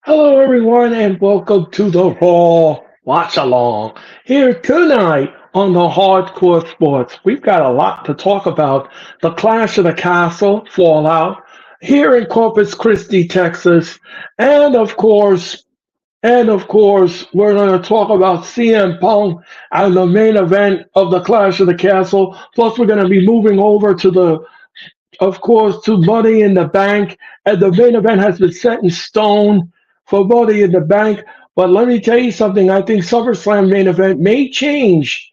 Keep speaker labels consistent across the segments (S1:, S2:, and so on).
S1: Hello, everyone, and welcome to the Raw Watch Along. Here tonight on the Hardcore Sports, we've got a lot to talk about. The Clash of the Castle Fallout here in Corpus Christi, Texas, and of course, we're going to talk about CM Punk and the main event of the Clash of the Castle. Plus, we're going to be moving over to Money in the Bank, and the main event has been set in stone for Money in the Bank. But let me tell you something. I think SummerSlam main event may change,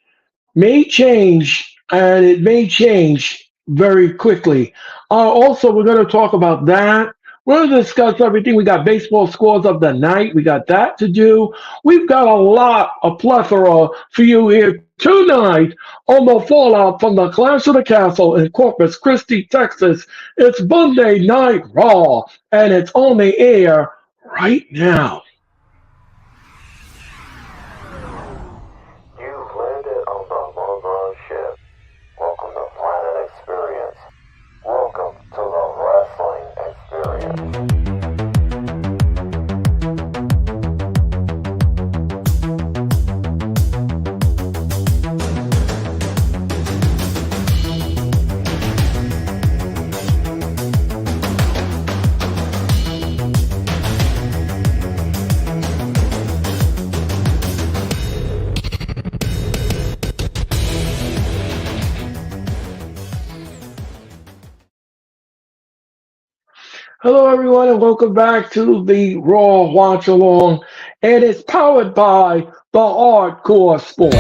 S1: and it may change very quickly. Also, we're going to talk about that. We're going to discuss everything. We got baseball scores of the night. We got that to do. We've got a plethora for you here tonight on the fallout from the Clash of the Castle in Corpus Christi, Texas. It's Monday Night Raw, and it's on the air right now.
S2: You've landed on the Longboard ship. Welcome to Planet Experience. Welcome to the Wrestling Experience.
S1: Hello, everyone, and welcome back to the Raw Watch Along. And it's powered by the Hardcore Sport.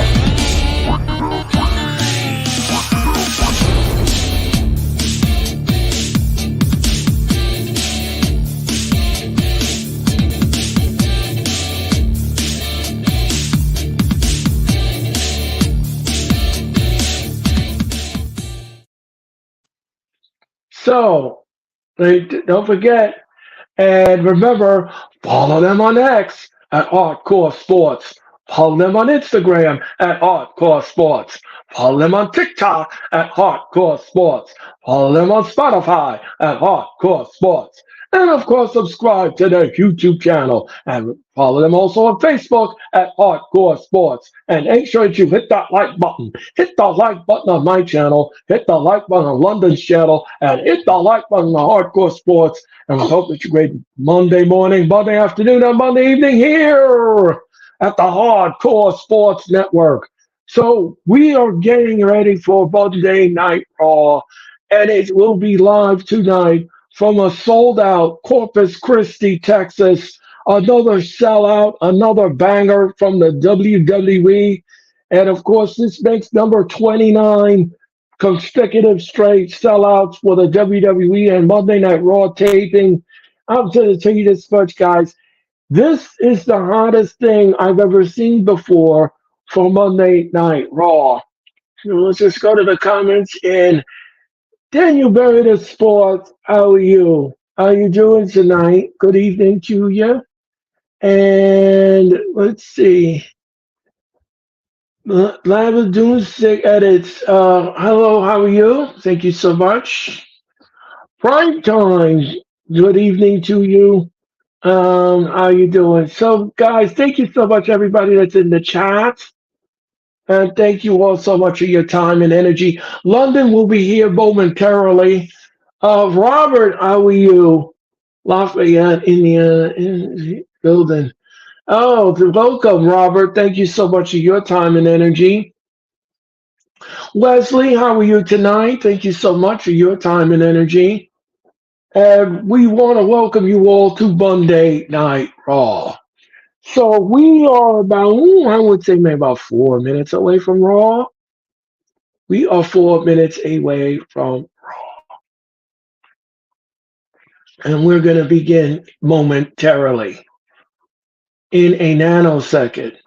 S1: So, don't forget, and remember, follow them on X at Hardcore Sports. Follow them on Instagram at Hardcore Sports. Follow them on TikTok at Hardcore Sports. Follow them on Spotify at Hardcore Sports. And of course, subscribe to their YouTube channel and follow them also on Facebook at Hardcore Sports. And make sure that you hit that like button. Hit the like button on my channel, hit the like button on London's channel, and hit the like button on Hardcore Sports. And we hope that you great Monday morning, Monday afternoon, and Monday evening here at the Hardcore Sports Network. So we are getting ready for Monday Night Raw, and it will be live tonight from a sold out Corpus Christi, Texas. Another sellout, another banger from the WWE. And of course, this makes number 29 consecutive straight sellouts for the WWE and Monday Night Raw taping. I'm going to tell you this much, guys. This is the hottest thing I've ever seen before for Monday Night Raw. So let's just go to the comments. And Daniel Meredith Sports, how are you? How are you doing tonight? Good evening to you. And let's see. Lava Doomstick edits. Hello, how are you? Thank you so much. Prime time. Good evening to you. How you doing? So, guys, thank you so much, everybody that's in the chat. And thank you all so much for your time and energy. London will be here momentarily. Robert, how are you? Lafayette, Indiana, in the building. Oh, welcome, Robert. Thank you so much for your time and energy. Leslie, how are you tonight? Thank you so much for your time and energy. And we want to welcome you all to Monday Night Raw. So we are about, I would say maybe about 4 minutes away from Raw. We are 4 minutes away from Raw. And we're going to begin momentarily in a nanosecond.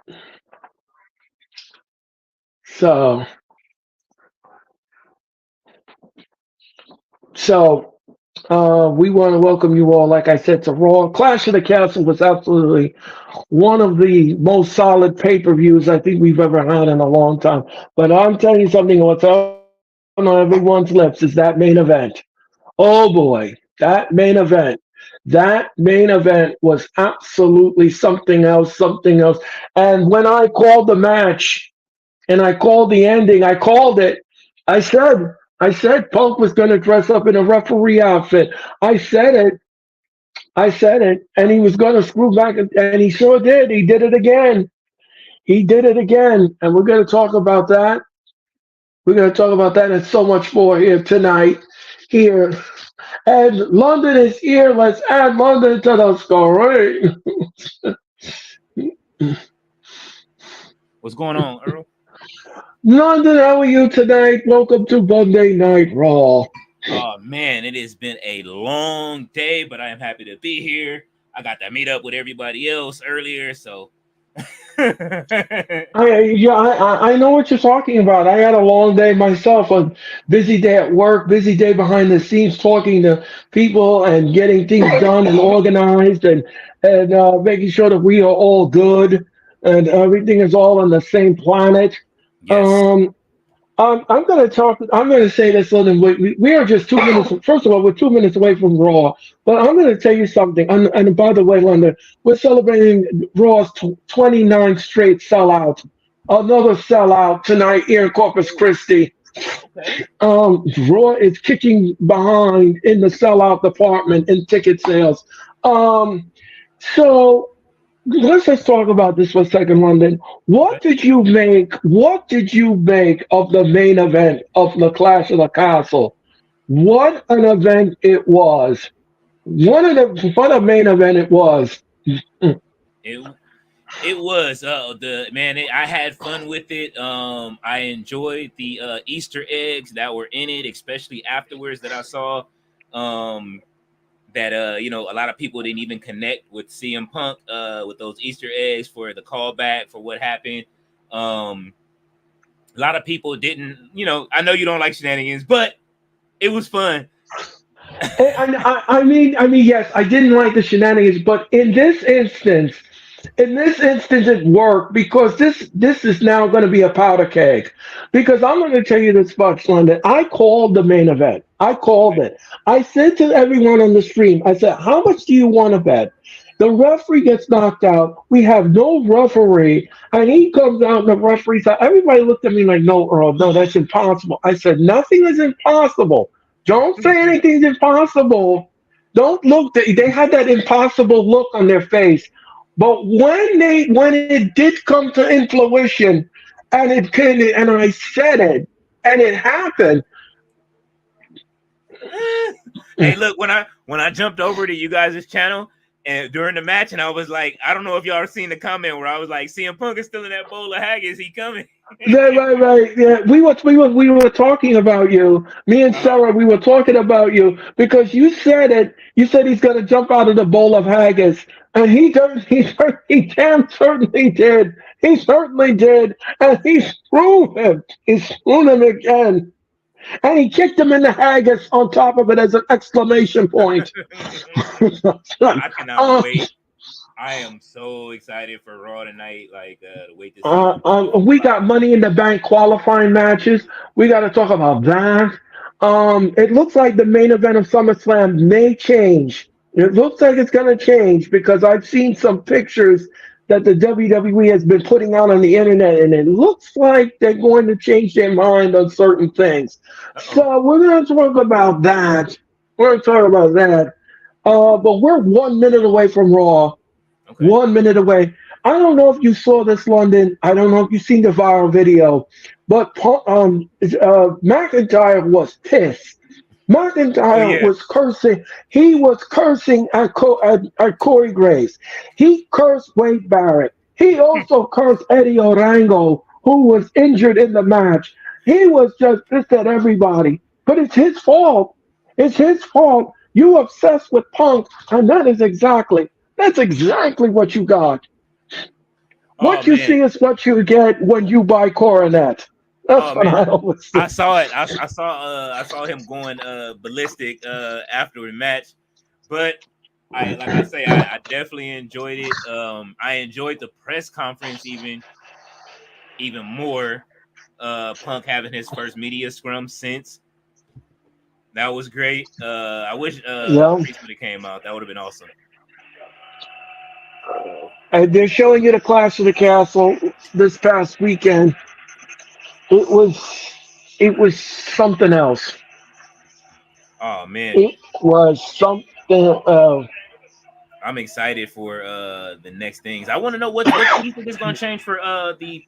S1: So we want to welcome you all, like I said, to Raw. Clash of the Castle was absolutely one of the most solid pay-per-views I think we've ever had in a long time. But I'm telling you something, what's on everyone's lips is that main event. Oh boy, that main event. That main event was absolutely something else, something else. And when I called the match and I called the ending, I called it. I said, I said Punk was going to dress up in a referee outfit. I said it. I said it. And he was going to screw back, and he sure did. He did it again. He did it again. And we're going to talk about that. We're going to talk about that and so much more here tonight. Here. And London is here. Let's add London to the story.
S3: What's going on, Earl?
S1: London, how are you tonight? Welcome to Monday Night Raw.
S3: Oh man, it has been a long day, but I am happy to be here. I got to meet up with everybody else earlier, so
S1: I know what you're talking about. I had a long day myself, a busy day at work, busy day behind the scenes, talking to people and getting things done and organized, and making sure that we are all good and everything is all on the same planet.
S3: yes.
S1: Um, I'm going to talk. I'm going to say this, London. We are just 2 minutes. First of all, we're 2 minutes away from Raw. But I'm going to tell you something. And by the way, London, we're celebrating Raw's 29th straight sellout. Another sellout tonight here in Corpus
S3: Oh,
S1: Christi.
S3: okay.
S1: Raw is kicking behind in the sellout department in ticket sales. Um, so let's just talk about this for a second, London.
S3: Okay.
S1: What did you make? What did you make of the main event of the Clash of the Castle? What an event it was! What a main event it was. Mm.
S3: It it was the man. I had fun with it. I enjoyed the Easter eggs that were in it, especially afterwards that I saw. Um, that a lot of people didn't even connect with CM Punk with those Easter eggs for the callback for what happened. Um, a lot of people didn't. I know you don't like shenanigans, but it was fun.
S1: I mean, yes, I didn't like the shenanigans, but in this instance, it worked because this is now going to be a powder keg. Because I'm going to tell you this much, London. I called the main event. I called
S3: Okay.
S1: it. I said to everyone on the stream, I said, "How much do you want to bet?" The referee gets knocked out. We have no referee, and he comes out, and the referee said, everybody looked at me like, "No, Earl, no, that's impossible." I said, "Nothing is impossible. Don't say anything's impossible. Don't look. They had that impossible look on their face. But when it did come to influation, and I said it, and it happened.
S3: Hey, look, when I jumped over to you guys' channel and during the match, and I was like, I don't know if y'all seen the comment where I was like, CM Punk is still in that bowl of haggis. He coming.
S1: Right, right, right. Yeah, we were talking about you. Me and
S3: uh-huh.
S1: Sarah, we were talking about you because you said it. You said he's going to jump out of the bowl of haggis, and he does. He damn certainly did. He certainly did, and he screwed him. He screwed him again, and he kicked him in the haggis on top of it as an exclamation point.
S3: I cannot
S1: uh,
S3: wait. I am so excited for Raw tonight. Like to wait to see who comes
S1: we got
S3: out.
S1: Money in the Bank qualifying matches. We got to talk about that. It looks like the main event of SummerSlam may change. It looks like it's going to change because I've seen some pictures that the WWE has been putting out on the internet, and it looks like they're going to change their mind on certain things.
S3: Uh-oh.
S1: So we're going to talk about that. We're going to talk about that. But we're 1 minute away from Raw.
S3: Okay.
S1: 1 minute away. I don't know if you saw this, London. I don't know if you've seen the viral video, but McIntyre was pissed.
S3: Oh
S1: McIntyre
S3: yeah.
S1: was cursing. He was cursing at Corey Graves. He cursed Wade Barrett. He also cursed Eddie Orango, who was injured in the match. He was just pissed at everybody. But it's his fault. It's his fault. You obsessed with Punk, and that's exactly what you got.
S3: Oh
S1: What you
S3: man.
S1: see is what you get when you buy Coronet. That's
S3: Oh
S1: what
S3: man.
S1: I always say.
S3: I saw it. I saw him going ballistic after the match. But I definitely enjoyed it. I enjoyed the press conference even more. Punk having his first media scrum since. That was great. I wish
S1: Yeah.
S3: Reese would have came out. That would have been awesome.
S1: And they're showing you the Clash of the Castle this past weekend. It was it was something else.
S3: Oh man,
S1: It was something
S3: I'm excited for the next things. I want to know what do you think is going to change for the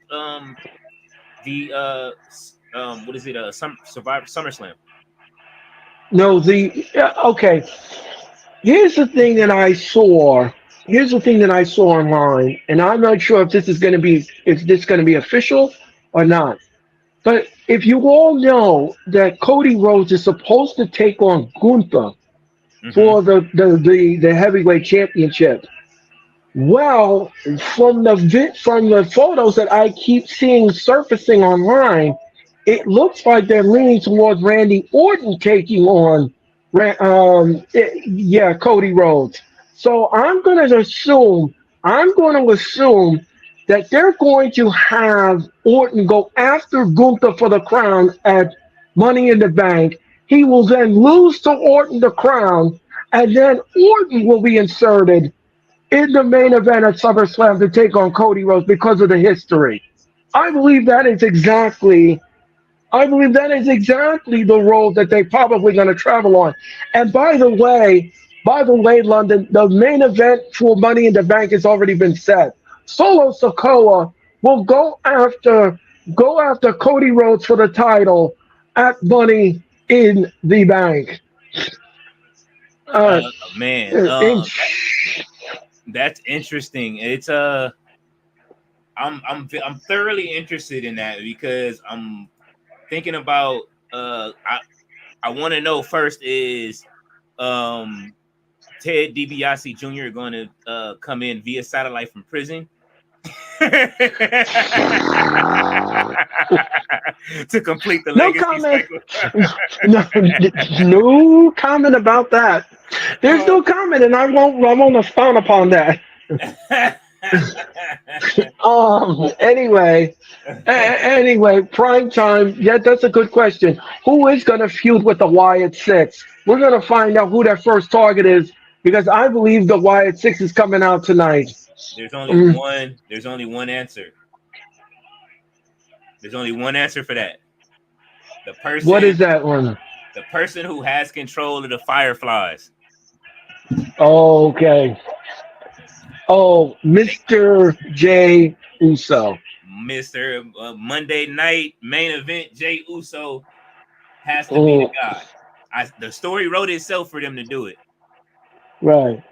S3: what is it Survivor SummerSlam?
S1: no the okay. Here's the thing that I saw. Here's the thing that I saw online, and I'm not sure if this going to be official or not. But if you all know that Cody Rhodes is supposed to take on Gunther
S3: Mm-hmm.
S1: for the heavyweight championship, well, from the photos that I keep seeing surfacing online, it looks like they're leaning towards Randy Orton taking on, yeah, Cody Rhodes. So I'm going to assume that they're going to have Orton go after Gunther for the crown at Money in the Bank. He will then lose to Orton the crown, and then Orton will be inserted in the main event at SummerSlam to take on Cody Rhodes because of the history. I believe that is exactly I believe that is exactly the road that they probably going to travel on. And by the way, London, the main event for Money in the Bank has already been set. Solo Sokoa will go after Cody Rhodes for the title at Money in the Bank. Uh,
S3: Man,
S1: in,
S3: that's interesting. It's I'm thoroughly interested in that because I'm thinking about I want to know first is um Ted DiBiase Jr. going to come in via satellite from prison to complete the
S1: no
S3: legacy
S1: comment.
S3: cycle.
S1: No, no comment about that. There's no comment, and I won't expound upon that. Anyway, anyway, prime time. Yeah, that's a good question. Who is going to feud with the Wyatt Six? We're going to find out who their first target is because I believe the Wyatt Six is coming out tonight.
S3: there's only
S1: Mm,
S3: one. There's only one answer. There's only one answer for that. The
S1: what
S3: person,
S1: is that one?
S3: the person who has control of the Fireflies.
S1: Okay. Oh, Mr. J. Uso.
S3: Mr. Monday Night Main Event Jay Uso has to be the
S1: Oh,
S3: guy. The story wrote itself for them to do it.
S1: right.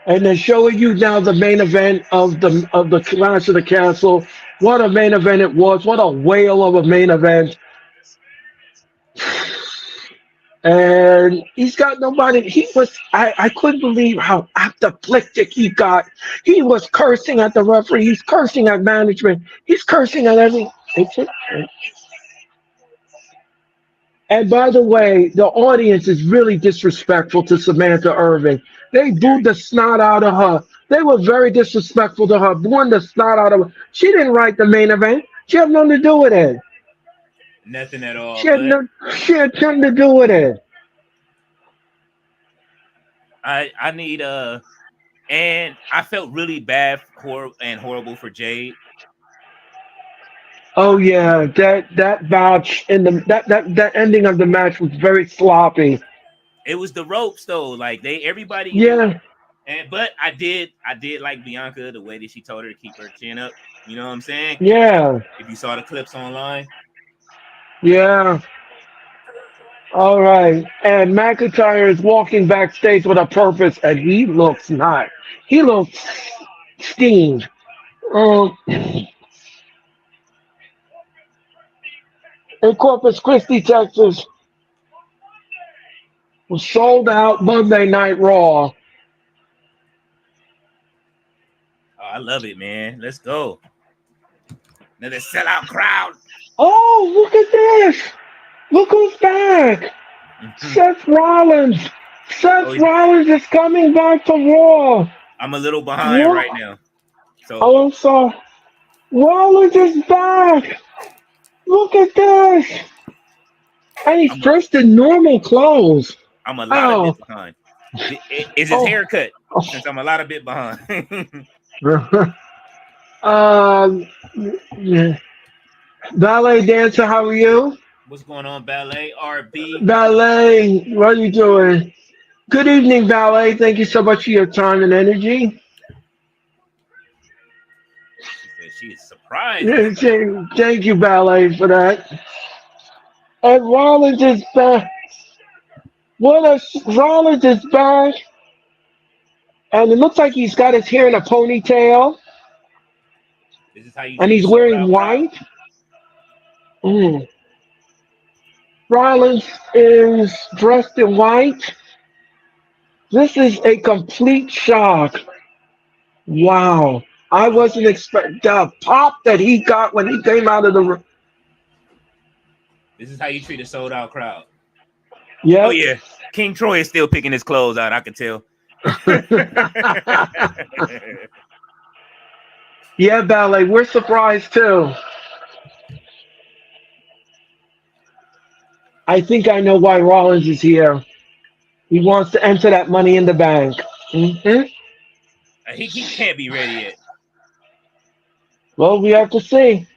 S1: And they're showing you now the main event of the Clash of the Castle. What a main event it was! What a whale of a main event! And he's got nobody. I couldn't believe how apoplectic he got. He was cursing at the referee. He's cursing at management. He's cursing at every. And by the way, the audience is really disrespectful to Samantha Irving. They booed
S3: Very
S1: the snot out of her. They were very disrespectful to her, booing the snot out of her. She didn't write the main event. She had nothing to do with it.
S3: nothing at all.
S1: She had
S3: But
S1: no, she had nothing to do with it.
S3: I need and I felt really bad and horrible for Jade.
S1: Oh yeah, that match in that ending of the match was very sloppy.
S3: It was the ropes though. Like everybody knew.
S1: Yeah,
S3: But I did like Bianca the way that she told her to keep her chin up. You know what I'm saying?
S1: yeah,
S3: If you saw the clips online.
S1: yeah. All right. And McIntyre is walking backstage with a purpose, and he looks not. He looks steamed. In Corpus Christi, Texas, was sold out Monday Night Raw.
S3: Oh, I love it, man. Let's go. Another sellout crowd.
S1: Oh, look at this! Look who's back! Seth Rollins.
S3: Oh,
S1: Seth Rollins is coming back to Raw.
S3: I'm a little behind
S1: What?
S3: right now. So
S1: Oh, I'm sorry. Rollins is back. Look at this. And he's
S3: I'm a,
S1: dressed in normal clothes.
S3: I'm a lot of
S1: Oh,
S3: bit behind. Is his
S1: oh,
S3: haircut?
S1: oh.
S3: Since I'm a lot of bit behind.
S1: um, yeah. Ballet dancer, how are you?
S3: What's going on, ballet? RB.
S1: Ballet, what are you doing? Good evening, Ballet. Thank you so much for your time and energy.
S3: She said she is surprised to
S1: Yeah,
S3: see you.
S1: thank you, Ballet, for that. And Rollins is back. Rollins is back, and it looks like he's got his hair in a ponytail,
S3: This is how you
S1: and
S3: treat a
S1: he's
S3: sold
S1: wearing
S3: out crowd.
S1: white. Mm. Rollins is dressed in white. This is a complete shock. Wow. I
S3: Um,
S1: wasn't expecting the pop that he got when he came out of the room.
S3: this is how you treat a sold out crowd. Oh
S1: Yep.
S3: yeah, King Troy is still picking his clothes out. I can tell.
S1: Yeah, Ballet, we're surprised too. I think I know why Rollins is here. He wants to enter that money in the bank. Hmm.
S3: he can't be ready yet.
S1: Well, we have to see.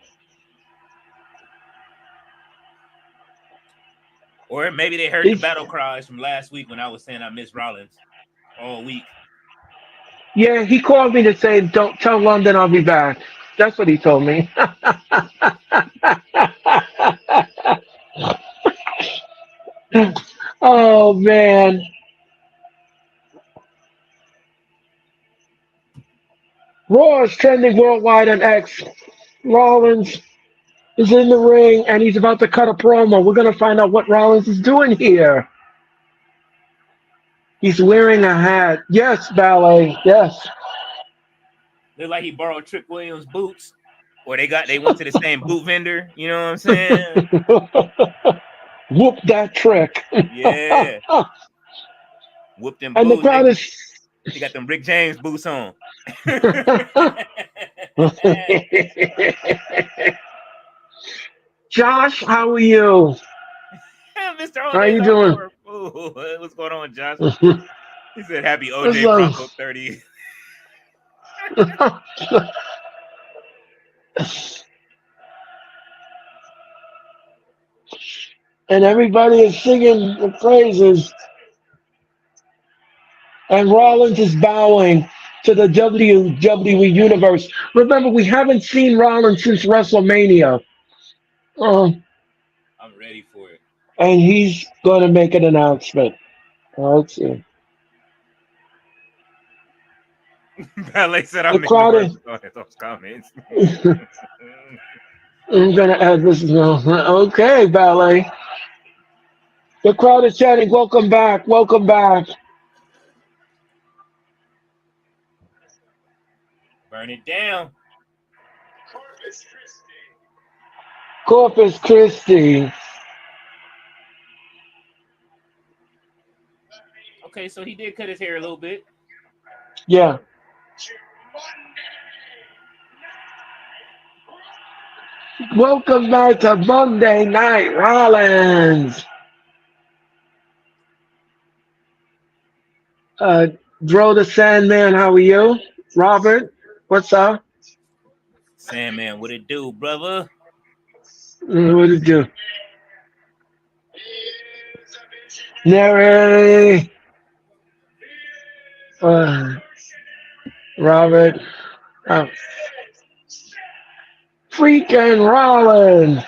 S3: Or maybe they heard the
S1: He's,
S3: battle cries from last week when I was saying I miss Rollins all week.
S1: yeah, he called me to say, "Don't tell London I'll be back." That's what he told me. Oh man, Raw is trending worldwide on X. Rollins is in the ring and he's about to cut a promo. We're gonna find out what Rollins is doing here. He's wearing a hat. Yes, Ballet. Yes.
S3: Look like he borrowed Trick Williams' boots, or they went to the same boot vendor. You know what I'm saying?
S1: Whoop that trick.
S3: Yeah, whoop them
S1: And the
S3: boots.
S1: crowd is.
S3: They got them Rick James boots on.
S1: Josh, how are you?
S3: Mr.
S1: How
S3: Holiday's
S1: you
S3: out
S1: doing?
S3: for a fool. What's going on, Josh? He said, "Happy
S1: What's
S3: OJ
S1: up?
S3: Bronco 30."
S1: And everybody is singing the praises. And Rollins is bowing to the WWE Universe. Remember, we haven't seen Rollins since WrestleMania. Um,
S3: I'm ready for it.
S1: and he's going to make an announcement. Let's see.
S3: Ballet said,
S1: The
S3: "I'm
S1: crowd
S3: ignoring
S1: is.
S3: those comments."
S1: I'm going to add this. Okay, Ballet. The crowd is chanting, "Welcome back, welcome back."
S3: Burn it down.
S1: Corpus Christi.
S3: Okay, so he did cut his hair a little bit.
S1: Yeah. Welcome back to Monday Night Rollins. Uh, Dro the Sandman, how are you? Robert, what's up?
S3: Sandman, what it do, brother?
S1: What did you do? Neri, uh, Robert, uh, freaking Rollins.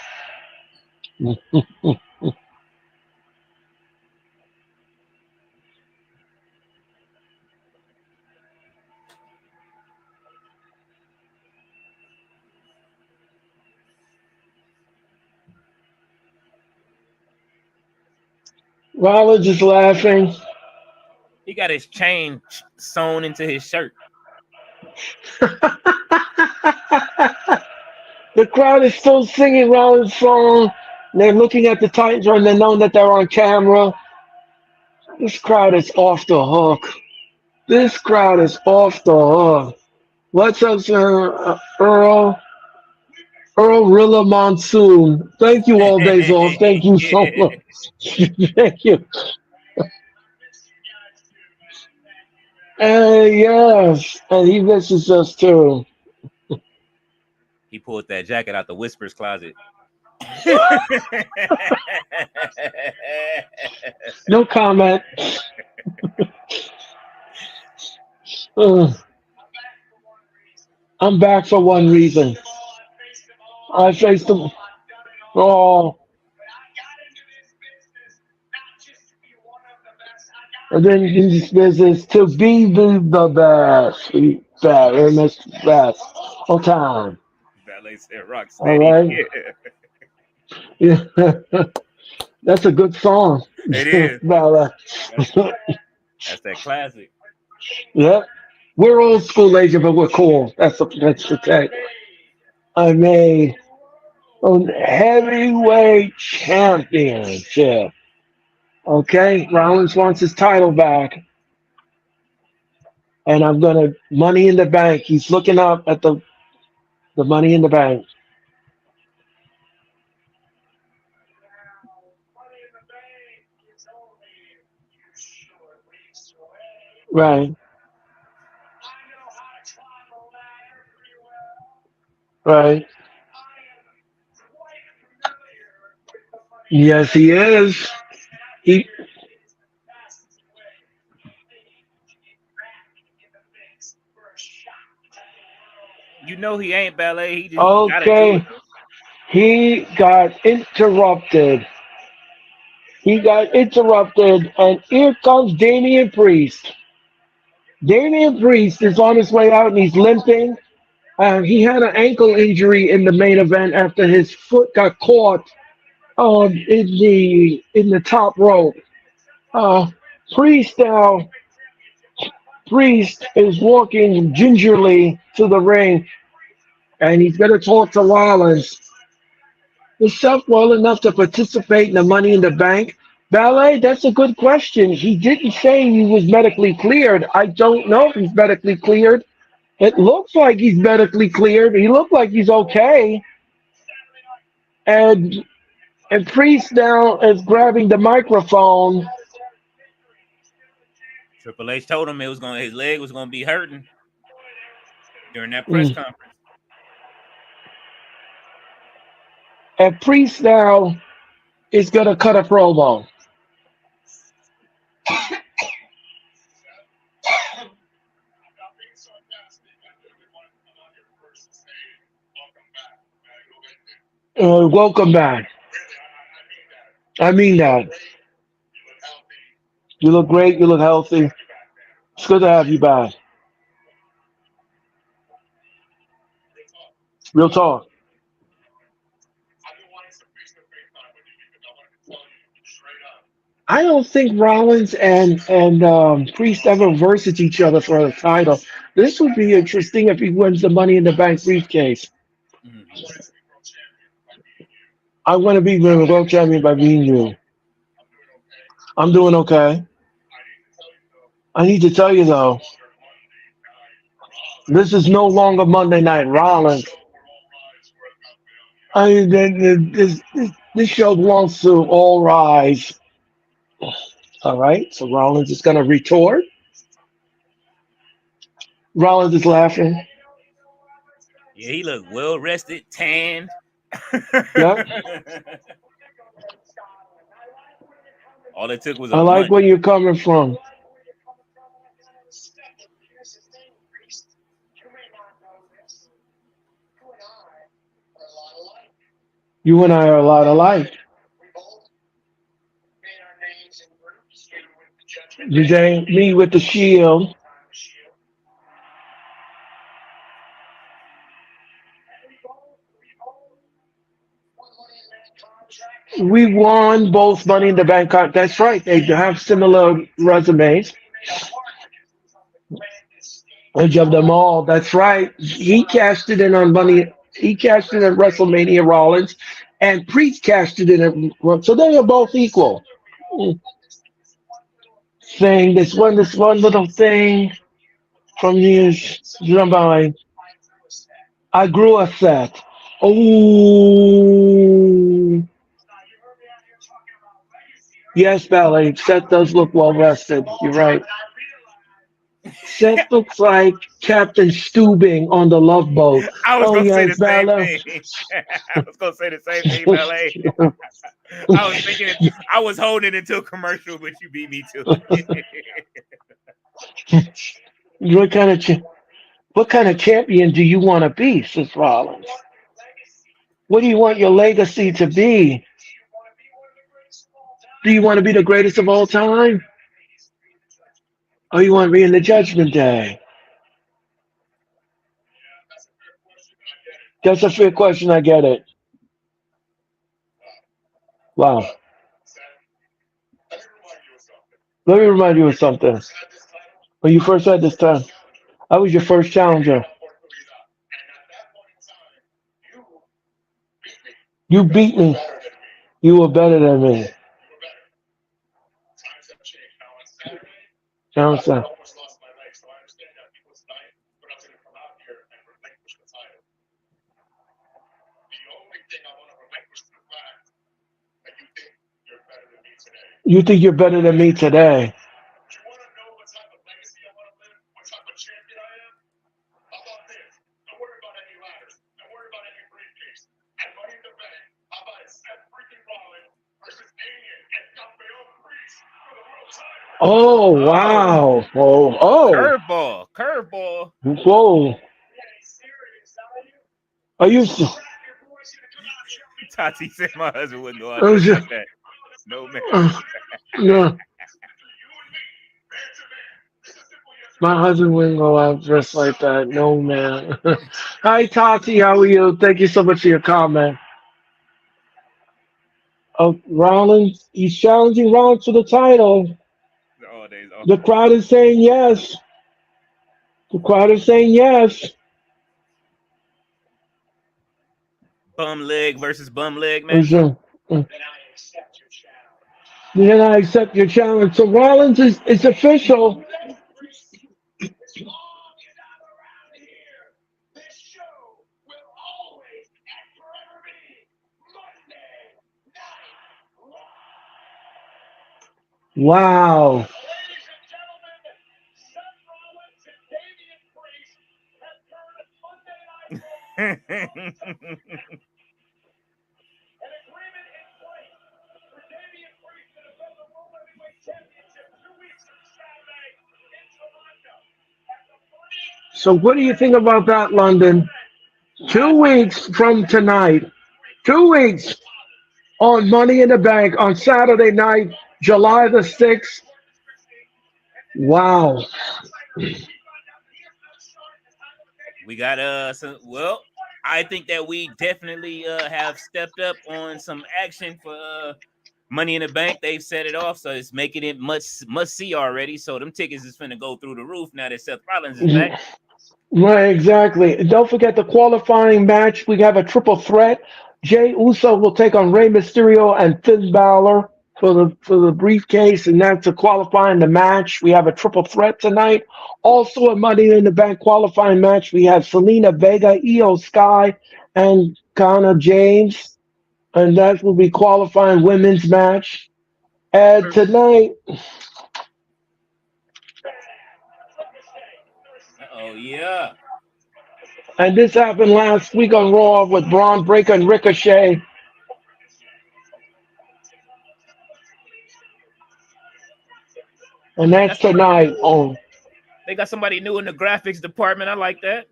S1: Rollins is laughing.
S3: He got his chain sewn into his shirt.
S1: The crowd is still singing Rollins' song. They're looking at the Titantron. They know that they're on camera. This crowd is off the hook. This crowd is off the hook. What's up, sir? Earl? Rilla Monsoon. Thank you, all days off. Thank you so much. Thank you. Yes, and he misses us too.
S3: He pulled that jacket out the whispers closet.
S1: No comment. Uh, I'm back for one reason. I faced him. Oh, and then in this business to be the best, best all time.
S3: Valet said rock
S1: All
S3: steady.
S1: right. Yeah, that's a good song.
S3: It is.
S1: Bella.
S3: That's that's that classic.
S1: Yep. We're old school age, but we're cool. That's the tech. I made a heavyweight championship. Okay, Rollins wants his title back, and I'm gonna Money in the Bank. He's looking up at the Money in the Bank. Right, right. Yes, he is. He
S3: You know he ain't ballet. He got to do it.
S1: okay. He got interrupted. He got interrupted, and here comes Damian Priest. Damian Priest is on his way out, and he's limping. He had an ankle injury in the main event after his foot got caught in the top rope. Uh, Priest now Priest is walking gingerly to the ring, and he's going to talk to Rollins. Is Seth well enough to participate in the Money in the Bank? Ballet, that's a good question. He didn't say he was medically cleared. I don't know if he's medically cleared. It looks like he's medically cleared. He looked like he's okay. And and Priest now is grabbing the microphone.
S3: Triple H told him his leg was gonna be hurting during that press
S1: Mm.
S3: conference.
S1: And Priest now is going to cut a promo. Welcome back. I mean that. You look great. You look healthy. It's good to have you back. Real talk. I don't think Rollins and Priest ever versus each other for the title. This would be interesting if he wins the Money in the Bank briefcase.
S3: Mhm.
S1: I want to be the world champion by being you. I'm doing okay. I need to tell you though, this is no longer Monday Night Rollins. This show belongs to All Rise. All right, so Rollins is going to retort. Rollins is laughing.
S3: Yeah, he looked well rested, tanned.
S1: Yep.
S3: All it took was
S1: I
S3: a
S1: like
S3: blunt.
S1: where you're coming from. You and I are a lot alike. You dang me with the shield. We won both Money in the Bank. That's right. They have similar resumes. Each of them all. That's right. He cashed it in on Money. He cashed it at WrestleMania Rollins, and Priest cashed it in. So they are both equal. Saying this one little thing from years gone by. I grew a set. Oh, yes, Ballet. Seth does look well rested. You're right. Seth looks like Captain Steubing on the Love Boat.
S3: I was
S1: Oh
S3: gonna say
S1: yes,
S3: the same
S1: Ballet.
S3: thing. I was gonna say the same thing, ballet. I was thinking I was holding it until commercial, but you beat me to it.
S1: what kind of what kind of champion do you want to be, Seth Rollins? What do you want your legacy to be? Do you want to be the greatest of all time? Or you want to be in the Judgment Day? That's a fair question. I get it. Wow. Let me remind you of something. When you first had this time, I was your first challenger. You beat me. You were better than me. You know what I'm saying? You think you're better than me today. Oh,
S3: Oh,
S1: wow. Oh,
S3: curveball, curveball.
S1: whoa. Are you?
S3: Tati said my husband wouldn't go out
S1: Oh,
S3: dressed like that. No man.
S1: no. My husband wouldn't go out dressed like that. No, man. Hi, Tati. How are you? Thank you so much for your comment. Oh, Rollins. He's challenging Rollins for the title.
S3: All days off.
S1: The crowd is saying yes. The crowd is saying yes.
S3: Bum leg versus bum leg
S1: Is,
S3: match.
S1: then I accept your challenge. So Rollins is official. Wow. So what do you think about that, London?
S3: I
S1: 2 weeks from tonight. 2 weeks on Money in the Bank on Saturday night, July the 6th. Wow.
S3: we got some well, I think that we definitely have stepped up on some action for Money in the Bank. They've set it off, so it's making it must see already. So them tickets is finna go through the roof now that Seth Rollins is back.
S1: Right, exactly. And don't forget the qualifying match. We have a triple threat. Jay Uso will take on Rey Mysterio and Finn Balor for the briefcase, and that's a qualifying the match. We have a triple threat tonight. Also a Money in the Bank qualifying match. We have Selena Vega, Io Sky, and Connor James, and that will be qualifying women's match. And tonight,
S3: Oh yeah.
S1: and this happened last week on Raw with Braun Breaker and Ricochet. And
S3: They
S1: that's
S3: got somebody.
S1: tonight on
S3: They got somebody new in the graphics department. I like that.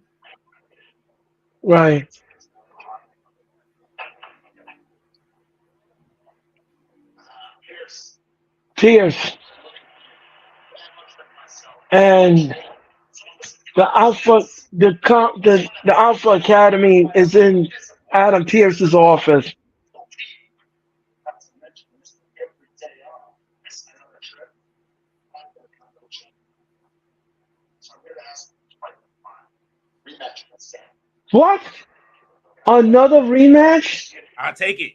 S1: right. Pierce and the Alpha the Alpha Academy is in Adam Pierce's office. What? Another rematch?
S3: I'll take it.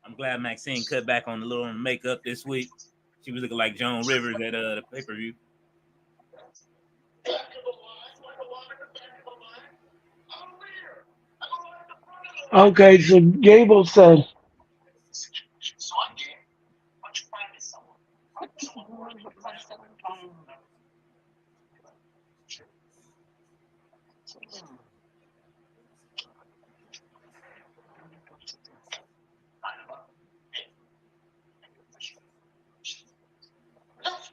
S3: I'm glad Maxine cut back on a little makeup this week. She was looking like Joan Rivers at the pay per view.
S1: Okay, so Gable said,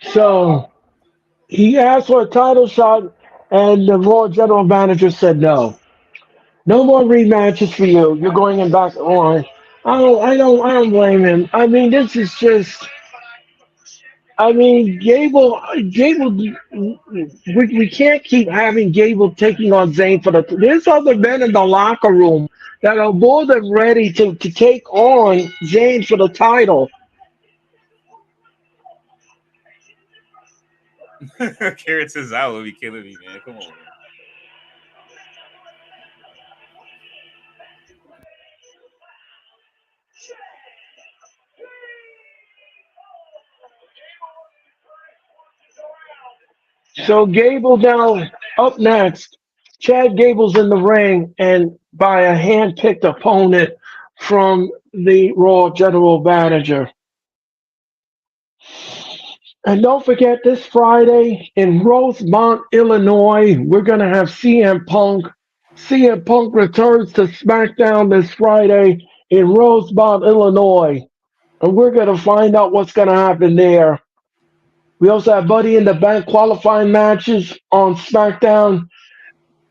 S1: so he asked for a title shot, and the Raw general manager said no. No more rematches for you. You're going in back on. I don't blame him. I mean, this is just. I mean, Gable. We can't keep having Gable taking on Zayn for the. There's other men in the locker room that are more than ready to take on Zayn for the title.
S3: Carrot says I will be killing me, man. Come on, man.
S1: So Gable now up next. Chad Gable's in the ring and by a hand-picked opponent from the Raw general manager. And don't forget this Friday in Rosemont, Illinois, we're going to have CM Punk. CM Punk returns to SmackDown this Friday in Rosemont, Illinois. And we're going to find out what's going to happen there. We also have Buddy in the Bank qualifying matches on SmackDown.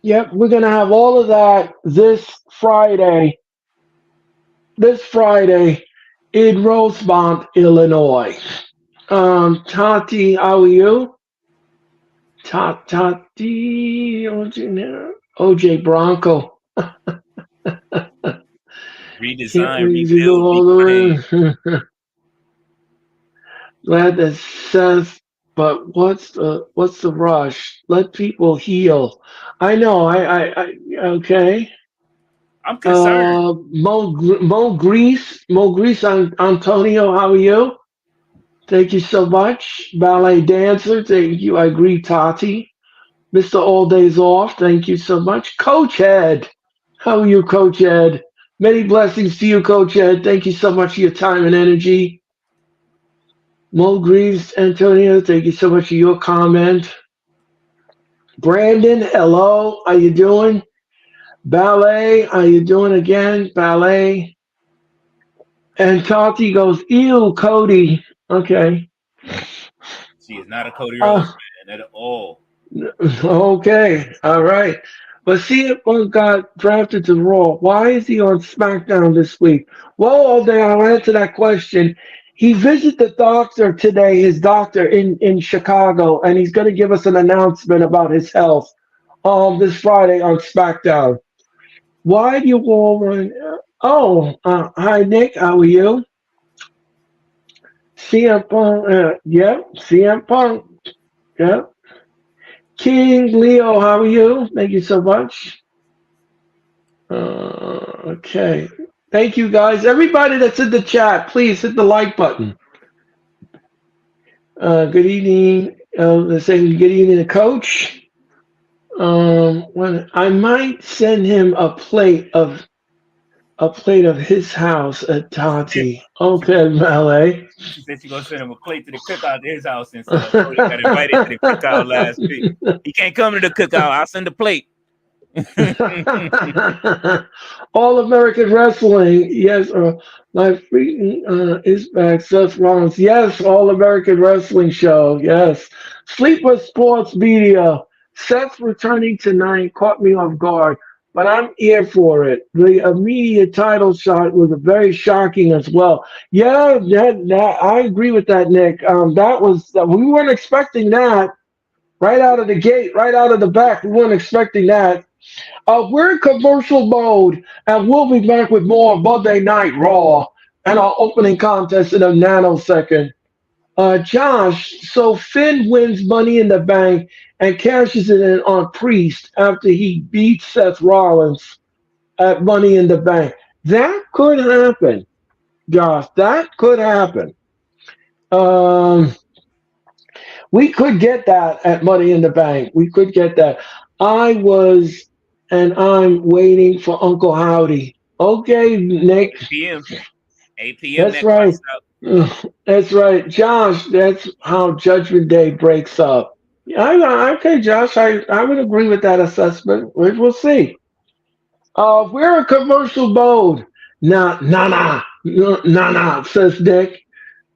S1: Yep, we're going to have all of that this Friday. This Friday in Rosemont, Illinois. Tati, how are you? Tati, OJ Bronco. Can't
S3: Redesign,
S1: wait to go
S3: rebuild,
S1: all
S3: reclaim.
S1: the way. Glad that says, but what's the rush? Let people heal. I know. Okay.
S3: I'm concerned.
S1: Mo Grease, Antonio, how are you? Thank you so much. Ballet dancer, thank you. I agree, Tati. Mr. All Days Off, thank you so much. Coach Ed, how are you, Coach Ed? Many blessings to you, Coach Ed. Thank you so much for your time and energy. Mo Greaves, Antonio, thank you so much for your comment. Brandon, hello, how you doing? Ballet, how you doing again? Ballet. And Tati goes, ew, Cody. Okay.
S3: She is not a Cody
S1: Uh,
S3: Rhodes fan at all.
S1: okay, all right. But CM Punk got drafted to Raw. Why is he on SmackDown this week? Well, all day I'll answer that question. He visited the doctor today, his doctor in Chicago, and he's going to give us an announcement about his health this Friday on SmackDown. Why do you all run? Oh, hi, Nick. How are you? CM Punk. Yep, CM Punk. Yep. King Leo, how are you? Thank you so much. Okay. Thank you, guys. Everybody that's in the chat, please hit the like button. Good evening. They're saying good evening to Coach. When I might send him a plate of his house at Tati.
S3: she,
S1: Okay, Malay.
S3: she said she's gonna send him a plate to the cookout to his house since Cody got invited to the cookout last week. He can't come to the cookout. I'll send a plate.
S1: All American Wrestling, yes. My freaking is back. Seth Rollins, yes. All American Wrestling show, yes. Sleepless Sports Media. Seth returning tonight caught me off guard, but I'm here for it. The immediate title shot was very shocking as well. Yeah, that I agree with that, Nick. That was we weren't expecting that right out of the gate, right out of the back. We weren't expecting that. We're in commercial mode, and we'll be back with more Monday Night Raw and our opening contest in a nanosecond. Josh, so Finn wins Money in the Bank and cashes it in on Priest after he beats Seth Rollins at Money in the Bank. That could happen, Josh. That could happen. Um, We could get that at Money in the Bank. We could get that. I was, and I'm waiting for Uncle Howdy. Okay, Nick.
S3: 8 p.m. 8 p.m.
S1: That's
S3: that clock's
S1: right.
S3: out.
S1: That's right, Josh. That's how Judgment Day breaks up. Yeah, okay, Josh. I would agree with that assessment. We'll see. We're a commercial mode. Nah, says Nick.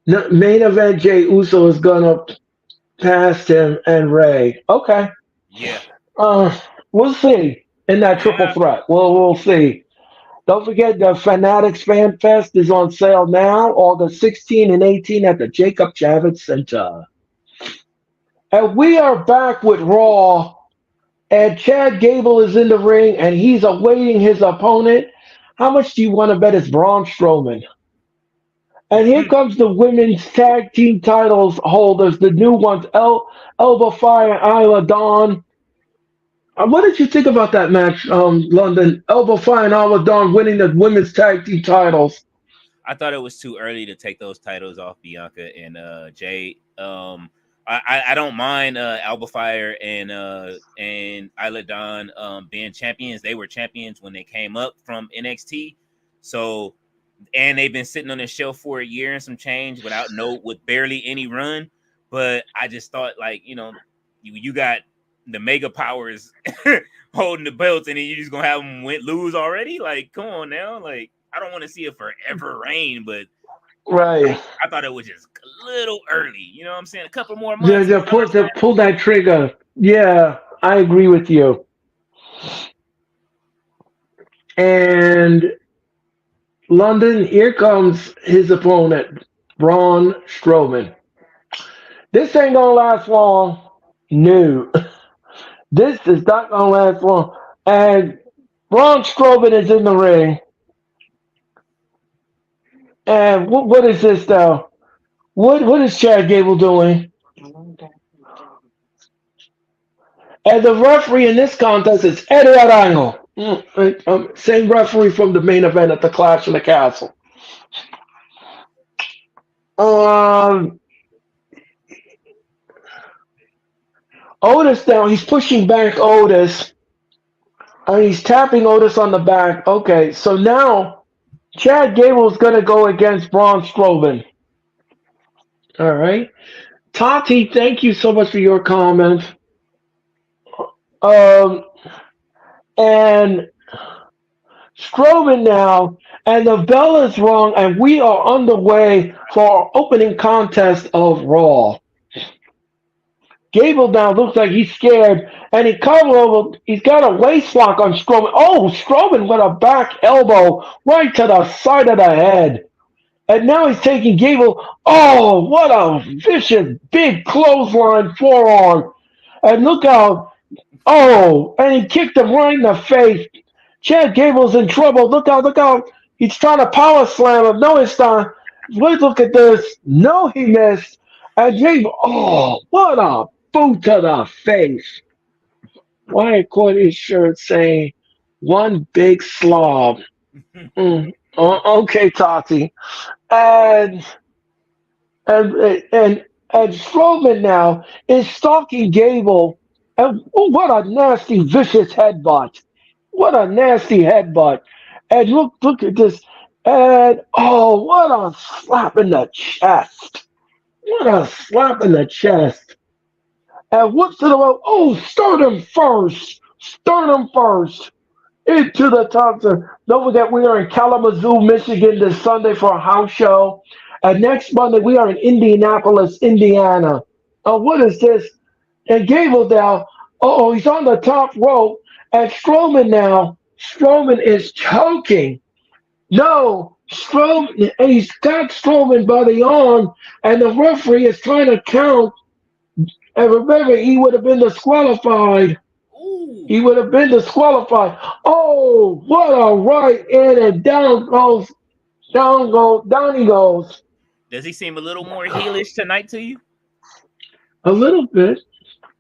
S1: No, main event Jay Uso is gonna pass him and Ray. Okay.
S3: Yeah.
S1: Uh, we'll see in that triple
S3: Yeah.
S1: threat. We'll see. Don't forget the Fanatics Fan Fest is on sale now, August 16 and 18 at the Jacob Javits Center. And we are back with Raw, and Chad Gable is in the ring, and he's awaiting his opponent. How much do you want to bet it's Braun Strowman? And here comes the women's tag team titles holders, the new ones, Elba Fire and Isla Dawn. What did you think about that match, London? Elba Fire and Isla Dawn winning the women's tag team titles.
S3: I thought it was too early to take those titles off Bianca and Jade. I don't mind Alba Fire and Isla Dawn being champions. They were champions when they came up from NXT. So, and they've been sitting on the shelf for a year and some change with barely any run. But I just thought, like, you got the mega powers holding the belts, and then you just gonna have them lose already. Like, come on now. Like, I don't want to see a forever reign, but
S1: Right.
S3: I thought it was just a little early. You know what I'm saying? A couple more
S1: Yeah,
S3: months.
S1: pull that trigger. Yeah, I agree with you. And London, here comes his opponent, Braun Strowman. This ain't gonna last long. No. This is not gonna last long. And Braun Strowman is in the ring. And what is this though? What is Chad Gable doing? And the referee in this contest is Eddie Arango. Same referee from the main event at the Clash of the Castle. Um, Otis now, he's pushing back Otis. And he's tapping Otis on the back. Okay, so now Chad Gable's going to go against Braun Strowman. All right. Tati, thank you so much for your comment. Um, and Strowman now, and the bell is rung, and we are underway for our opening contest of Raw. Gable now looks like he's scared, and he's got a waist lock on Strowman. Oh, Strowman with a back elbow right to the side of the head. And now he's taking Gable. Oh, what a vicious, big clothesline forearm. And look out. Oh, and he kicked him right in the face. Chad Gable's in trouble. Look out. He's trying to power slam him. No, it's not. Look at this. No, he missed. And Gable, oh, what a boot to the face. Wyatt caught his shirt saying, one big slob. Okay, Tati. And and Strowman now is stalking Gable. And what a nasty, vicious headbutt. What a nasty headbutt. And look at this. And oh, what a slap in the chest. What a slap in the chest. And whoops to the rope. Oh, sternum first. Into the top. Don't forget, we are in Kalamazoo, Michigan this Sunday for a house show. And next Monday, we are in Indianapolis, Indiana. What is this? And Gable now, he's on the top rope. And Strowman is choking. No, Strowman, and he's got Strowman by the arm, and the referee is trying to count. And remember, he would have been disqualified.
S3: Ooh.
S1: He would have been disqualified. Oh, what a right in, and down he goes.
S3: Does he seem a little more heelish tonight to you?
S1: A little bit.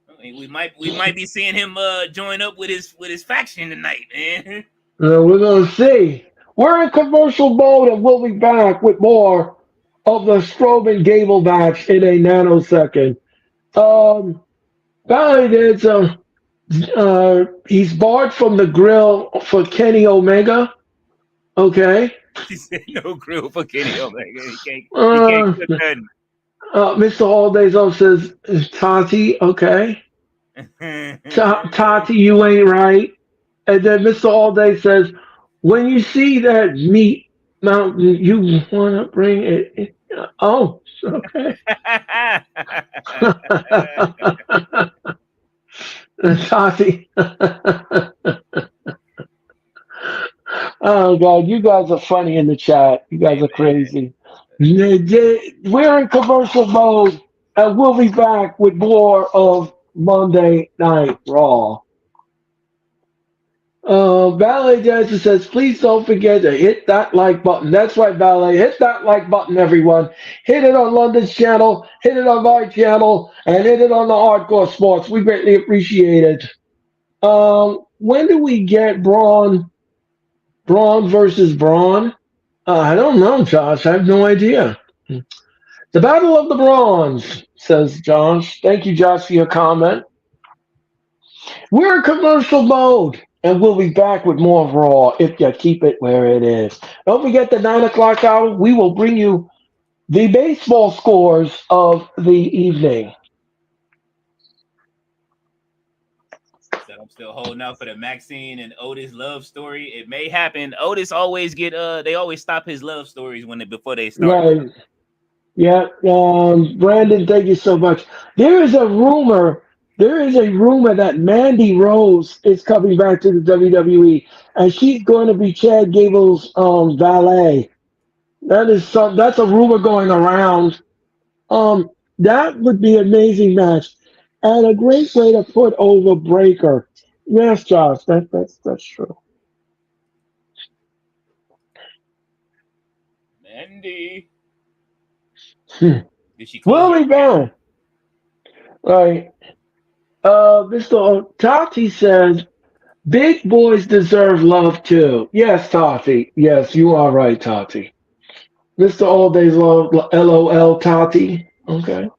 S3: I mean, we might be seeing him join up with his faction tonight, man.
S1: We're gonna see. We're in commercial mode, and we'll be back with more of the Strowman Gable match in a nanosecond. Um, Apparently there's he's barred from the grill for Kenny Omega. Okay.
S3: He said no grill for Kenny Omega. He can't
S1: Uh,
S3: cook nothing.
S1: Mr. Aldays says Tati. Okay. Tati, you ain't right. And then Mr. Allday says, when you see that meat mountain, you want to bring it. Oh, okay. Tati. Oh, God. You guys are funny in the chat. You guys
S3: Hey
S1: are
S3: man.
S1: crazy. We're in commercial mode, and we'll be back with more of Monday Night Raw. Valet Dancer says, please don't forget to hit that like button. That's right, Valet. Hit that like button, everyone. Hit it on London's channel, hit it on my channel, and hit it on the Hardcore Sports. We greatly appreciate it. When do we get Braun versus Braun? I don't know, Josh. I have no idea. The Battle of the Brawns, says Josh. Thank you, Josh, for your comment. We're in commercial mode, and we'll be back with more of Raw if you keep it where it is. Don't forget the 9 o'clock hour. We will bring you the baseball scores of the evening.
S3: So I'm still holding out for the Maxine and Otis love story. It may happen. Otis always get they always stop his love stories before they start.
S1: Right. Yeah. Brandon, thank you so much. There is a rumor. There is a rumor that Mandy Rose is coming back to the WWE, and she's going to be Chad Gable's valet. That's a rumor going around. Um, that would be an amazing match, and a great way to put over Breaker. Yes, Josh, that's true.
S3: Mandy,
S1: Hmm.
S3: did she close
S1: We'll
S3: her
S1: be
S3: account?
S1: back. Right. Mr. Tati says big boys deserve love too. Yes, Tati. Yes, you are right, Tati. Mr. All Days Love, LOL, Tati. Okay.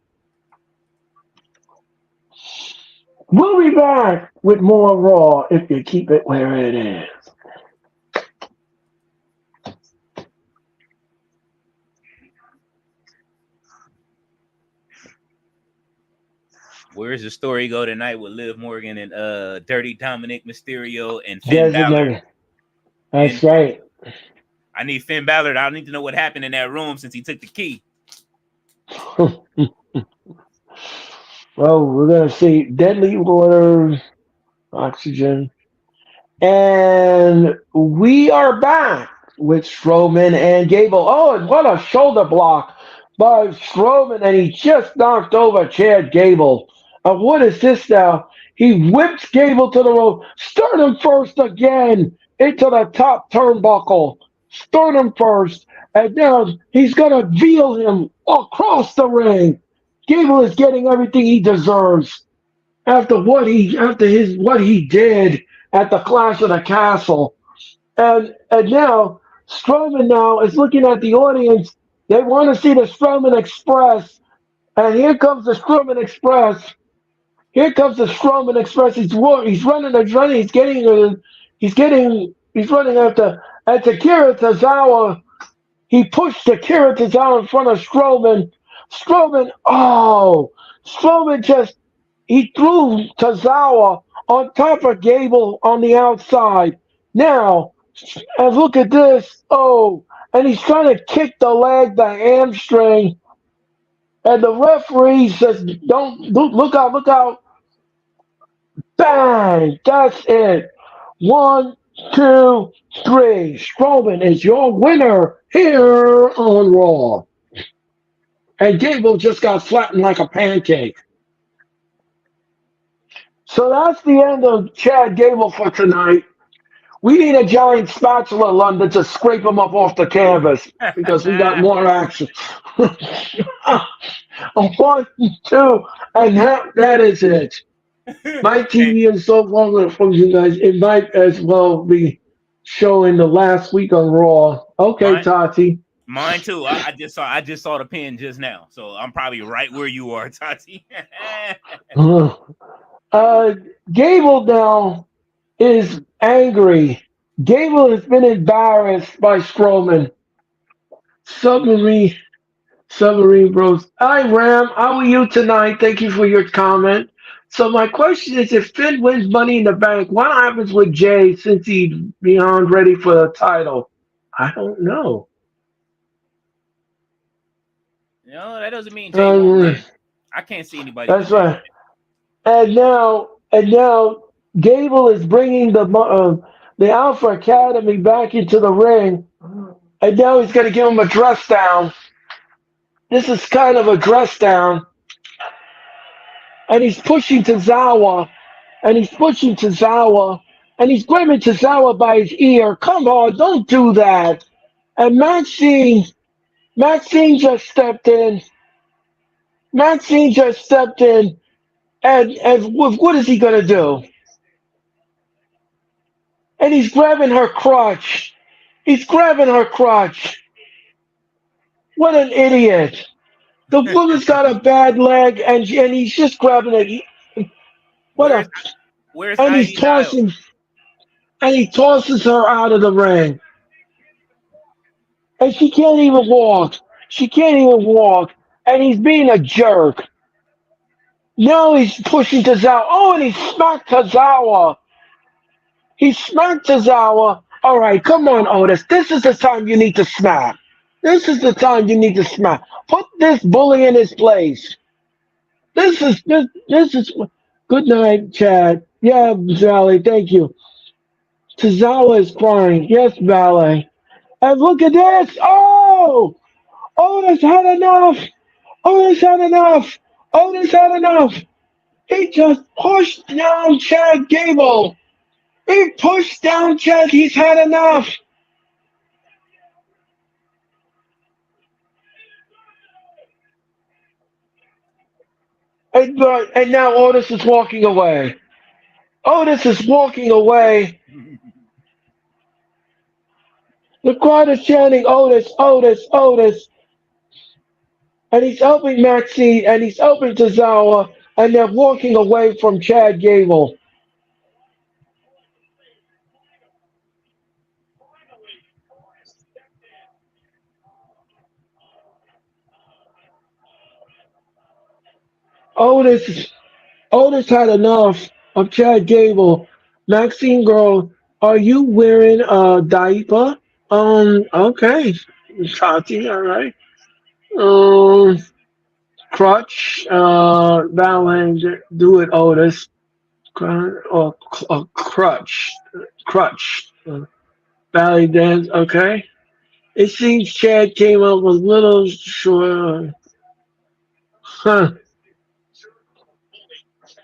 S1: We'll be back with more Raw if you keep it where it is.
S3: Where's the story go tonight with Liv Morgan and Dirty Dominic Mysterio and Finn Balor?
S1: Designated.
S3: And
S1: That's right.
S3: I need Finn Balor. I need to know what happened in that room since he took the key.
S1: Well, we're going to see Deadly Water, Oxygen. And we are back with Strowman and Gable. Oh, and what a shoulder block by Strowman. And he just knocked over Chad Gable. What is this now? He whips Gable to the rope. Sternum first again into the top turnbuckle. Sternum first. And now he's going to veal him across the ring. Gable is getting everything he deserves after what he did at the Clash of the Castle. And now Strowman now is looking at the audience. They want to see the Strowman Express. And here comes the Strowman Express. Here comes the Strowman Express. He's running. He's running after Akira Tozawa. He pushed Akira Tozawa in front of Strowman. Strowman just he threw Tozawa on top of Gable on the outside. Now, and look at this. Oh, and he's trying to kick the hamstring. And the referee says, "Don't look out, look out!" Bang! That's it. One, two, three. Strowman is your winner here on Raw. And Gable just got flattened like a pancake. So that's the end of Chad Gable for tonight. We need a giant spatula, London, to scrape him up off the canvas because we got more action. One, two, and that is it. My TV is so long from you guys. It might as well be showing the last week on Raw. Okay,
S3: Mine,
S1: Tati.
S3: Mine too. I just saw the pin just now, so I'm probably right where you are, Tati.
S1: Uh, Gable now is angry. Gable has been embarrassed by Strowman. Submarine, Submarine Bros. Hi, Ram. How are you tonight? Thank you for your comment. So my question is, if Finn wins Money in the Bank, what happens with Jay since he's beyond ready for the title? I don't know.
S3: No, that doesn't mean Jay won't
S1: Um,
S3: win. I can't see anybody but
S1: that's
S3: Jay.
S1: right. And now, Gable is bringing the Alpha Academy back into the ring, and now he's going to give him a dress down. This is kind of a dress down, and he's pushing Tozawa, and he's pushing Tozawa, and he's grabbing Tozawa by his ear. Come on, don't do that. And Maxine just stepped in. Maxine just stepped in, and what is he going to do? And he's grabbing her crotch. He's grabbing her crotch. What an idiot. The woman's got a bad leg, and he's just grabbing it. What
S3: Where's
S1: a
S3: Where's
S1: and he's
S3: ID Styles?
S1: tossing and he tosses her out of the ring. And she can't even walk. She can't even walk. And he's being a jerk. Now he's pushing Tozawa. Oh, and he smacked Tozawa. He smacked Tozawa. All right, come on, Otis. This is the time you need to smack. This is the time you need to smack. Put this bully in his place. This is good night, Chad. Yeah, Valley, thank you. Tozawa is crying. Yes, Valley. And look at this. Oh! Otis had enough. Otis had enough. Otis had enough. He just pushed down Chad Gable. He pushed down Chad. He's had enough. And now Otis is walking away. Otis is walking away. The crowd is chanting Otis, Otis, Otis. And he's helping Maxine and he's helping Tozawa. And they're walking away from Chad Gable. Otis Otis had enough of Chad Gable. Maxine girl, are you wearing a diaper? Okay. Tati, all right. Um, Crutch, balance, do it, Otis. Or crutch, crutch, ballet dance. Okay. It seems Chad came up with little short. Huh.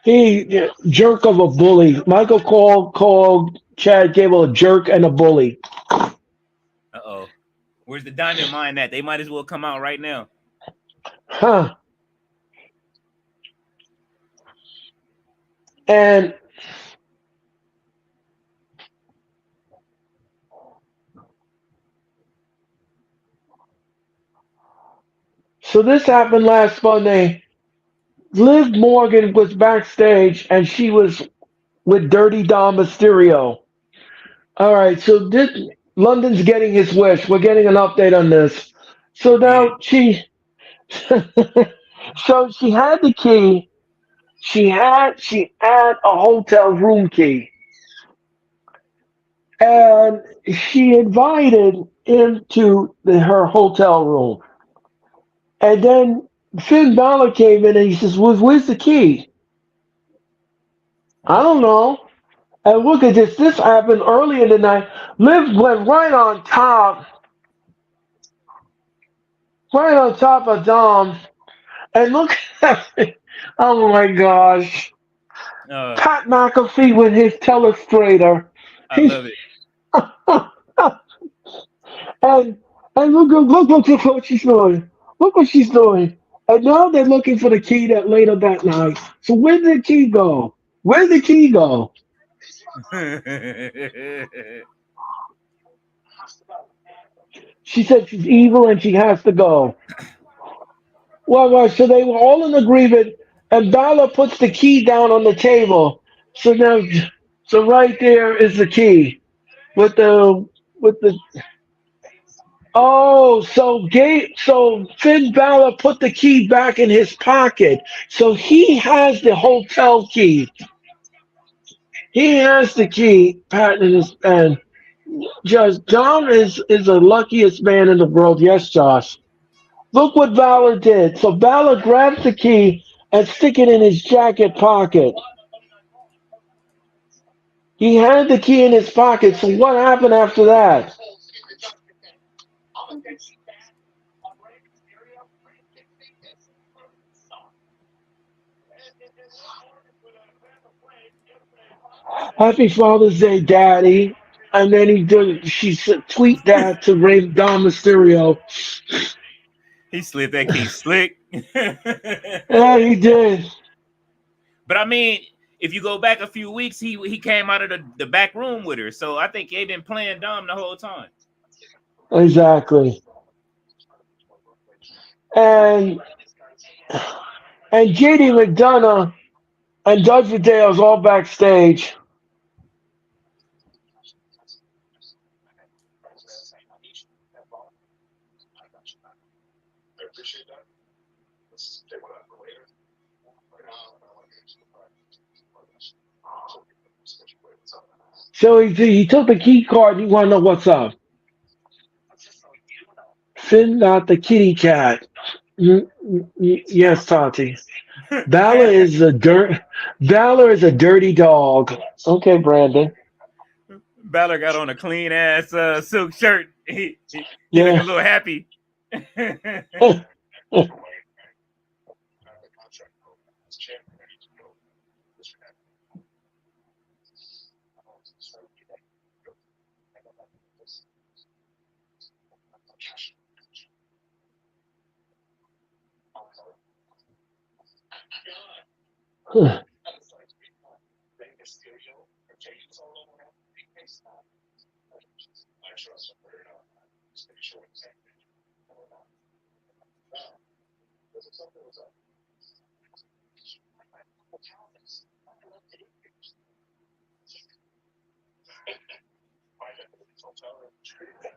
S1: He jerk of a bully. Michael called Chad Gable a jerk and a bully.
S3: Uh-oh. Where's the diamond mine at? They might as well come out right now.
S1: Huh. And so this happened last Monday. Liv Morgan was backstage and she was with Dirty Dom Mysterio. All right, so this London's getting his wish. We're getting an update on this. So
S3: Yeah.
S1: now so she had the key. She had a hotel room key, and she invited him to her hotel room. And then Finn Balor came in and he says, "Where's the key?" I
S3: Huh?
S1: don't know. And look at this. This happened early in the night. Liv went right on top of Dom. And look at it. Oh my gosh.
S3: Uh,
S1: Pat McAfee with his telestrator.
S3: I
S1: He,
S3: love it.
S1: and look what she's doing. Look what she's doing. And now they're looking for the key that later that night. So where did the key go? Where did the key go? She said she's evil and she has to go. Well, so they were all in agreement, and Balor puts the key down on the table. So now, so right there is the key with the. Oh, so Finn Balor put the key back in his pocket. So he has the hotel key. He has the key, Pat, in his and Josh. Dom is the luckiest man in the world. Yes, Josh. Look what Balor did. So Balor grabs the key and stick it in his jacket pocket. He had the key in his pocket. So what happened after that? Happy Father's Day, Daddy. And then she said, tweet that to Ray Dom Mysterio.
S3: He slid that key slick.
S1: Yeah, he did.
S3: But I mean, if you go back a few weeks, he came out of the back room with her. So I think they've been playing Dom the whole time.
S1: Exactly. And JD McDonough and Doug Video's all backstage. So he took the key card. He want to know what's up. Finn, not the kitty cat. Yes, Tati. Balor is a dirt. Balor is a dirty dog. Okay, Brandon.
S3: Balor got on a clean ass silk shirt. He looked a
S1: Yeah.
S3: little happy.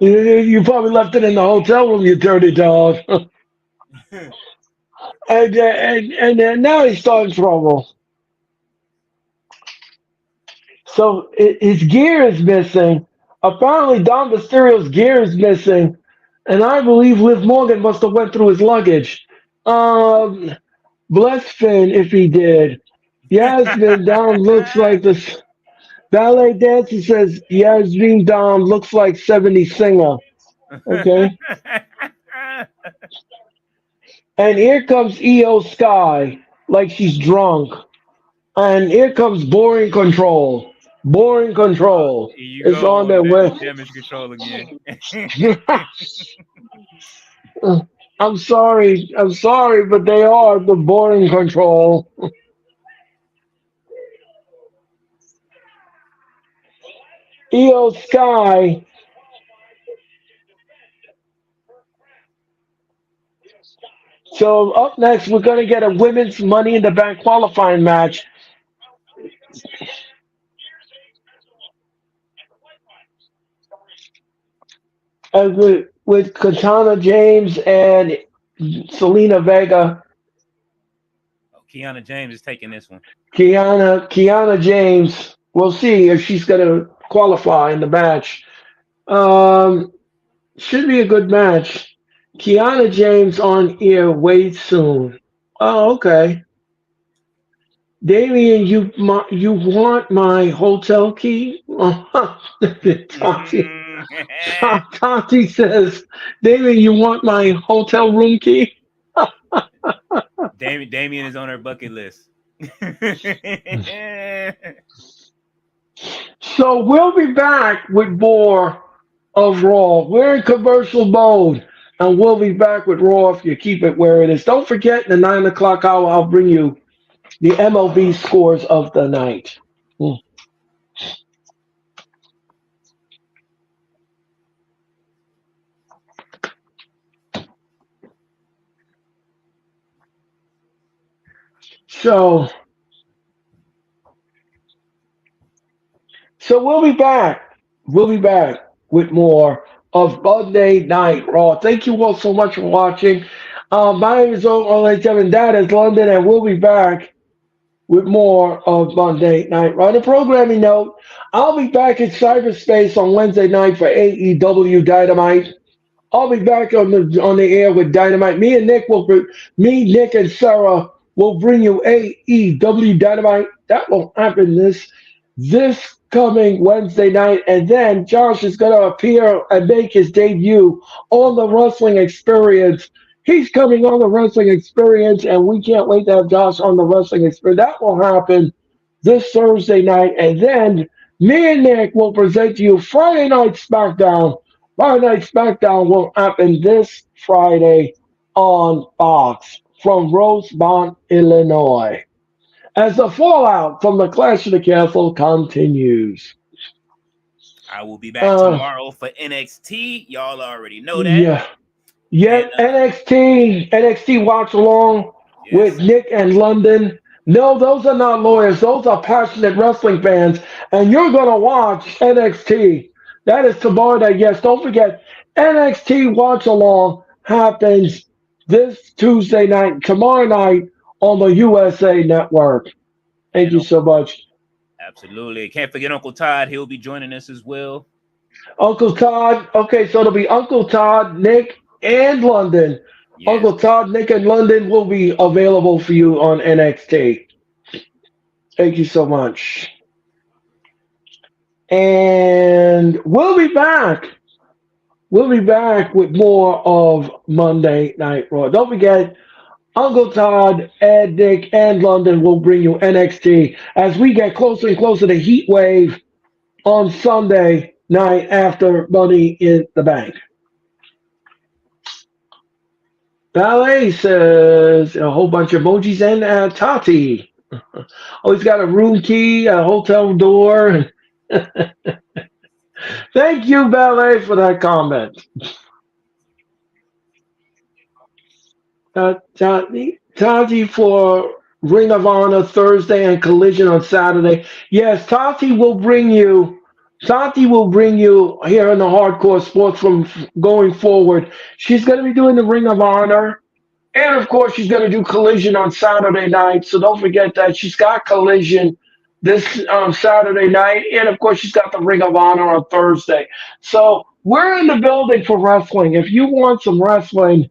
S1: You probably left it in the hotel room, you dirty dog. And then now he's starting trouble. So his gear is missing. Apparently, Dom Mysterio's gear is missing, and I believe Liv Morgan must have went through his luggage. Um, Bless Finn if he did. Yasmin Dom looks like this ballet dancer says Yasmin Dom looks like 70 singer. Okay. And here comes EO Sky like she's drunk. And here comes boring control. Boring control
S3: Here you
S1: is on
S3: go,
S1: their way.
S3: damage control again.
S1: I'm sorry, but they are the boring control. EO Sky. So up next, we're gonna get a women's Money in the Bank qualifying match. With Katana James and Selena Vega.
S3: Oh, Kiana James is taking this one.
S1: Kiana James. We'll see if she's gonna qualify in the match. Um, should be a good match. Kiana James on air way soon. Oh, okay. Damien, you want my hotel key? Tati, Tati says, Damien, you want my hotel room key?
S3: Damien is on her bucket list.
S1: So we'll be back with more of Raw. We're in commercial mode, and we'll be back with Raw if you keep it where it is. Don't forget, in the 9 o'clock hour, I'll bring you the MLB scores of the night. So, so we'll be back. We'll be back with more of Monday Night Raw. Thank you all so much for watching. My name is Olay, and that is London, and we'll be back with more of Monday Night Raw. On a programming note, I'll be back in cyberspace on Wednesday night for AEW Dynamite. I'll be back on the air with Dynamite. Nick, and Sarah will bring you AEW Dynamite. That will happen this coming Wednesday night, and then Josh is going to appear and make his debut on the Wrestling Experience. He's coming on the Wrestling Experience, and we can't wait to have Josh on the Wrestling Experience. That will happen this Thursday night, and then me and Nick will present to you Friday Night SmackDown. Friday Night SmackDown will happen this Friday on Fox from Rosemont, Illinois, as the fallout from the Clash of the Castle continues.
S3: I will be back tomorrow for NXT. Y'all already know that.
S1: Yeah. Yeah,
S3: And,
S1: NXT watch along with
S3: yes,
S1: Nick and London. No, those are not lawyers. Those are passionate wrestling fans. And you're going to watch NXT. That is tomorrow night. Yes, don't forget, NXT watch along happens this Tuesday night, tomorrow night on the USA Network. Thank
S3: and
S1: you so much.
S3: absolutely. Can't forget Uncle Todd. He'll be joining us as well.
S1: Uncle Todd. Okay, so it'll be Uncle Todd, Nick, and London.
S3: Yes.
S1: Uncle Todd, Nick, and London will be available for you on NXT. Thank you so much. And we'll be back. We'll be back with more of Monday Night Raw. Don't forget, Uncle Todd, Ed, Nick, and London will bring you NXT as we get closer and closer to Heat Wave on Sunday night after Money in the Bank. Ballet says a whole bunch of emojis and Tati. Oh, he's got a room key, a hotel door. Thank you, Ballet, for that comment. Tati for Ring of Honor Thursday and Collision on Saturday. Yes, Tati will bring you. Tati will bring you here in the Hardcore Sports from going forward. She's going to be doing the Ring of Honor. And of course, she's going to do Collision on Saturday night. So don't forget that she's got Collision this Saturday night. And of course, she's got the Ring of Honor on Thursday. So we're in the building for wrestling. If you want some wrestling,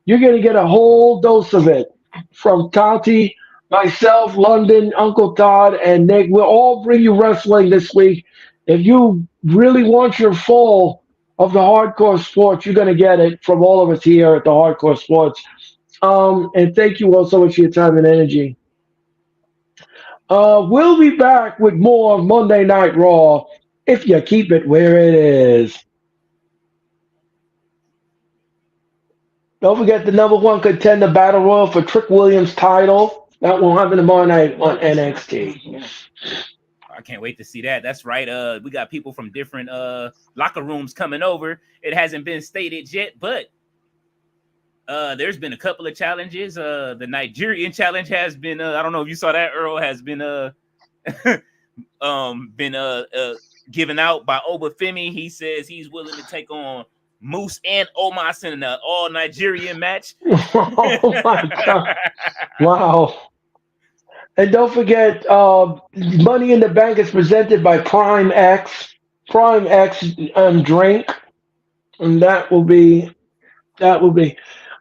S1: you're going to get a whole dose of it from Tati, myself, London, Uncle Todd, and Nick. We'll all bring you wrestling this week. If you really want your full of the Hardcore Sports, you're going to get it from all of us here at the Hardcore Sports. And thank you all so much for your time and energy. We'll be back with more Monday Night Raw if you keep it where it is. Don't forget the number one contender battle royal for Trick Williams' title. That will happen tomorrow night on NXT.
S3: I can't wait to see that. That's right. We got people from different locker rooms coming over. It hasn't been stated yet, but there's been a couple of challenges. The Nigerian challenge has been I don't know if you saw that, Earl, has been given out by Obafemi. He says he's willing to take on Moose and Omos in an all Nigerian match.
S1: Oh my God. Wow. And don't forget, Money in the Bank is presented by Prime X drink. And that will be.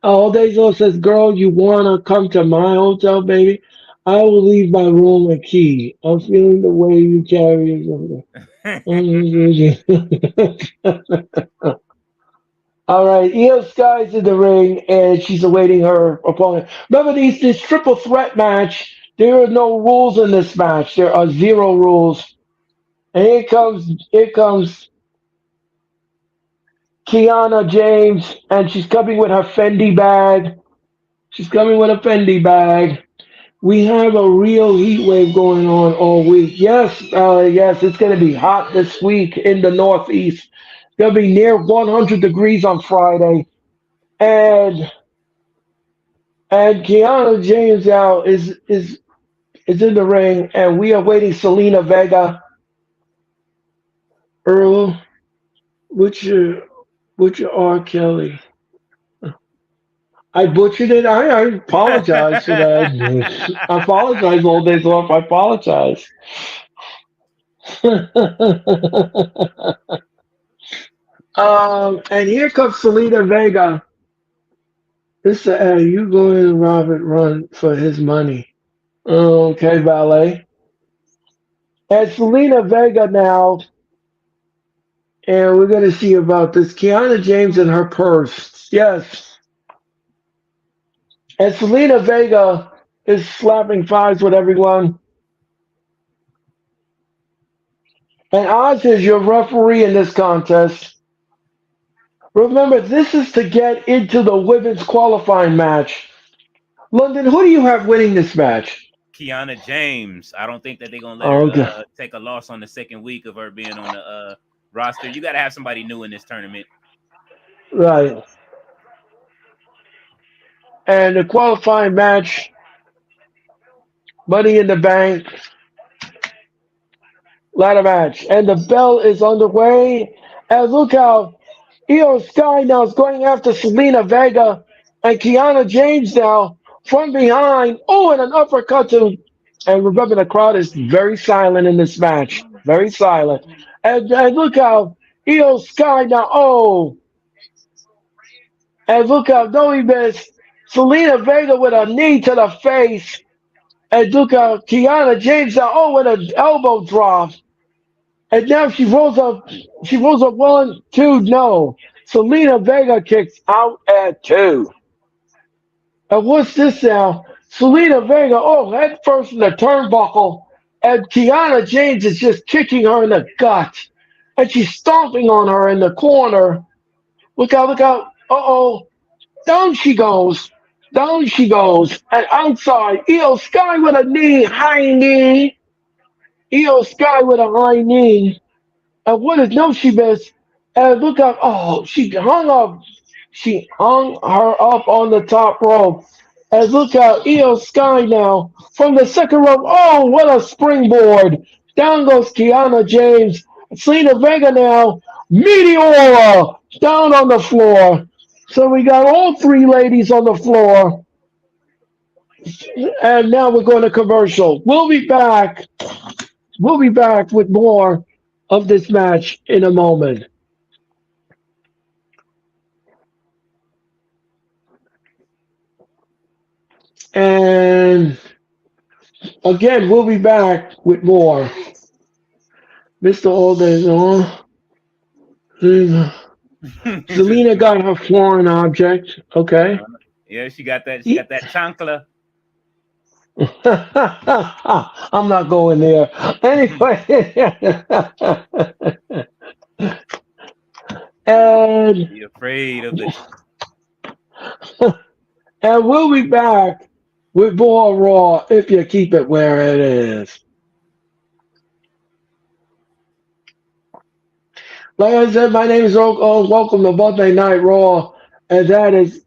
S1: All day Zone says, girl, you want to come to my hotel, baby? I will leave my room a key. I'm feeling the way you carry it. All right, Io Sky's in the ring, and she's awaiting her opponent. Remember, this triple threat match, there are no rules in this match. There are zero rules. And here comes Kiana James, and she's coming with her Fendi bag. We have a real heat wave going on all week. Yes, it's going to be hot this week in the Northeast. It's going to be near 100 degrees on Friday. And Kiana James now is is in the ring, and we are waiting Selena Vega, Earl, which R. Kelly. I butchered it. I apologize for that. I apologize all days off. I apologize. And here comes Selena Vega. This you going to Robert run for his money. Okay, ballet. And Selena Vega now, and we're going to see about this. Kiana James and her purse. Yes. And Selena Vega is slapping fives with everyone. And Oz is your referee in this contest. Remember, this is to get into the women's qualifying match. London, who do you have winning this match?
S3: Kiana James. I don't think that they're gonna let
S1: Oh,
S3: her
S1: okay.
S3: take a loss on the second week of her being on the roster. You got to have somebody new in this tournament.
S1: Right. And the qualifying match, Money in the Bank, ladder match. And the bell is underway. And look how Io Sky now is going after Selena Vega and Kiana James now from behind. Oh, and an uppercut to. And remember, the crowd is very silent in this match. Very silent. And look how Io Sky now. Oh, and look how no, he missed. Selena Vega with a knee to the face. And look how Kiana James now. Oh, with an elbow drop. And now she rolls up. She rolls up one, two, no. Selena Vega kicks out at two. And what's this now? Selena Vega, oh, head first in the turnbuckle. And Kiana James is just kicking her in the gut. And she's stomping on her in the corner. Look out, look out. Uh-oh. Down she goes. Down she goes. And outside, Io Sky with a knee, high knee. Io Sky with a high knee. And what is no she missed? And look up, oh, she hung up. She hung her up on the top rope. And look out, Io Sky now from the second rope. Oh, what a springboard. Down goes Kiana James. Selena Vega now. Meteora down on the floor. So we got all three ladies on the floor. And now we're going to commercial. We'll be back. We'll be back with more of this match in a moment. And again, we'll be back with more. Mr. All Day Long. Selena got her foreign object. Okay.
S3: Yeah, she got that. She got that chancla.
S1: I'm not going there. Anyway. and
S3: Be afraid of the.
S1: and we'll be back with more Raw if you keep it where it is. Like I said, my name is Rocco. Welcome to Monday Night Raw, and that is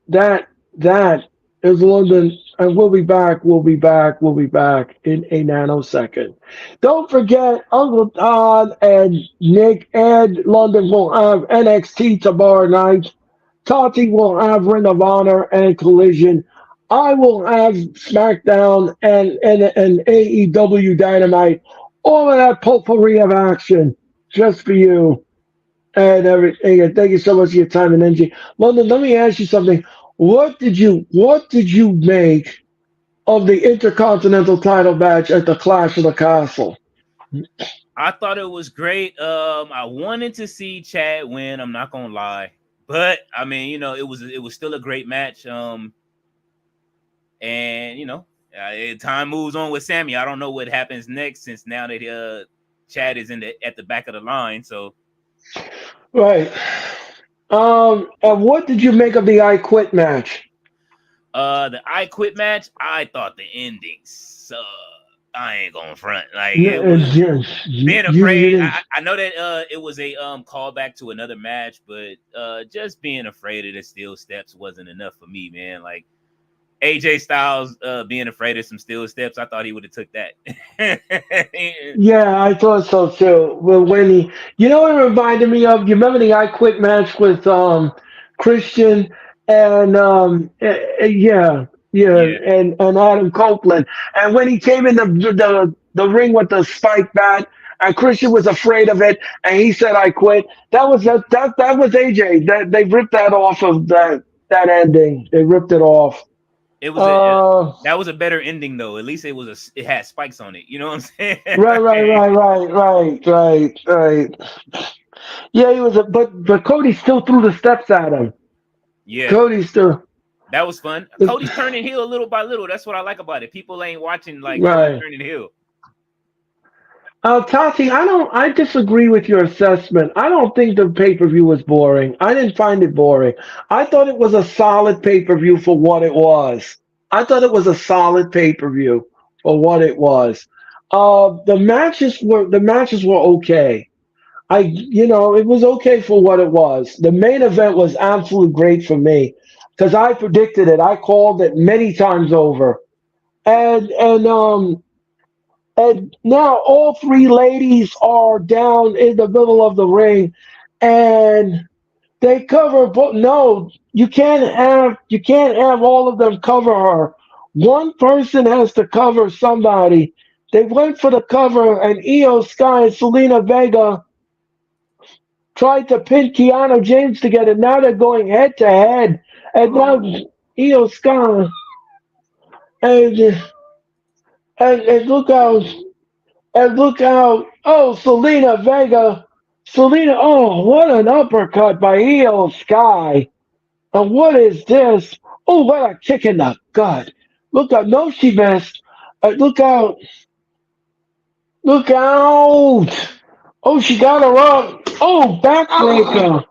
S1: London. And we'll be back. We'll be back. We'll be back in a nanosecond. Don't forget, Uncle Todd and Nick and London will have NXT tomorrow night. Tati will have Ring of Honor and Collision. I will have SmackDown and AEW Dynamite. All of that potpourri of action just for you and everything. And thank you so much for your time and energy. London, let me ask you something. What did you make of the Intercontinental title match at the Clash of the Castle?
S3: I thought it was great. I wanted to see Chad win. I'm not gonna lie, but I mean, it was still a great match. And time moves on with Sammy. I don't know what happens next since now that Chad is at the back of the line. So
S1: Right. And what did you make of the I Quit match?
S3: the I Quit match, I thought the ending sucked. I ain't gonna front. Like
S1: Yeah,
S3: it was being
S1: you
S3: afraid.
S1: didn't.
S3: I know that it was a callback to another match, but just being afraid of the steel steps wasn't enough for me, man. Like AJ Styles being afraid of some steel steps. I thought he would have took that.
S1: Yeah, I thought so too. Well, when he, you know, what it reminded me of. You remember the I Quit match with Christian and yeah, yeah,
S3: Yeah,
S1: and Adam Copeland, and when he came in the ring with the spike bat, and Christian was afraid of it, and he said, "I quit." That was AJ. That they ripped that off of that ending. They ripped it off.
S3: it was a
S1: Uh,
S3: that was a better ending though. At least it had spikes on it. You know what I'm
S1: right, right,
S3: saying?
S1: right, right, right, right, right. Yeah, he was a but Cody still threw the steps at him.
S3: Yeah,
S1: Cody still
S3: that was fun. Cody's turning heel little by little. That's what I like about it. People ain't watching like Cody
S1: right.
S3: turning heel.
S1: Tati, I disagree with your assessment. I don't think the pay per view was boring. I didn't find it boring. I thought it was a solid pay per view for what it was. I thought it was a solid pay per view for what it was. The matches were okay. It was okay for what it was. The main event was absolutely great for me because I predicted it. I called it many times over, and now all three ladies are down in the middle of the ring, and they cover. But no, you can't have all of them cover her. One person has to cover somebody. They went for the cover, and Io Sky and Selena Vega tried to pin Kiana James together. Now they're going head to head, and now Io Sky and and look out! Oh, Selena Vega, Selena! Oh, what an uppercut by Io Sky! And what is this? Oh, what a kick in the gut! Look out! No, she missed. Look out! Look out! Oh, she got her up. Oh, backbreaker.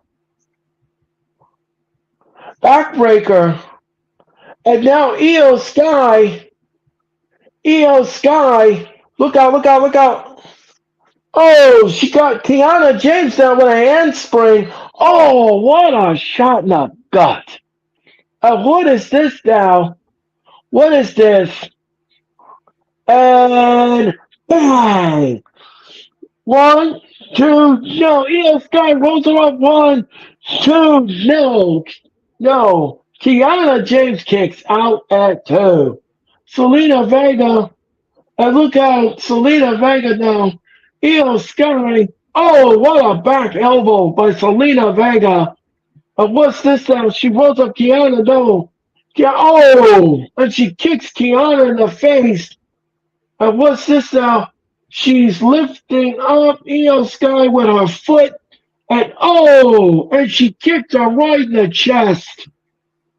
S1: And now Io Sky, look out, look out, look out. Oh, she got Tiana James down with a handspring. Oh, what a shot in the gut. What is this now? What is this? And bang! One, two, no. Io Sky rolls her up. One, two, no. No. Tiana James kicks out at two. Selena Vega. And look out, Selena Vega now. Io Sky. Oh, what a back elbow by Selena Vega. And what's this now? She rolls up Kiana, no. Oh, and she kicks Kiana in the face. And what's this now? She's lifting up Io Sky with her foot. And oh, and she kicked her right in the chest.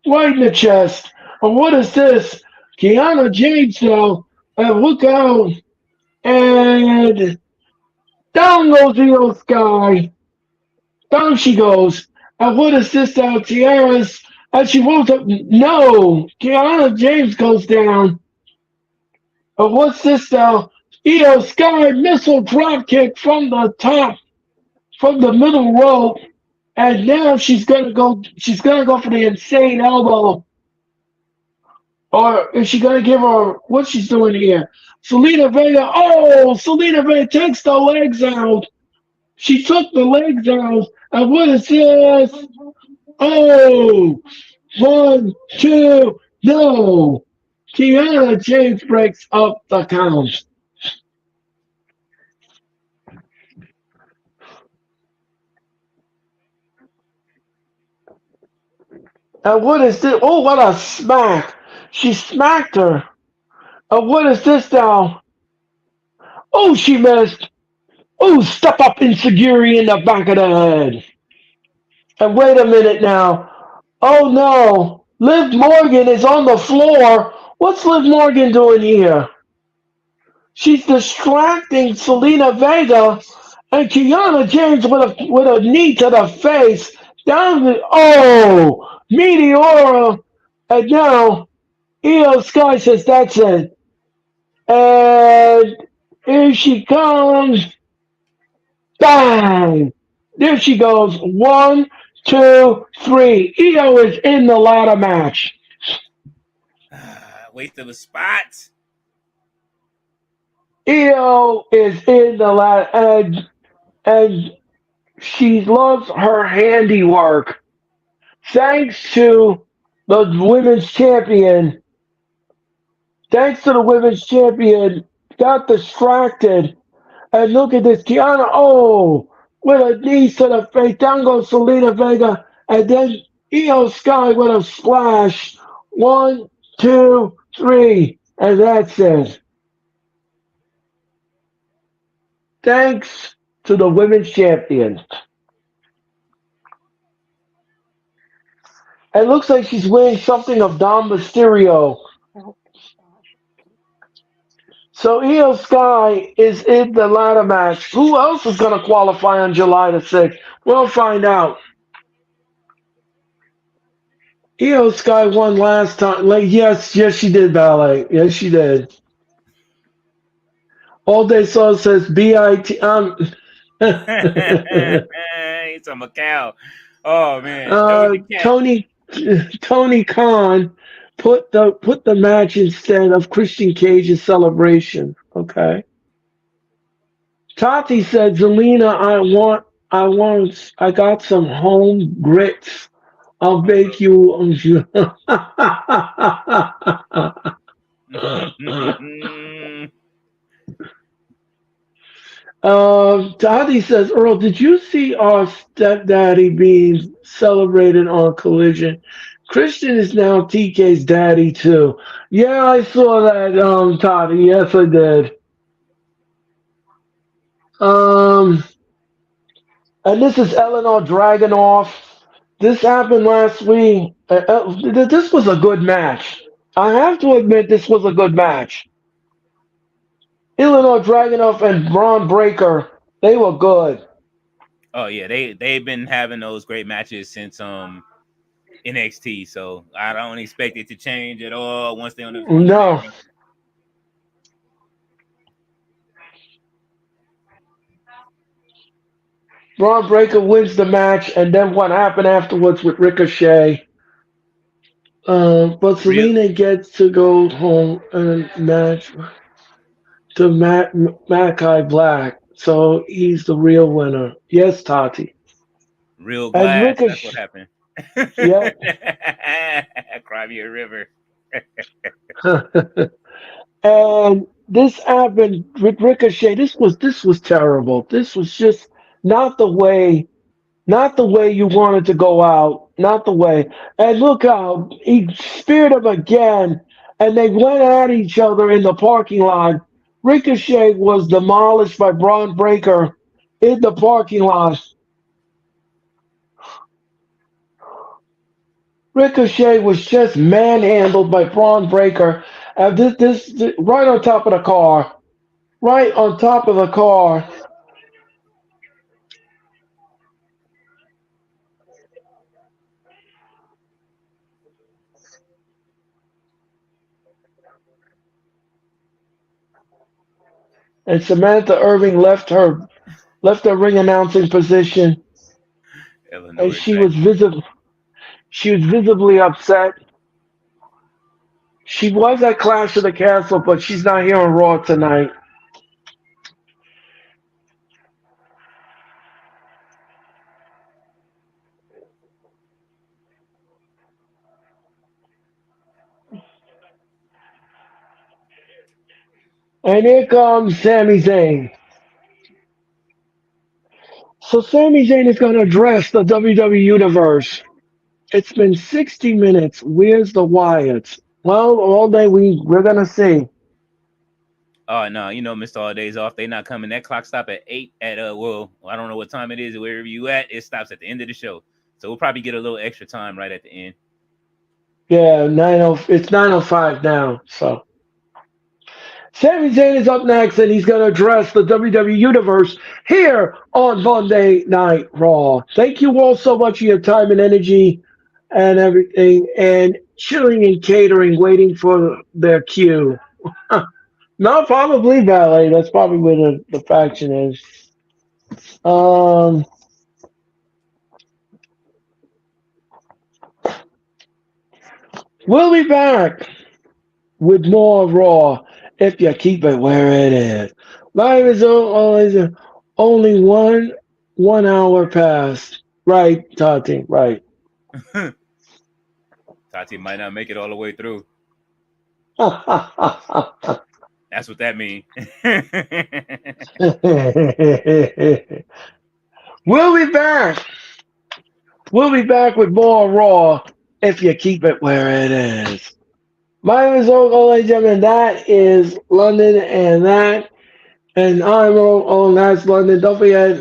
S1: Right in the chest. And what is this? Kiana James now. And look out. And down goes Io Sky. Down she goes. And what is this now? Tiara's. And she rolls up. No. Kiana James goes down. And what's this now? Io Sky missile drop kick from the top, from the middle rope. And now she's gonna go for the insane elbow. Or is she gonna give her what she's doing here? Selena Vega. Oh, Selena Vega takes the legs out. She took the legs out. And what is this? Oh, one, two, no. Kiana James breaks up the count. And what is this? Oh, what a smack. She smacked her. And what is this now? Oh, she missed. Oh, step up insecurity in the back of the head. And wait a minute now. Oh no. Liv Morgan is on the floor. What's Liv Morgan doing here? She's distracting Selena Vega and Kiana James with a knee to the face. Down the Meteora. And now Io Sky says that's it. And here she comes. Bang! There she goes. One, two, three. Io is in the ladder match.
S3: Waste of a spot.
S1: Io is in the ladder, and she loves her handiwork. Thanks to the women's champion, thanks to the women's champion, got distracted. And look at this, Kiana. Oh, with a knee to the face. Down goes Selena Vega. And then Io Sky with a splash. One, two, three. And that's it. Thanks to the women's champion. It looks like she's wearing something of Dom Mysterio. So Io Sky is in the ladder match. Who else is going to qualify on July the 6th? We'll find out. Io Sky won last time. Like, yes, she did, Ballet. Yes, she did. All Day Soul says BIT.
S3: It's a Macau. Oh man, Doja Cat.
S1: Tony Khan put the match instead of Christian Cage's celebration. Okay. Tati said, Zelina, I got some home grits. I'll bake you. Tati says, Earl, did you see our stepdaddy being celebrated on Collision? Christian is now TK's daddy too. Yeah, I saw that, Tati. Yes, I did. Um, and this is Eleanor Dragunov. This happened last week. This was a good match. I have to admit, this was a good match. Eleanor Dragunov and Braun Breaker, they were good.
S3: Oh yeah, they've been having those great matches since NXT. So I don't expect it to change at all once they're on the
S1: No.
S3: main.
S1: Braun Breaker wins the match, and then what happened afterwards with Ricochet? But
S3: Real
S1: Selena gets to go home and match to Malachi Black, so he's the real winner. Yes, Tati.
S3: real
S1: And
S3: glass. That's what
S1: Ricochet,
S3: happened.
S1: yep.
S3: Cry me a river.
S1: And this happened with Ricochet. This was terrible. This was just not the way Not the way you wanted to go out. Not the way. And look how he speared him again, and they went at each other in the parking lot. Ricochet was demolished by Braun Breaker in the parking lot. Ricochet was just manhandled by Braun Breaker. And this right on top of the car. Right on top of the car. And Samantha Irving left her ring announcing position, and
S3: Eleanor
S1: she was
S3: Dragon.
S1: visible. She was visibly upset. She was at Clash of the Castle, but she's not here on Raw tonight. And here comes Sami Zayn. So Sami Zayn is going to address the WWE Universe. It's been 60 minutes. Where's the Wyatts? Well, all day we're going to see.
S3: Oh no, Mr. All Days Off. They not coming. That clock stop at 8 at well, I don't know what time it is, wherever you at, it stops at the end of the show. So we'll probably get a little extra time right at the end.
S1: Yeah, it's 9:05 now. So Sami Zayn is up next, and he's going to address the WWE Universe here on Monday Night Raw. Thank you all so much for your time and energy and everything, and chilling and catering, waiting for their cue. No, probably ballet. That's probably where the faction is. Um, we'll be back with more Raw if you keep it where it is. Live is only 1 hour past. Right, Tati, right.
S3: Tati might not make it all the way through. That's what that means.
S1: We'll be back. We'll be back with more Raw if you keep it where it is. My name is Ogo, ladies and gentlemen. That is London, and I'm on that's London. Don't forget,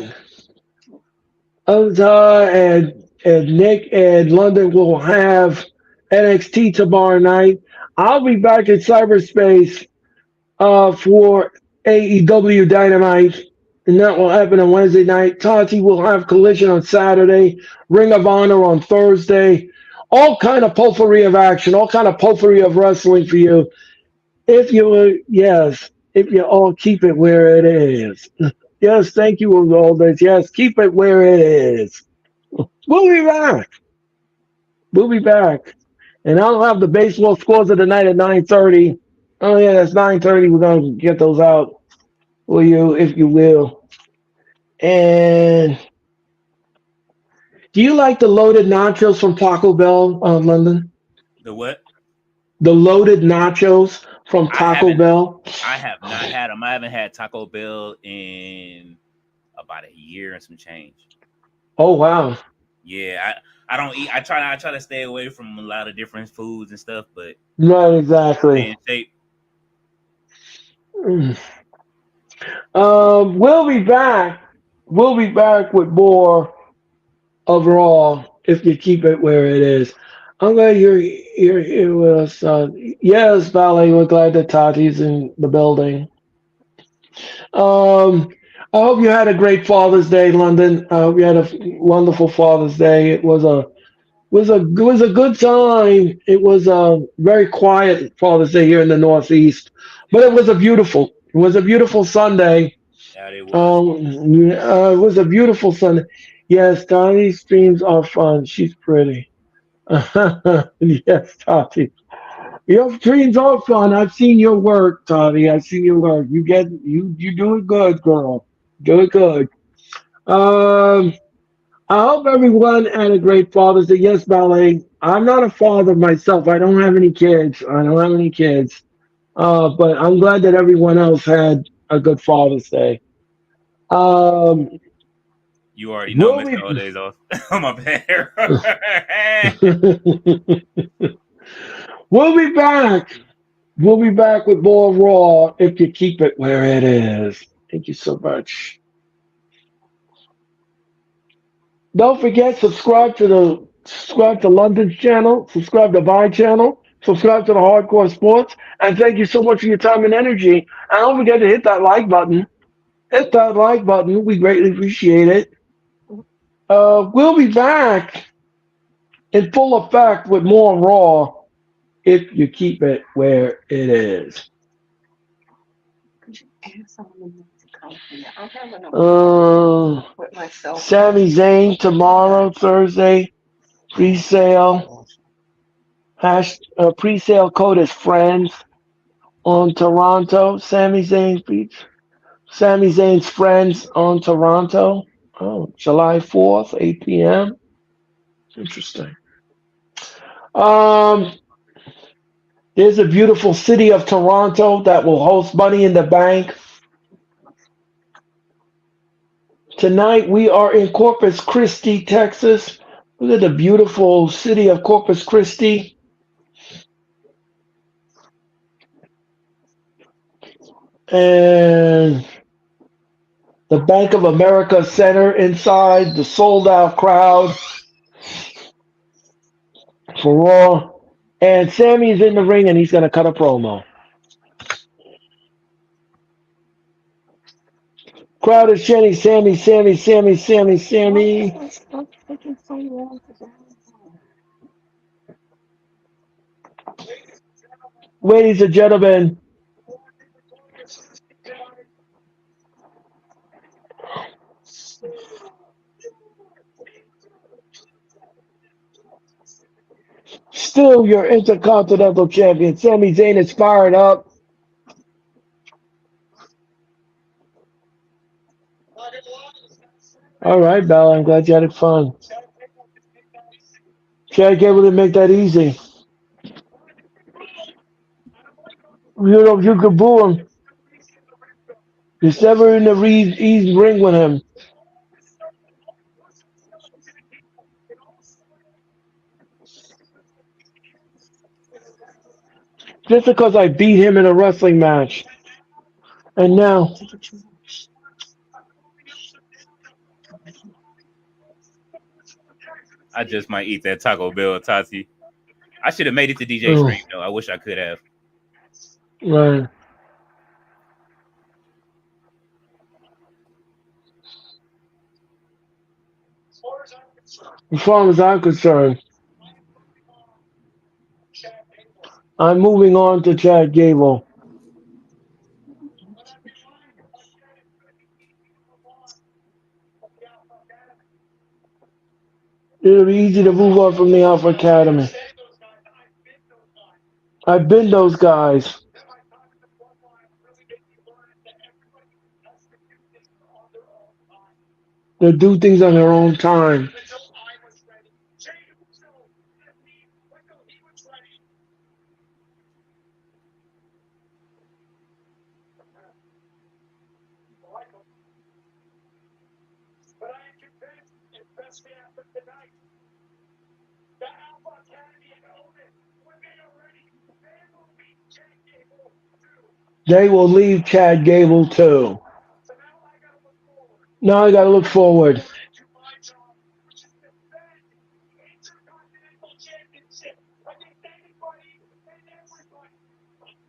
S1: and Nick and London will have NXT tomorrow night. I'll be back in cyberspace for AEW Dynamite, and that will happen on Wednesday night. Tati will have Collision on Saturday, Ring of Honor on Thursday. All kind of potpourri of action, all kind of potpourri of wrestling for you. If you yes, if you all keep it where it is. Yes, thank you, Golders. Yes, keep it where it is. We'll be back. We'll be back. And I'll have the baseball scores of the night at 9:30. Oh yeah, that's 9:30. We're gonna get those out for you, if you will. And do you like the loaded nachos from Taco Bell, London?
S3: The what?
S1: The loaded nachos from
S3: I
S1: Taco
S3: haven't.
S1: Bell.
S3: I have not had them. I haven't had Taco Bell in about a year and some change.
S1: Oh wow.
S3: Yeah, I don't eat. I try to stay away from a lot of different foods and stuff, but
S1: Right,
S3: stay
S1: exactly.
S3: in shape.
S1: Mm. We'll be back. We'll be back with more overall if you keep it where it is. I'm glad you're here with us. Yes, Valley, we're glad that Tati's in the building. Um, I hope you had a great Father's Day, London. I hope you had a wonderful Father's Day. It was a good time. It was a very quiet Father's Day here in the Northeast, but it was a beautiful Sunday.
S3: Yeah, it was.
S1: It was a beautiful Sunday. Yes, Tati's streams are fun. She's pretty. Yes, Tati. Your streams are fun. I've seen your work, Tati. I've seen your work. You do it good, girl. Do it good. Um, I hope everyone had a great Father's Day. Yes, Ballet. I'm not a father myself. I don't have any kids. I don't have any kids. But I'm glad that everyone else had a good Father's Day. Um,
S3: You already know,
S1: we'll
S3: Mr.
S1: be
S3: All Days Off. Oh my bad.
S1: we'll be back. We'll be back with more Raw if you keep it where it is. Thank you so much. Don't forget subscribe to London's channel, subscribe to my channel, subscribe to the Hardcore Sports, and thank you so much for your time and energy. And don't forget to hit that like button. Hit that like button. We greatly appreciate it. We'll be back in full effect with more Raw if you keep it where it is. Sami Zayn tomorrow, Thursday, pre-sale. Pre-sale code is friends on Toronto. Sami Zayn's friends on Toronto. Oh, July 4th, 8 p.m. Interesting. Um, there's a beautiful city of Toronto that will host Money in the Bank. Tonight we are in Corpus Christi, Texas. Look at the beautiful city of Corpus Christi. And the Bank of America Center inside, the sold out crowd for Raw. And Sammy's in the ring and he's going to cut a promo. Crowd is chanting Sammy, Sammy, Sammy, Sammy, Sammy. Ladies and gentlemen, Still your Intercontinental Champion. Sami Zayn is fired up. All right, Bella. I'm glad you had fun. Chad Gable didn't make that easy. You could boo him. He's never in the easy ring with him. Just because I beat him in a wrestling match. And now,
S3: I just might eat that Taco Bell, Tati. I should have made it to DJ
S1: oh,
S3: Stream though. I wish I could have.
S1: right. As far as I'm concerned, I'm moving on to Chad Gable. It'll be easy to move on from the Alpha Academy. I've been those guys. They do things on their own time. They will leave Chad Gable too. Now I got to look forward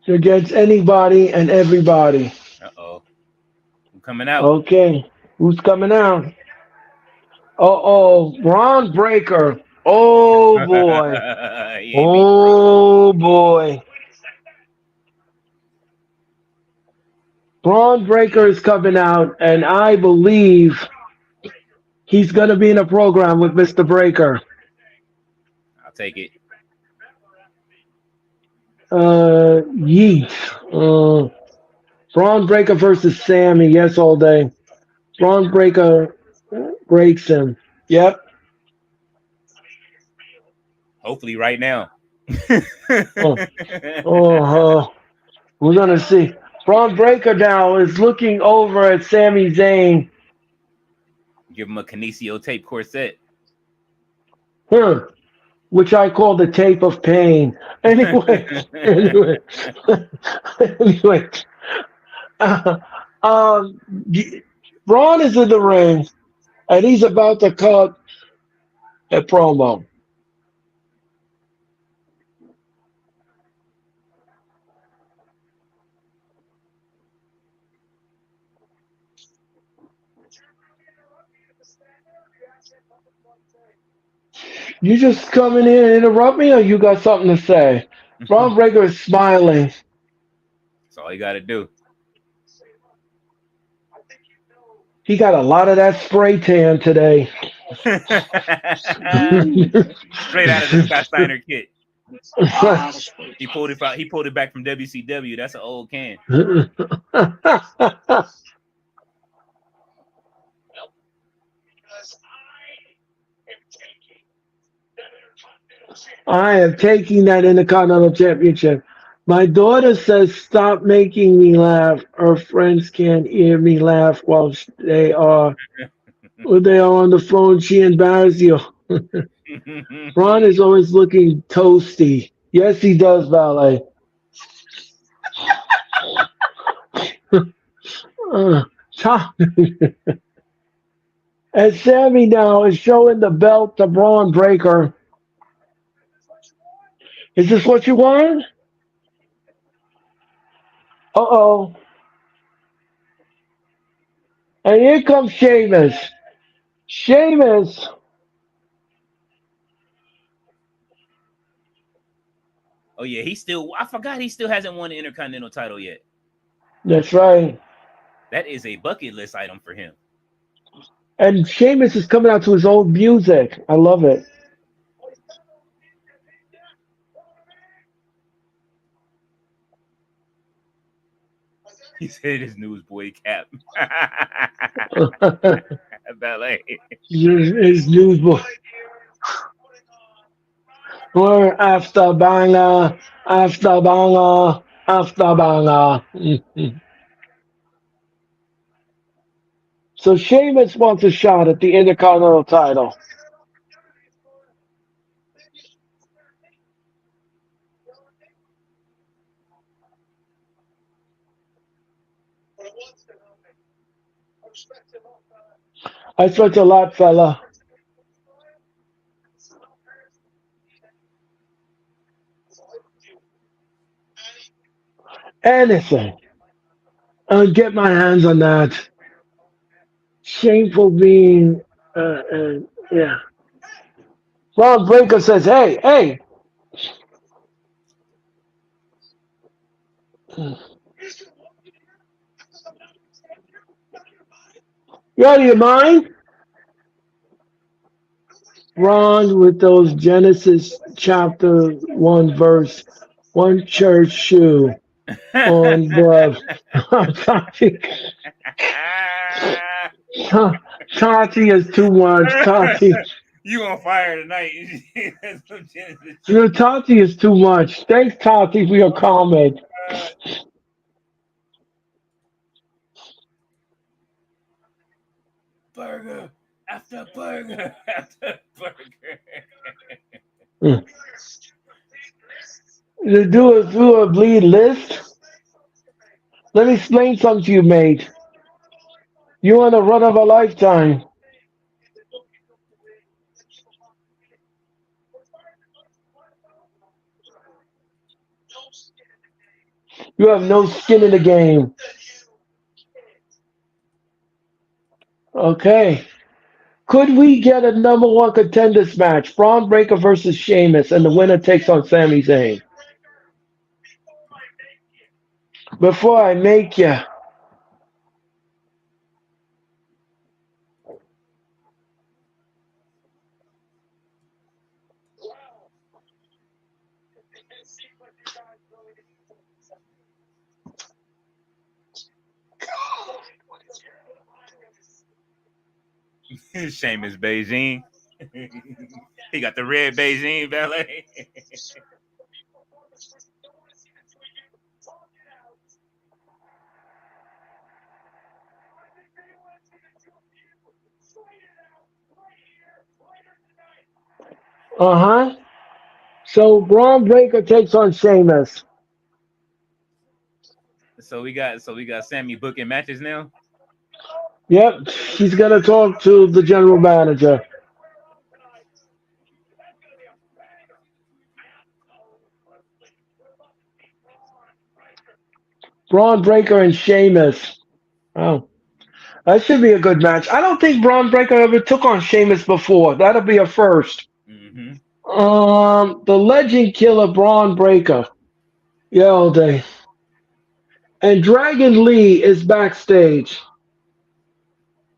S1: against anybody and everybody.
S3: Uh-oh. I'm coming out.
S1: Okay, who's coming out? Oh, Braun Breaker. Oh boy.
S3: He ain't beat Brock.
S1: Oh boy. Braun Breaker is coming out, and I believe he's going to be in a program with Mr. Breaker.
S3: I'll take it.
S1: Yeet. Braun Breaker versus Sammy. Yes, all day. Braun Breaker breaks him. Yep.
S3: Hopefully right now.
S1: Oh, we're going to see. Braun Breaker now is looking over at Sami Zayn.
S3: Give him a Kinesio tape corset.
S1: Which I call the tape of pain. Anyway. Anyway. Um, Braun is in the ring, and he's about to cut a promo. You just coming in and interrupt me, or you got something to say? Braun Breaker is smiling.
S3: That's all you got to do.
S1: He got a lot of that spray tan today.
S3: Straight out of the Scott Steiner kit. He pulled it out. He pulled it back from WCW. That's an old can.
S1: I am taking that Intercontinental Championship. My daughter says, "Stop making me laugh." Her friends can't hear me laugh while they are on the phone. She embarrasses you. Ron is always looking toasty. Yes, he does, Valet. Tom- and Sammy now is showing the belt to Braun Breaker. Is this what you want? Uh-oh. And here comes Sheamus. Sheamus.
S3: Oh yeah, I forgot he still hasn't won the Intercontinental title yet.
S1: That's right.
S3: That is a bucket list item for him.
S1: And Sheamus is coming out to his old music. I love it.
S3: He said his newsboy cap. Ballet.
S1: His newsboy. We're after banger, after banger, after banger. Mhm. So Sheamus wants a shot at the Intercontinental title. I expect a lot, fella. Anything. I'll get my hands on that. Shameful being, yeah. Ron Breaker says, hey, hey, you out of your mind? Ron with those Genesis chapter 1 verse, one church shoe on the Tati. Tati is too much. Tati.
S3: You on fire tonight. Some Genesis
S1: You know, Tati is too much. Thanks, Tati, for your comment.
S3: burger after burger after burger.
S1: Mm. To do a bleed list. Let me explain something to you, mate. You on a run of a lifetime. You have no skin in the game. Okay. Could we get a number one contenders match? Braun Breaker versus Sheamus, and the winner takes on Sami Zayn. Before I make you.
S3: Seamus Beijing. He got the red Beijing ballet.
S1: Uh huh. So Braun Breaker takes on Sheamus.
S3: So we got Sammy booking matches now.
S1: Yep. He's gonna talk to the general manager. Braun Breaker and Sheamus. Oh, that should be a good match. I don't think Braun Breaker ever took on Sheamus before. That'll be a first.
S3: Mm-hmm.
S1: The Legend Killer Braun Breaker. Yeah, all day. And Dragon Lee is backstage.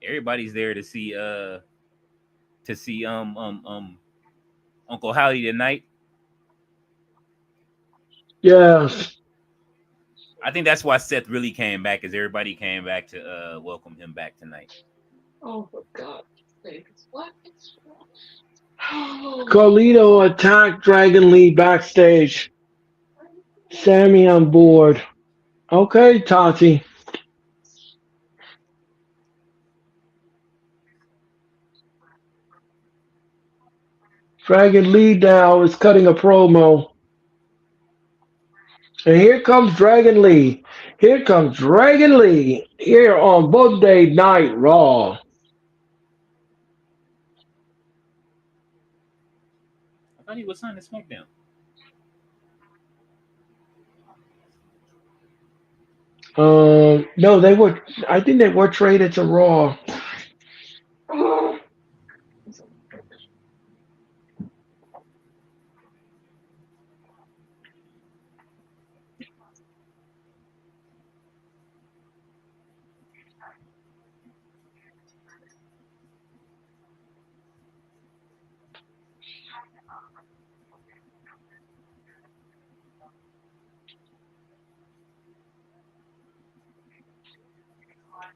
S3: Everybody's there to see Uncle Howdy tonight.
S1: Yes.
S3: I think that's why Seth really came back, is everybody came back to welcome him back tonight.
S1: Carlito attacked Dragon Lee backstage. Sammy on board. Okay, Tati. Dragon Lee now is cutting a promo. And here comes Dragon Lee. Here comes Dragon Lee here on Monday Night Raw.
S3: I thought he was signed to SmackDown.
S1: No, they were. I think they were traded to Raw.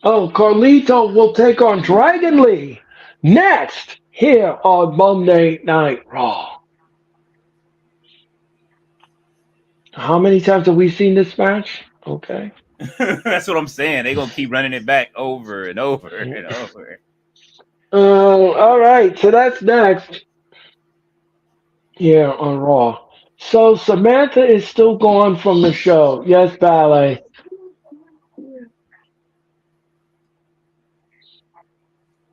S1: Oh, Carlito will take on Dragon Lee next here on Monday Night Raw. How many times have we seen this match? Okay.
S3: That's what I'm saying. They're gonna keep running it back over and over and over.
S1: All right. So that's next here on Raw. So Samantha is still gone from the show. Yes, Ballet.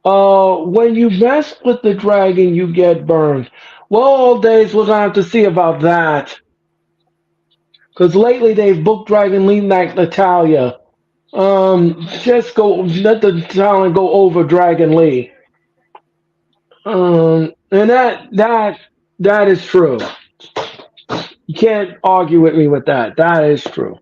S1: When you mess with the dragon, you get burned. Well, old days, we're gonna have to see about that. Because lately they've booked Dragon Lee like Natalia. Just go let the talent go over Dragon Lee. And that is true. You can't argue with me with that. That is true.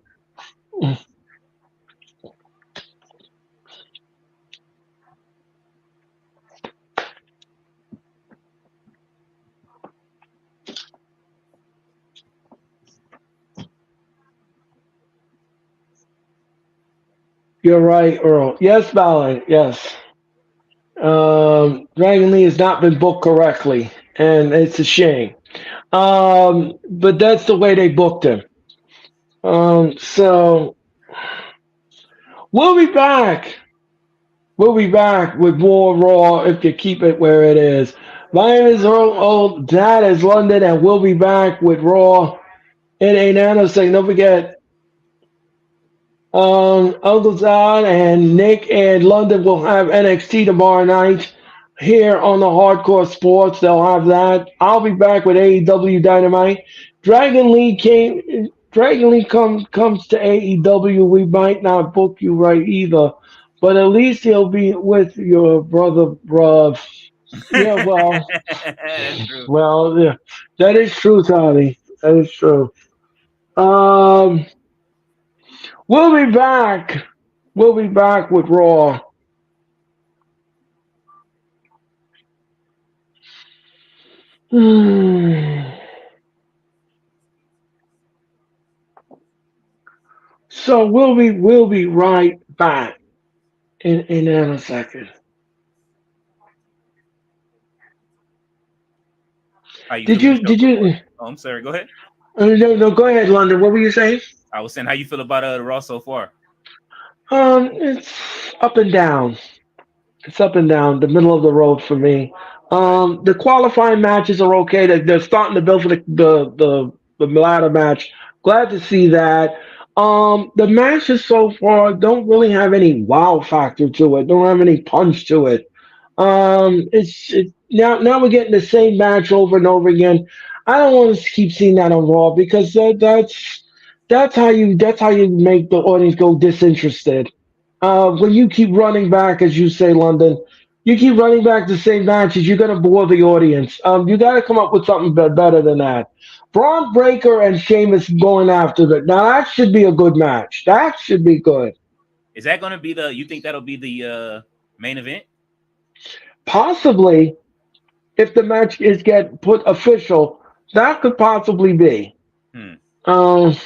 S1: You're right, Earl. Yes, Balin. Yes. Dragon Lee has not been booked correctly, and it's a shame. But that's the way they booked him. So we'll be back. We'll be back with more Raw if you keep it where it is. My name is Earl. Oh, that is London, and we'll be back with Raw in a nanosecond. Don't forget, Uncle John and Nick and London will have NXT tomorrow night here on the Hardcore Sports. They'll have that. I'll be back with AEW Dynamite. Dragon Lee came. Dragon Lee comes to AEW. We might not book you right either, but at least he'll be with your brother, bruv. Yeah,
S3: That's true.
S1: yeah, that is true, Tony. That is true. Um, we'll be back. We'll be back with Raw. So we'll be right back in a second.
S3: How you
S1: Did
S3: feeling the
S1: you
S3: show
S1: did
S3: so far?
S1: you?
S3: Oh, I'm sorry. Go ahead.
S1: No, go ahead, London. What were you saying?
S3: I was saying, how you feel about the Raw so far?
S1: It's up and down. It's up and down, the middle of the road for me.
S3: Okay.
S1: The qualifying matches are okay. They're starting to build for the ladder match. Glad to see that. The matches so far don't really have any wow factor to it. Don't have any punch to it. Now we're getting the same match over and over again. I don't want to keep seeing that on Raw because that's how you make the audience go disinterested. When you keep running back, as you say, London, you keep running back the same matches, you're going to bore the audience. You got to come up with something better than that. Braun Breaker and Sheamus going after it. Now, that should be a good match. That should be good.
S3: Is that going to be the? You think that'll be the main event?
S1: Possibly, if the match is get put official, that could possibly be.
S3: Hmm.
S1: Um,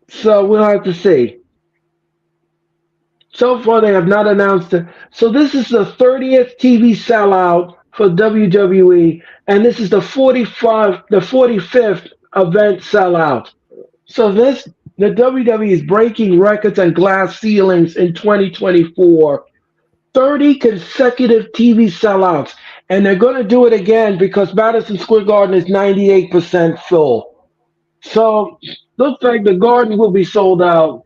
S1: so we'll have to see. So far, they have not announced it. So this is the 30th TV sellout for WWE, and this is the 45th event sellout. So the WWE is breaking records and glass ceilings in 2024. 30 consecutive TV sellouts, and they're going to do it again because Madison Square Garden is 98% full. So looks like the Garden will be sold out.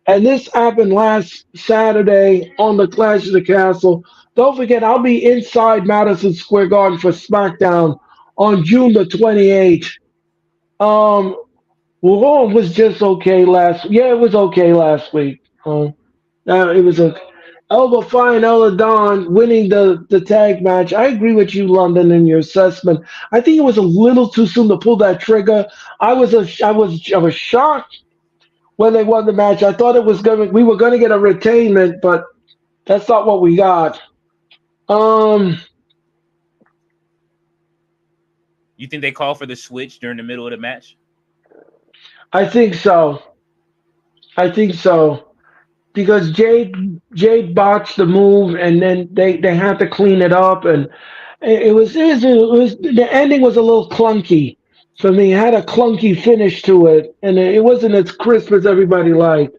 S1: And this happened last Saturday on the Clash of the Castle. Don't forget, I'll be inside Madison Square Garden for SmackDown on June the 28th. Um, Raw was just okay last. Yeah, it was okay last week. It was a Elba Fire and Ella Dawn winning the tag match. I agree with you, London, in your assessment. I think it was a little too soon to pull that trigger. I was shocked when they won the match. I thought we were gonna get a retainment, but that's not what we got. Um,
S3: You think they call for the switch during the middle of the match?
S1: I think so. I think so. because Jade botched the move, and then they had to clean it up, and it was the ending was a little clunky for me. It had a clunky finish to it, and it wasn't as crisp as everybody liked.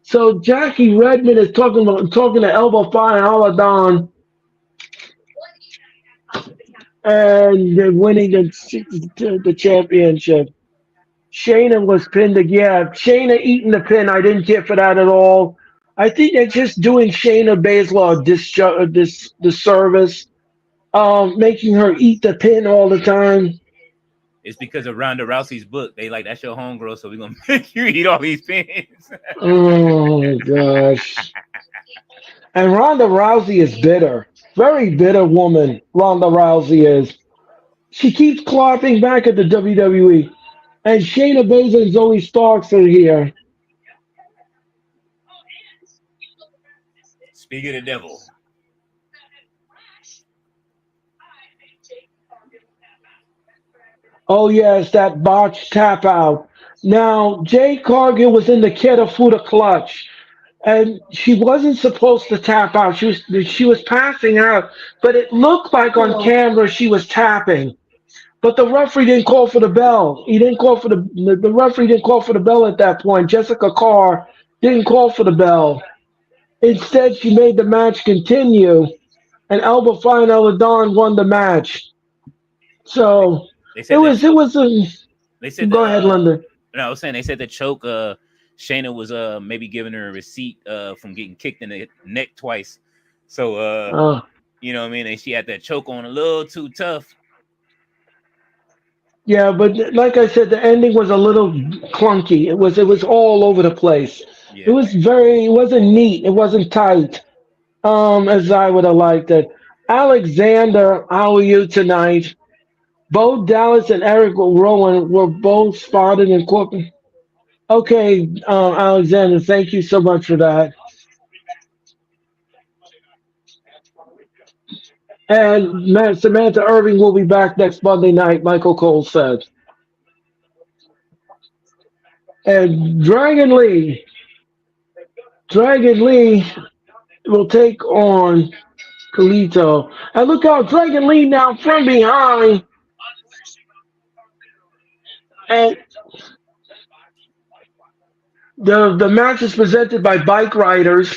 S1: So Jackie Redmond is talking to Elbow Fire and Aladon, and they're winning the championship. Shayna was pinned. Yeah, Shayna eating the pin. I didn't care for that at all. I think they're just doing Shayna Baszler this disservice, making her eat the pin all the time.
S3: It's because of Ronda Rousey's book. They like that's your homegirl, so we're gonna make you eat all these pins.
S1: Oh gosh. And Ronda Rousey is bitter. Very bitter woman, Ronda Rousey is. She keeps clawing back at the WWE. And Shayna Baszler and Zoe Starks are here.
S3: Speak of the devil.
S1: Oh yes, that botched tap out. Now, Jay Cargill was in the Ketafuda clutch, and she wasn't supposed to tap out. She was passing out, but it looked like on camera she was tapping. But the referee didn't call for the bell. He didn't call for the referee didn't call for the bell at that point. Jessica Carr didn't call for the bell. Instead, she made the match continue, and Alba Fine Eladon won the match. So
S3: They
S1: it
S3: said that
S1: was it
S3: choke.
S1: was a
S3: They said
S1: go
S3: the
S1: ahead, Linda.
S3: no, I was saying they said the choke. Shayna was maybe giving her a receipt from getting kicked in the neck twice. So
S1: Uh,
S3: you know what I mean. And she had that choke on a little too tough.
S1: yeah, but like I said, the ending was a little clunky. It was all over the place. It
S3: Yeah.
S1: was it wasn't neat. It wasn't tight. As I would have liked it. Alexander, how are you tonight? Bo Dallas and Eric Rowan were both spotted in corporate. Okay, Alexander, thank you so much for that. And Samantha Irving will be back next Monday night, Michael Cole said. And Dragon Lee will take on Kalito. And look how Dragon Lee now from behind. And the match is presented by Bike Riders.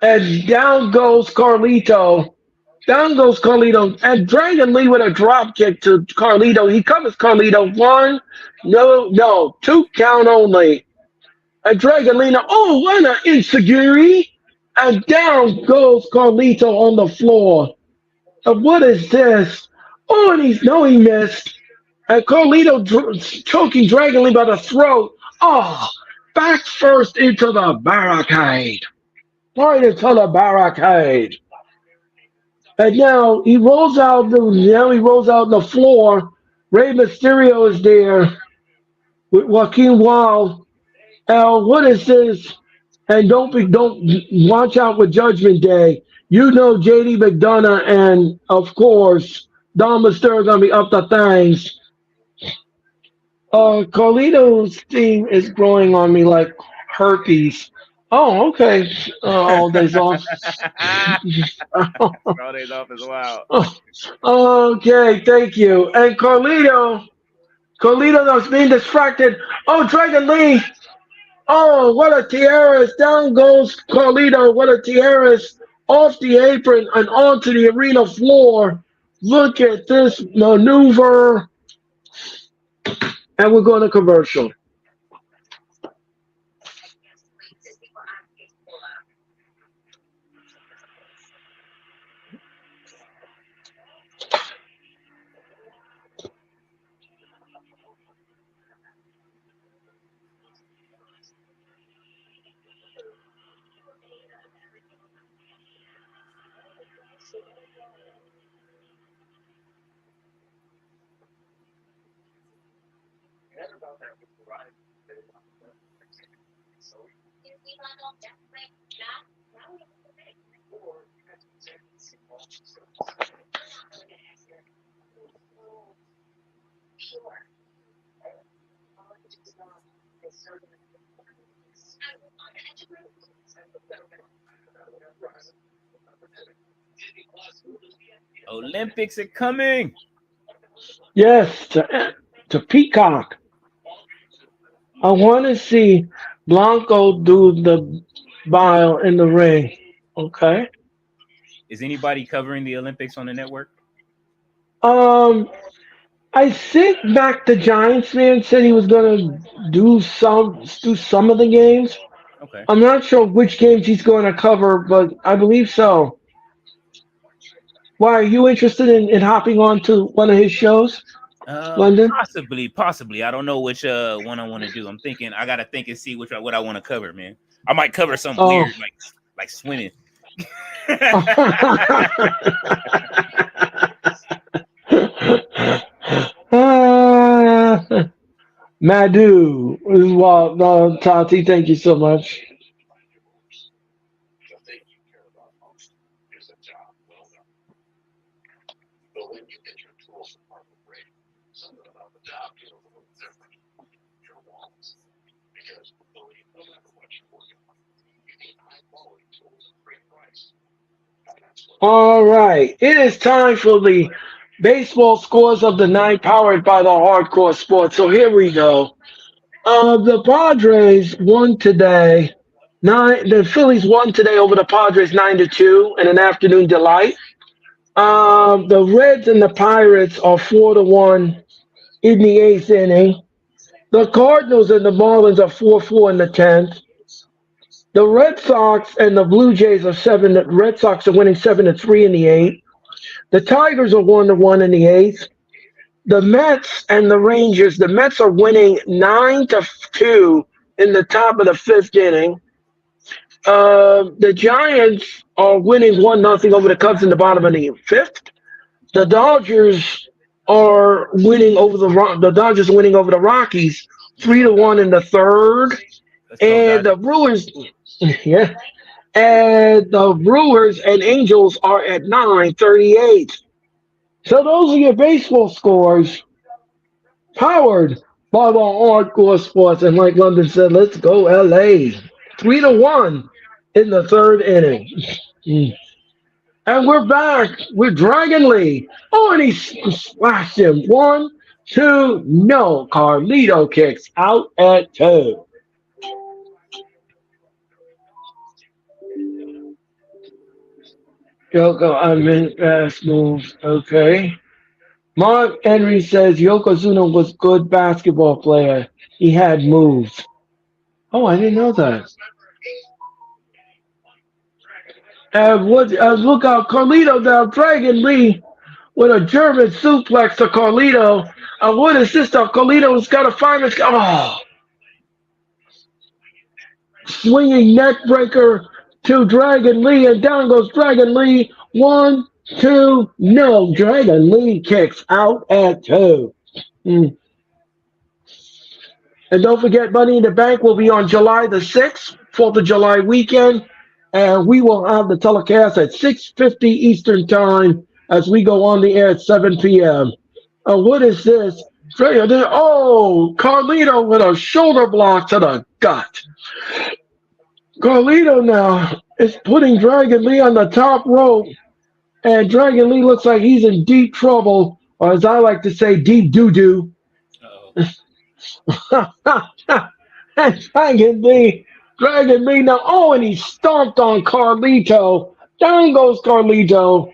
S1: And down goes Carlito. Down goes Carlito. And Dragon Lee with a drop kick to Carlito. He covers Carlito. One, no, two count only. And Dragon Lee, oh, what an insecurity. And down goes Carlito on the floor. And what is this? Oh, and he missed. And Carlito choking Dragon Lee by the throat. Oh, back first into the barricade. Right into the barricade. And now he rolls out on the floor. Rey Mysterio is there with Joaquin Wild. What is this? And don't watch out with Judgment Day. You know JD McDonough and of course Don Mysterio are gonna be up to things. Carlito's theme is growing on me like herpes. Oh, okay. All days off.
S3: All days off as well.
S1: Okay, thank you. And Carlito was being distracted. Oh, Dragon Lee. Oh, what a tiaras. Down goes Carlito. What a tiaras. Off the apron and onto the arena floor. Look at this maneuver. And we're going to commercial.
S3: Olympics are coming.
S1: Yes, to Peacock. I want to see Blanco do the bile in the ring. Okay.
S3: Is anybody covering the Olympics on the network?
S1: Um, I think back the Giants man said he was gonna do some of the games.
S3: Okay.
S1: I'm not sure which games he's going to cover, but I believe so. Why are you interested in hopping on to one of his shows, London?
S3: Possibly. I don't know which one I want to do. I'm thinking I gotta think and see what I want to cover, man. I might cover something
S1: Oh.
S3: weird like swimming.
S1: Ah, Madhu, well, no, Tati, thank you so much. All right, it is time for the baseball scores of the night, powered by the Hardcore Sports. So here we go. The Padres won today. The Phillies won today over the Padres 9-2 in an afternoon delight. The Reds and the Pirates are 4-1 in the eighth inning. The Cardinals and the Marlins are 4-4 in the tenth. The Red Sox and the Blue Jays are seven. The Red Sox are winning 7-3 in the eighth. The Tigers are 1-1 in the eighth. The Mets and the Rangers. The Mets are winning 9-2 in the top of the fifth inning. The Giants are winning 1-0 over the Cubs in the bottom of the fifth. The Dodgers are winning over the Dodgers are winning over the Rockies 3-1 in the third.
S3: Let's go,
S1: And the
S3: Dodgers.
S1: Brewers, yeah, and the Brewers and Angels are at 9-38. So those are your baseball scores, powered by the Hardcore Sports. And like London said, let's go LA. 3-1 in the third inning. And we're back with Dragon Lee. Oh, and he splashed him. 1-2, no. Carlito kicks out at 2. Yoko, I'm in fast moves. Okay. Mark Henry says Yokozuna was good basketball player. He had moves. Oh, I didn't know that. Look out, Carlito now, Dragon Lee with a German suplex to Carlito. What is this stuff? Carlito's got to find his. Oh, swinging neck breaker to Dragon Lee, and down goes Dragon Lee. 1-2, no. Dragon Lee kicks out at 2. Mm. And don't forget, Money in the Bank will be on July the 6th, 4th of July weekend. And we will have the telecast at 6:50 Eastern Time as we go on the air at 7 p.m. What is this? Oh, Carlito with a shoulder block to the gut. Carlito now is putting Dragon Lee on the top rope. And Dragon Lee looks like he's in deep trouble, or as I like to say, deep doo-doo. And Dragon Lee now, oh, and he stomped on Carlito. Down goes Carlito.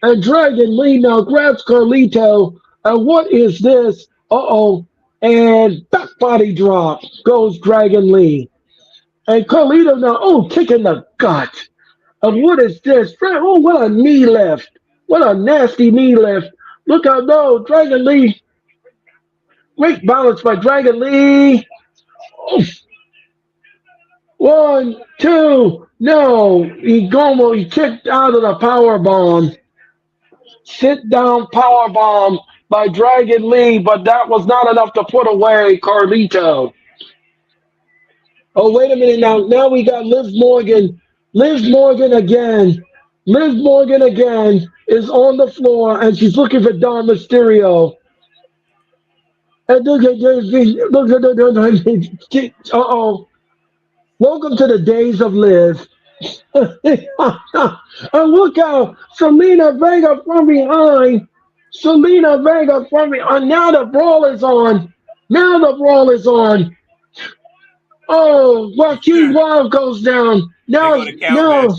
S1: And Dragon Lee now grabs Carlito. And what is this? Uh-oh. And back body drop goes Dragon Lee. And Carlito now, oh, kick in the gut. And what is this? Oh, what a knee lift. What a nasty knee lift. Look out, no, Dragon Lee. Great balance by Dragon Lee. Oh. 1, 2, no. He kicked out of the power bomb. Sit down power bomb by Dragon Lee, but that was not enough to put away Carlito. Oh, wait a minute now. Now we got Liv Morgan. Liv Morgan again. Liv Morgan again is on the floor, and she's looking for Don Mysterio. And look at uh-oh. Welcome to the days of Liv. And look how Selena Vega from behind. Selena Vega from behind. Now the brawl is on. Now the brawl is on. Oh, Joaquin Wild goes down.
S3: They go to
S1: Now,
S3: Calvin.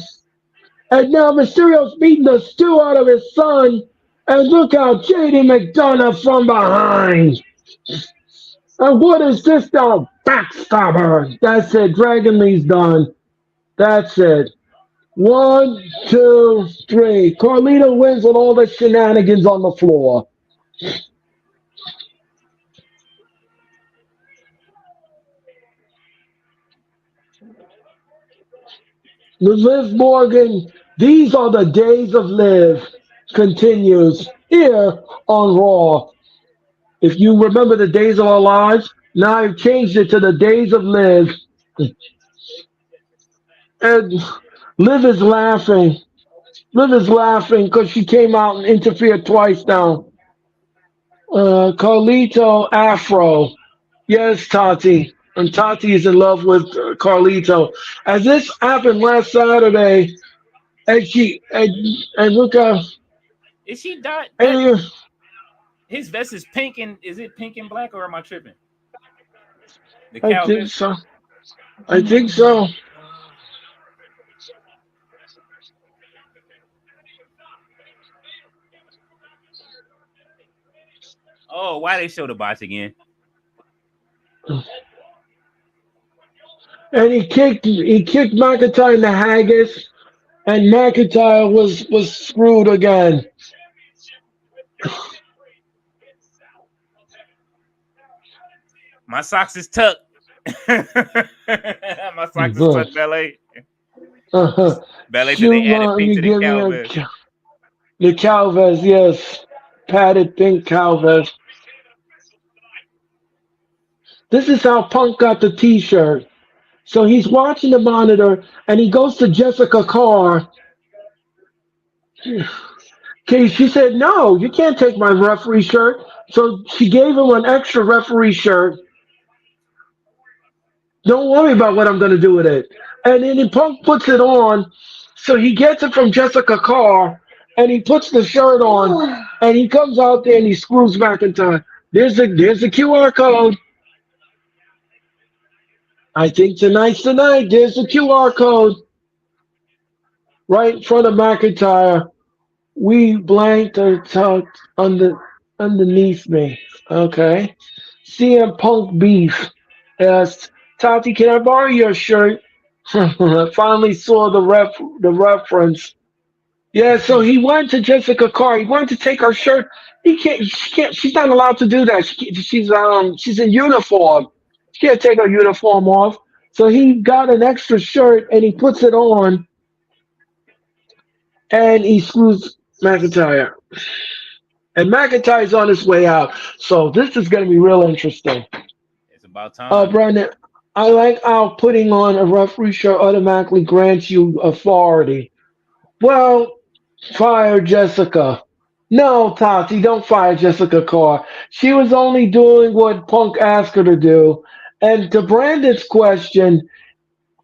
S1: and now Mysterio's beating the stew out of his son. And look how JD McDonough from behind. And what is this now? Backstabber. That's it. Dragon Lee's done. That's it. One, two, three. Carlito wins with all the shenanigans on the floor. The Liv Morgan, these are the days of Liv, continues here on Raw. If you remember the days of our lives, now I've changed it to the days of Liv. And Liv is laughing. Liv is laughing because she came out and interfered twice now. Carlito Afro. Yes, Tati. And Tati is in love with Carlito. As this happened last Saturday, and look
S3: Is she dot that
S1: and
S3: his vest is pink and is it pink and black or am I tripping? The
S1: I
S3: cow
S1: think
S3: vest.
S1: so. I think so.
S3: Oh, why they show the bots again?
S1: And he kicked McIntyre in the haggis, and McIntyre was screwed again.
S3: My socks is tucked. My socks is tucked, ballet. Ballet said they added pink to the
S1: You give
S3: cow
S1: me
S3: vest.
S1: the cow vest, yes. Padded pink cow vest. This is how Punk got the t-shirt. So he's watching the monitor and he goes to Jessica Carr. Okay, she said, no, you can't take my referee shirt. So she gave him an extra referee shirt. Don't worry about what I'm going to do with it. And then Punk puts it on. So he gets it from Jessica Carr and he puts the shirt on and he comes out there and he screws McIntyre. There's the QR code. I think tonight's the night. There's the QR code right in front of McIntyre. We blanked or tucked underneath me. Okay. CM Punk beef. Asked, Tati, can I borrow your shirt? I finally saw the reference. Yeah, so he went to Jessica Carr. He wanted to take her shirt. She's not allowed to do that. She's in uniform. She can't take her uniform off. So he got an extra shirt and he puts it on and he screws McIntyre. And McIntyre's on his way out. So this is going to be real interesting.
S3: It's about time.
S1: Brandon, I like how putting on a referee shirt automatically grants you authority. Well, fire Jessica. No, Tati, don't fire Jessica Carr. She was only doing what Punk asked her to do. And to Brandon's question,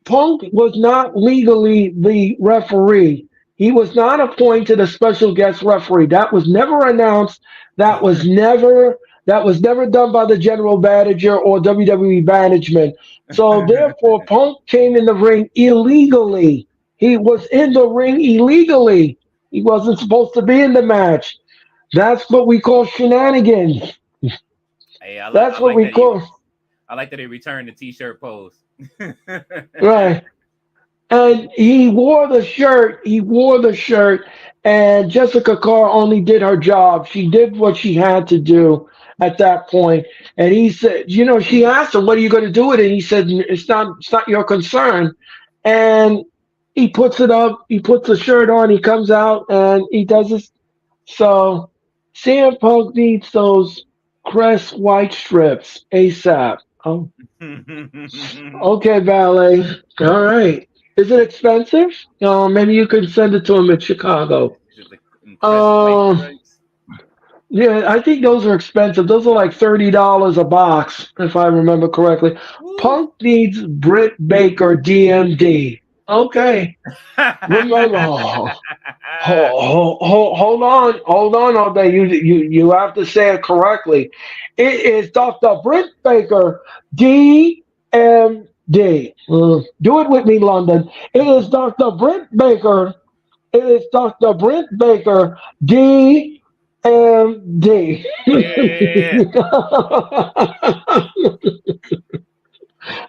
S1: Punk was not legally the referee. He was not appointed a special guest referee. That was never announced. That was never done by the general manager or WWE management. So therefore, Punk came in the ring illegally. He was in the ring illegally. He wasn't supposed to be in the match. That's what we call shenanigans.
S3: Hey,
S1: That's what we call.
S3: I like that they returned the t-shirt pose.
S1: Right. And he wore the shirt. And Jessica Carr only did her job. She did what she had to do at that point. And he said, she asked him, what are you going to do with it? And he said, it's not your concern. And he puts it up, he puts the shirt on, he comes out and he does this. So CM Punk needs those Crest white strips ASAP. Oh, okay, Ballet. All right. Is it expensive? Maybe you can send it to him in Chicago. Yeah, I think those are expensive. Those are like $30 a box, if I remember correctly.
S3: Woo.
S1: Punk needs Britt Baker DMD. Okay. Remember, hold on, all day. You have to say it correctly. It is Dr. Britt Baker, DMD. Do it with me, London. It is Dr. Britt Baker. It is Dr. Britt Baker, DMD.
S3: Yeah.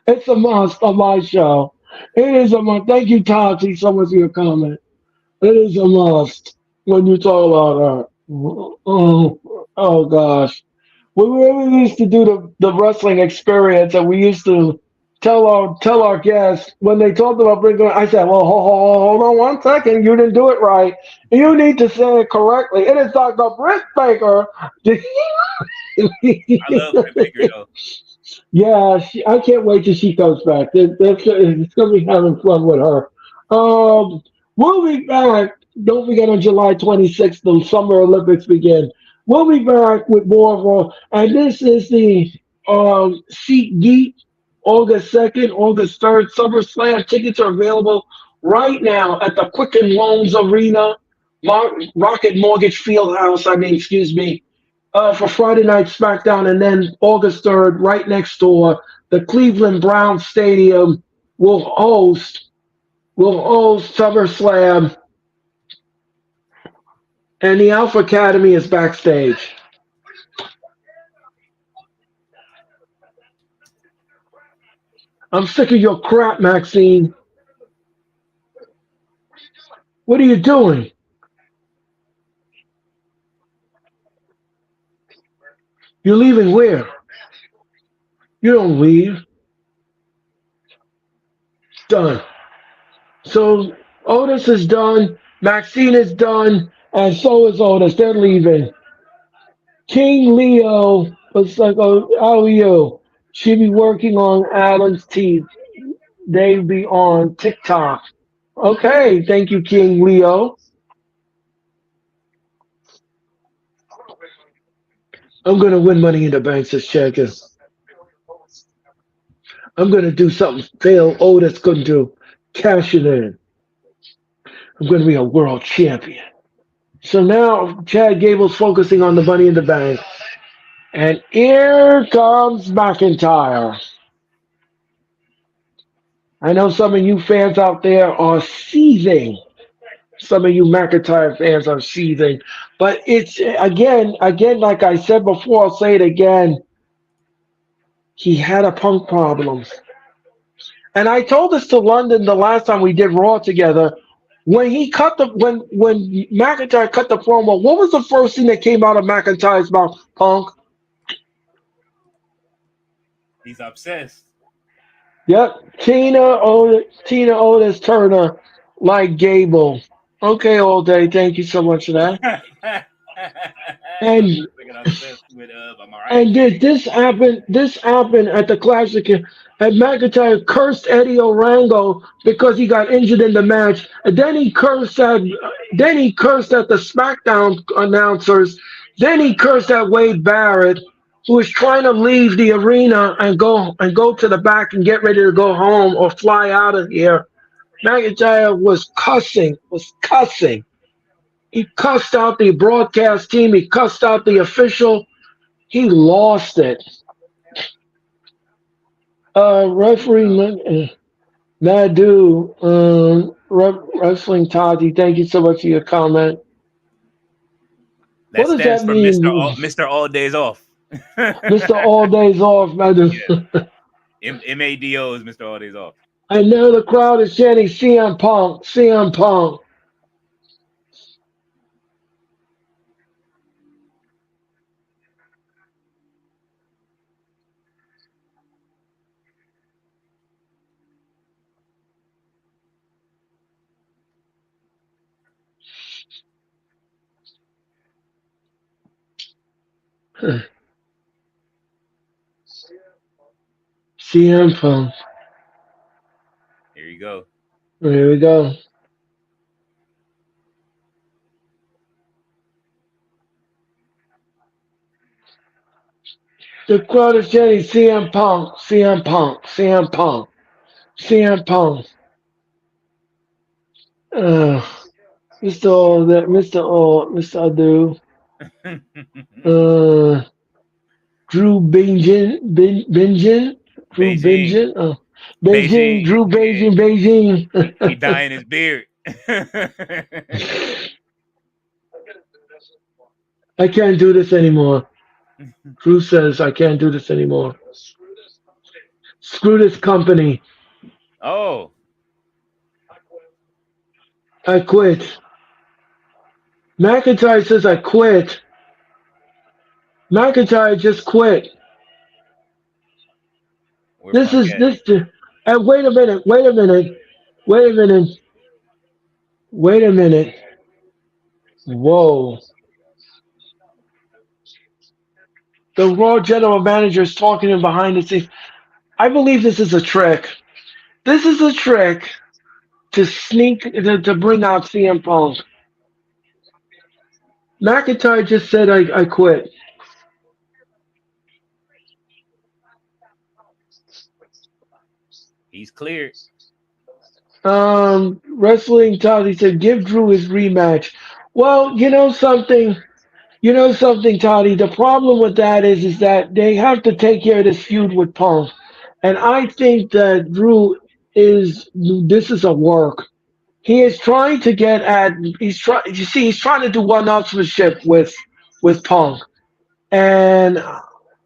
S1: It's a must on my show. It is a must. Thank you, Tati, so much for your comment. It is a must when you talk about that. Oh gosh. We used to do the wrestling experience, and we used to tell our guests when they talked about bringing. I said, "Well, hold on one second. You didn't do it right. You need to say it correctly. It is Dr. Britt Baker."
S3: I love Britt Baker though.
S1: Yeah, I can't wait till she comes back. It's going to be having fun with her. We'll be back. Don't forget on July 26th, the Summer Olympics begin. We'll be back with more of and this is the Seat Geek, August 2nd, August 3rd, SummerSlam. Tickets are available right now at the Quicken Loans Arena, Rocket Mortgage Fieldhouse, excuse me, for Friday Night SmackDown, and then August 3rd, right next door, the Cleveland Browns Stadium will host SummerSlam, and the Alpha Academy is backstage. I'm sick of your crap, Maxine. What are you doing? You're leaving where? You don't leave. Done. So Otis is done, Maxine is done, and so is Otis. They're leaving. King Leo was like, "Oh, how are you?" She be working on Adam's teeth. They be on TikTok. Okay, thank you, King Leo. I'm gonna win money in the bank, says Checker. I'm gonna do something Phil Otis couldn't do. Cash it in. I'm gonna be a world champion. So now Chad Gable's focusing on the money in the bank. And here comes McIntyre. I know some of you fans out there are seething. Some of you McIntyre fans are seething. But it's again, like I said before, I'll say it again. He had a punk problem. And I told this to London the last time we did Raw together. When McIntyre cut the promo, what was the first thing that came out of McIntyre's mouth? Punk.
S3: He's obsessed.
S1: Yep. Tina Otis Turner like Gable. Okay, all day. Thank you so much for that.
S3: Yo,
S1: And
S3: freaking obsessed with by Mariah
S1: and
S3: Carey.
S1: this happened at the Classic, and McIntyre cursed Eddie Orango because he got injured in the match, and then he cursed at the SmackDown announcers, then he cursed at Wade Barrett, who was trying to leave the arena and go to the back and get ready to go home or fly out of here. McIntyre was cussing. He cussed out the broadcast team. He cussed out the official. He lost it. Referee Nadu, Wrestling Tati, thank you so much for your comment.
S3: That
S1: What does
S3: stands
S1: that
S3: for
S1: mean,
S3: Mr. All Days Off.
S1: Mr. All Days Off, Nadu?
S3: Yeah. MADO is Mr. All Days Off.
S1: I know the crowd is chanting CM Punk, CM Punk. CM Punk.
S3: Here you go.
S1: Here we go. The crowd is chanting CM Punk, CM Punk, CM Punk, CM Punk. Uh, Mr. All that, Mr. All, Mr. Adu, uh, Drew Benjin, Drew
S3: Beijing.
S1: Benjin, Beijing,
S3: Beijing.
S1: Drew
S3: Yeah.
S1: Beijing,
S3: He
S1: Beijing.
S3: dyeing his beard.
S1: I can't do this anymore. Drew says I can't do this anymore. Screw this company.
S3: Oh,
S1: I quit. McIntyre says I quit. McIntyre just quit.
S3: where
S1: This
S3: Punk
S1: is
S3: at?
S1: this. And wait a minute. Wait a minute. Wait a minute. Wait a minute. Whoa. The Raw general manager is talking in behind the scenes. I believe this is a trick. This is a trick to sneak to bring out CM Punk. McIntyre just said I quit.
S3: He's cleared.
S1: Wrestling Todd, he said give Drew his rematch. Well, you know something. You know something, Toddy. The problem with that is that they have to take care of this feud with Punk, and I think that Drew is this is a work. He is trying to get at. He's trying. You see, he's trying to do one-upsmanship with Punk, and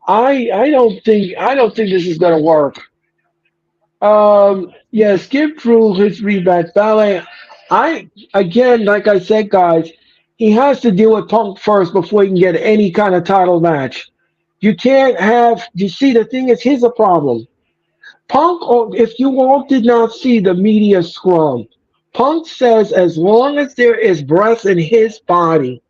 S1: I don't think this is gonna work. Yes, give Drew his rematch. Ballet. I again, like I said, guys, he has to deal with Punk first before he can get any kind of title match. You can't have. You see, the thing is, here's a problem. Punk, if you all did not see the media scrum, Punk says as long as there is breath in his body,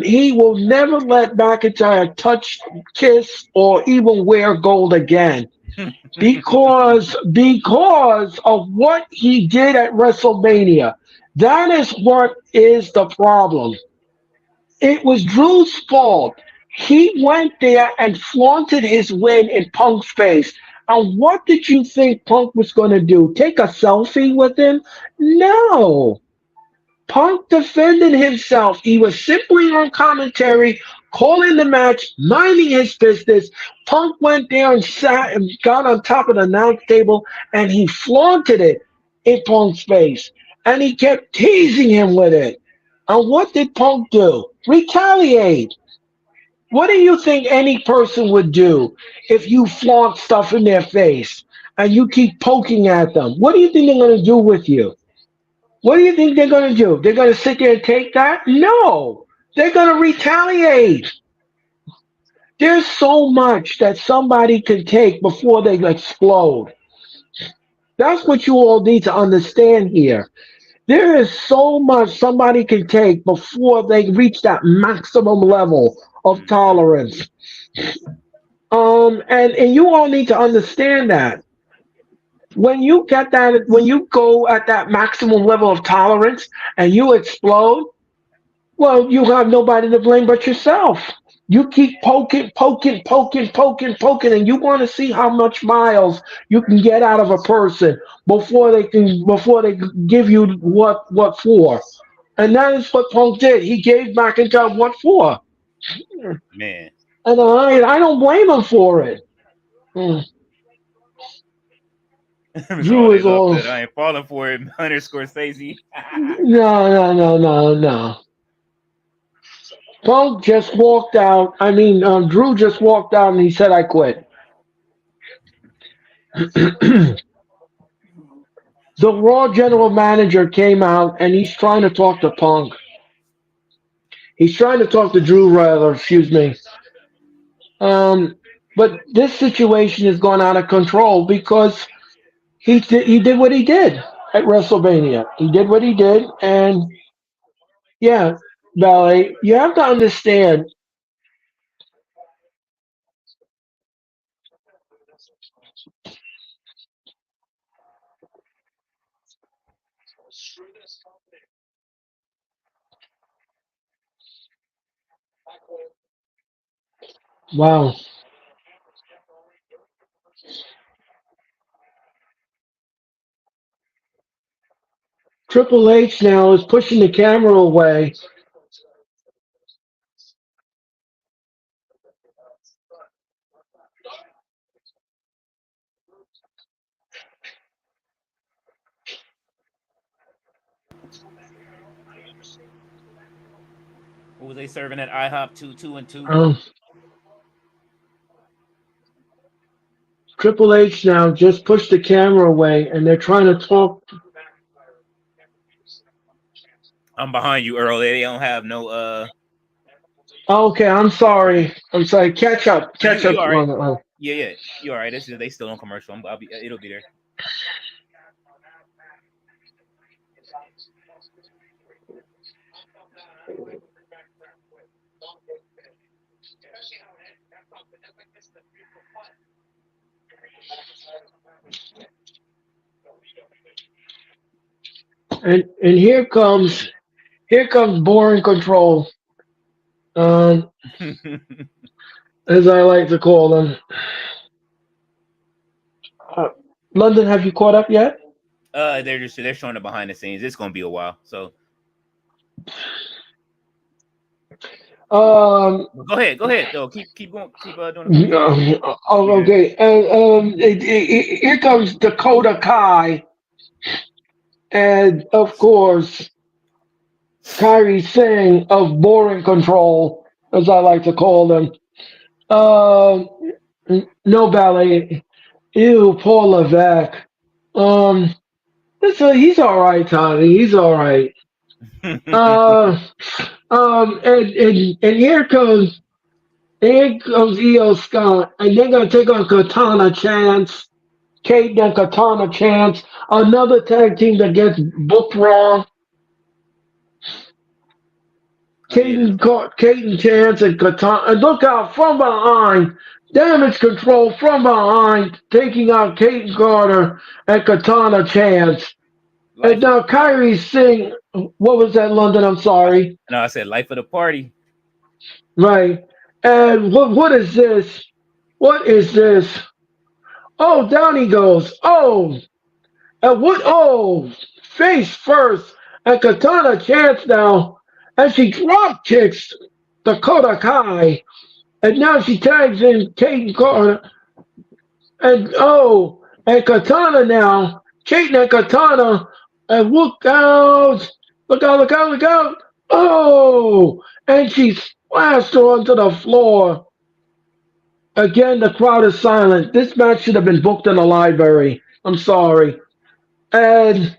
S1: he will never let McIntyre touch, kiss, or even wear gold again because of what he did at WrestleMania. That is what is the problem. It was Drew's fault. He went there and flaunted his win in Punk's face. And what did you think Punk was going to do? Take a selfie with him? No. Punk defended himself. He was simply on commentary, calling the match, minding his business. Punk went there and sat and got on top of the announce table and he flaunted it in Punk's face. And he kept teasing him with it. And what did Punk do? Retaliate. What do you think any person would do if you flaunt stuff in their face and you keep poking at them? What do you think they're going to do with you? What do you think they're going to do? They're going to sit there and take that? No. They're going to retaliate. There's so much that somebody can take before they explode. That's what you all need to understand here. There is so much somebody can take before they reach that maximum level of
S3: Mhm.
S1: tolerance. And you all need to understand that when you go at that maximum level of tolerance and you explode, well, you have nobody to blame but yourself. You keep poking, poking, poking, poking, poking, and you want to see how much miles you can get out of a person before they give you what for. And that is what Punk did. He gave McIntyre what for,
S3: Man.
S1: and I don't blame him for it. Mm.
S3: So
S1: Drew
S3: they
S1: is
S3: love
S1: all
S3: that I ain't falling for it. Hunter Scorsese.
S1: no. Punk just walked out. I mean, Drew just walked out and he said, "I quit." The Raw general manager came out and he's trying to talk to Punk. He's trying to talk to Drew, rather, excuse me. Um, but this situation has gone out of control because he did what he did at WrestleMania. He did what he did, and yeah, Ballet, you have to understand. Wow. Triple H now is pushing the camera away.
S3: What was they serving at IHOP? Two and two.
S1: Um, Triple H now just pushed the camera away, and they're trying to talk.
S3: I'm behind you, Earl. They don't have no.
S1: Oh, okay, I'm sorry. I'm sorry. Catch up.
S3: No,
S1: Catch
S3: you
S1: up.
S3: all right? Yeah. You all right? This is they still on commercial. I'll be. It'll be there.
S1: And here comes boring control, um, as I like to call them. Uh, London, have you caught up yet?
S3: they're showing the behind the scenes. It's gonna be a while. So
S1: Um,
S3: go ahead. Go ahead. Though keep going. Keep doing the commercial.
S1: oh,
S3: You good?
S1: okay. Here comes Dakota Kai, and of course, Kyrie Singh of Boring Control, as I like to call them. Um, no ballet. Ew, Paul Levesque. Um, he's all right, Tommy. He's all right. Uh, and here comes Io Scott, and they're gonna take on Katana Chance, Kate and Katana Chance, another tag team that gets booked wrong.
S3: Oh yeah.
S1: Caden Chance and Katana. And look out from behind. Damage control from behind, taking out Caden Carter and Katana Chance. And
S3: Life.
S1: now Kyrie Singh. What was that, London? I'm sorry.
S3: No, I said life of the party.
S1: Right. And what is this? What is this? Oh, down he goes. Oh, and what? Oh, face first. And Katana Chance now. And she drop kicks Dakota Kai. And now she tags in Kate Carter. And oh, and Katana now. Kate and Katana. And look out. Look out, look out, look out. Oh, and she splashed her onto the floor. Again, the crowd is silent. This match should have been booked in the library. I'm sorry. And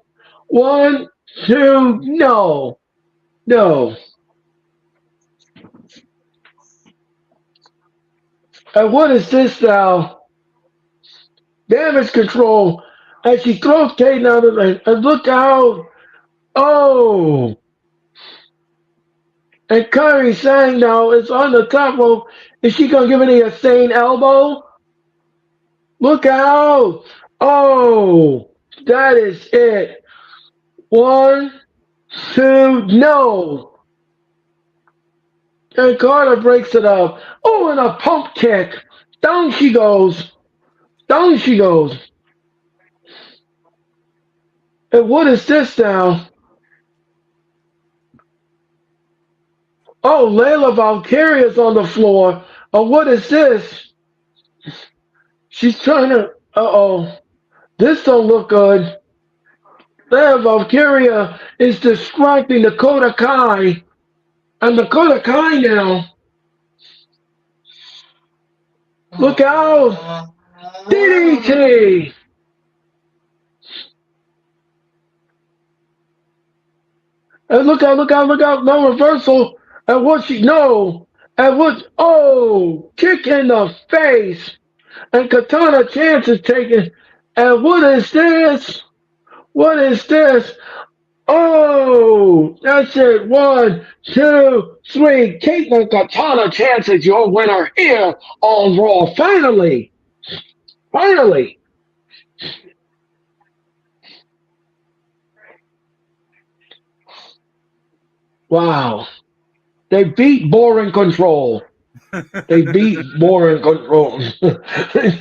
S1: one, two, no, no. And what is this now? Damage control. And she throws Kate out of the ring. And look out. Oh. And Kyrie Sang now is on the top rope. Is she going to give it a insane elbow? Look out. Oh. That is it. One, two, no. And Carter breaks it up. Oh, and a pump kick. Down she goes. Down she goes. And what is this now? Oh, Layla Valkyria's on the floor. Oh, what is this? She's trying to. Uh-oh. This don't look good. Layla Valkyria is distracting Dakota Kai. And Dakota Kai now. Look out. DDT. And look out, look out, look out. No reversal. And what she. No. And what. Oh. Kick in the face. And Katana Chance is taking. And what is this? What is this? Oh, that's it. One, two, three. Caitlin Katana Chance is your winner here on Raw. Finally. Finally. Wow. They beat Boring Control. They beat Boring Control.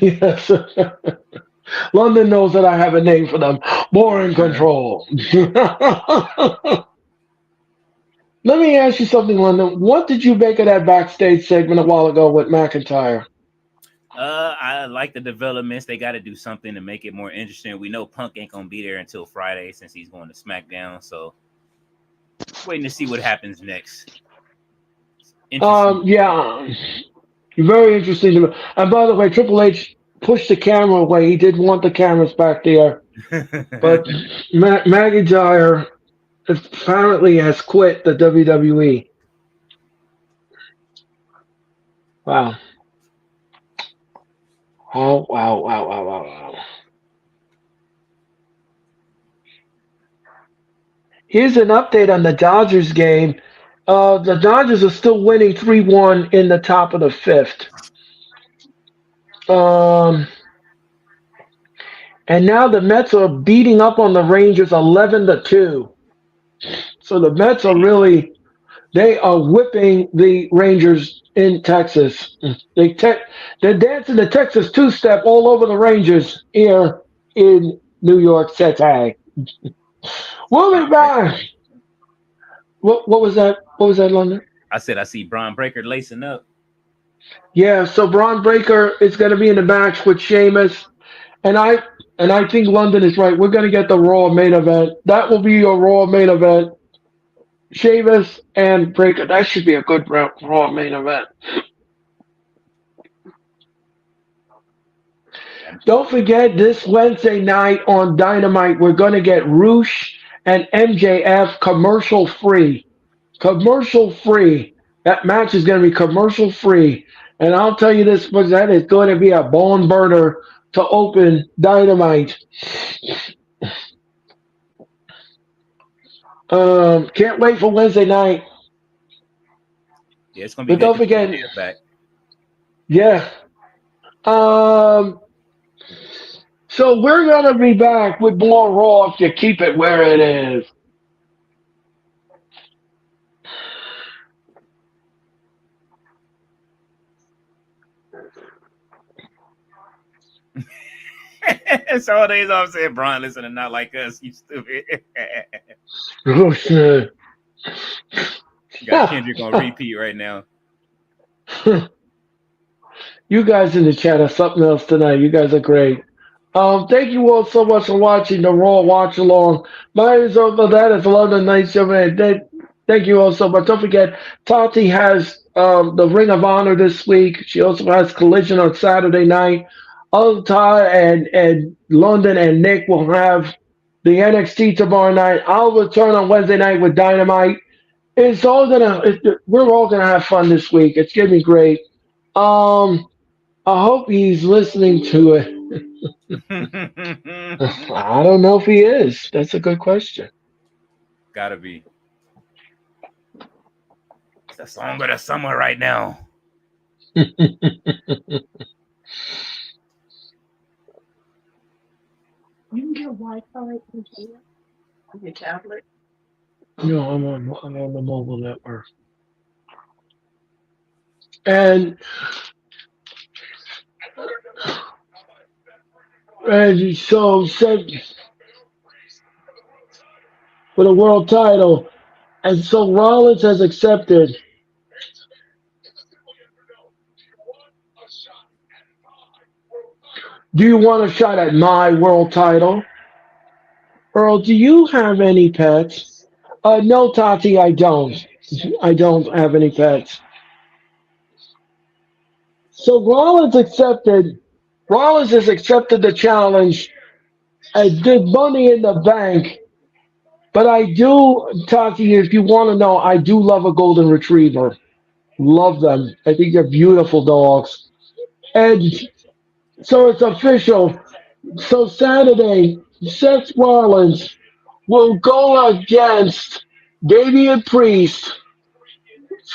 S1: Yes. London knows that I have a name for them. Boring Control. Let me ask you something, London. What did you make of that backstage segment a while ago with McIntyre?
S3: I like the developments. They got to do something to make it more interesting. We know Punk ain't gonna be there until Friday since he's going to SmackDown. So waiting to see what happens next. Interesting.
S1: Yeah, very interesting. And by the way, Triple H pushed the camera away. He did want the cameras back there, but McIntyre apparently has quit the WWE. Wow. Oh, wow, wow, wow, wow, wow. Here's an update on the Dodgers game. The Dodgers are still winning 3-1 in the top of the fifth. And now the Mets are beating up on the Rangers 11-2. So the Mets are really they are whipping the Rangers in Texas. They're dancing the Texas two-step all over the Rangers here in New York City. We'll be back. What was that? What was that, London?
S3: I said I see Braun Breaker lacing up.
S1: Yeah, so Braun Breaker is going to be in the match with Sheamus, and I think London is right. We're going to get the Raw main event. That will be your Raw main event. Sheamus and Breaker. That should be a good Raw main event. Don't forget this Wednesday night on Dynamite, we're going to get Roosh and MJF commercial free. Commercial free. That match is going to be commercial free. And I'll tell you this much, that is going to be a bone burner to open Dynamite. Can't wait for Wednesday night.
S3: Yeah, it's gonna be
S1: But
S3: good.
S1: don't forget,
S3: Back.
S1: yeah. So we're gonna be back with more Raw if you keep it where it is.
S3: So all days I'm saying, Braun, listen, and not like us, you stupid.
S1: Oh shit!
S3: You got Kendrick on repeat right now.
S1: You guys in the chat are something else tonight. You guys are great. Thank you all so much for watching the Raw Watch Along. My name is over that is London Night Show, man. Thank you all so much. Don't forget, Tati has the Ring of Honor this week. She also has Collision on Saturday night. Ty and London and Nick will have the NXT tomorrow night. I'll return on Wednesday night with Dynamite. We're all gonna have fun this week. It's gonna be great. I hope he's listening to it. I don't know if he is. That's a good question.
S3: Gotta be. It's the song of the summer right now.
S4: You can get Wi-Fi in here on your tablet.
S1: No, I'm on the mobile network. And so said for the world title, and so Rollins has accepted. Do you want a shot at my world title? Earl, do you have any pets? No, Tati, I don't. I don't have any pets. So Rollins has accepted the challenge and did Money in the Bank. But I do, Tati, if you want to know, I do love a golden retriever. Love them. I think they're beautiful dogs. And so it's official. So Saturday, Seth Rollins will go against Damian Priest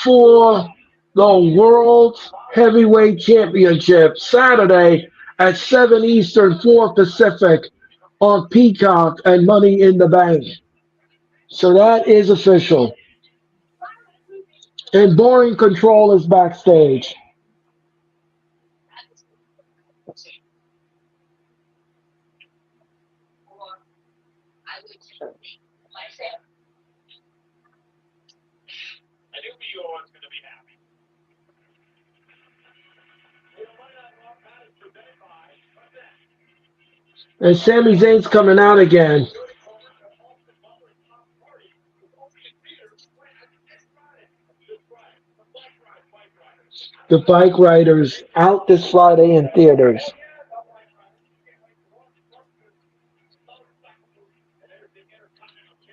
S1: for the World Heavyweight Championship Saturday at 7 Eastern, 4 Pacific on Peacock and Money in the Bank. So that is official. And Boring Control is backstage. And Sami Zayn's coming out again. The Bike Riders out this Friday in theaters.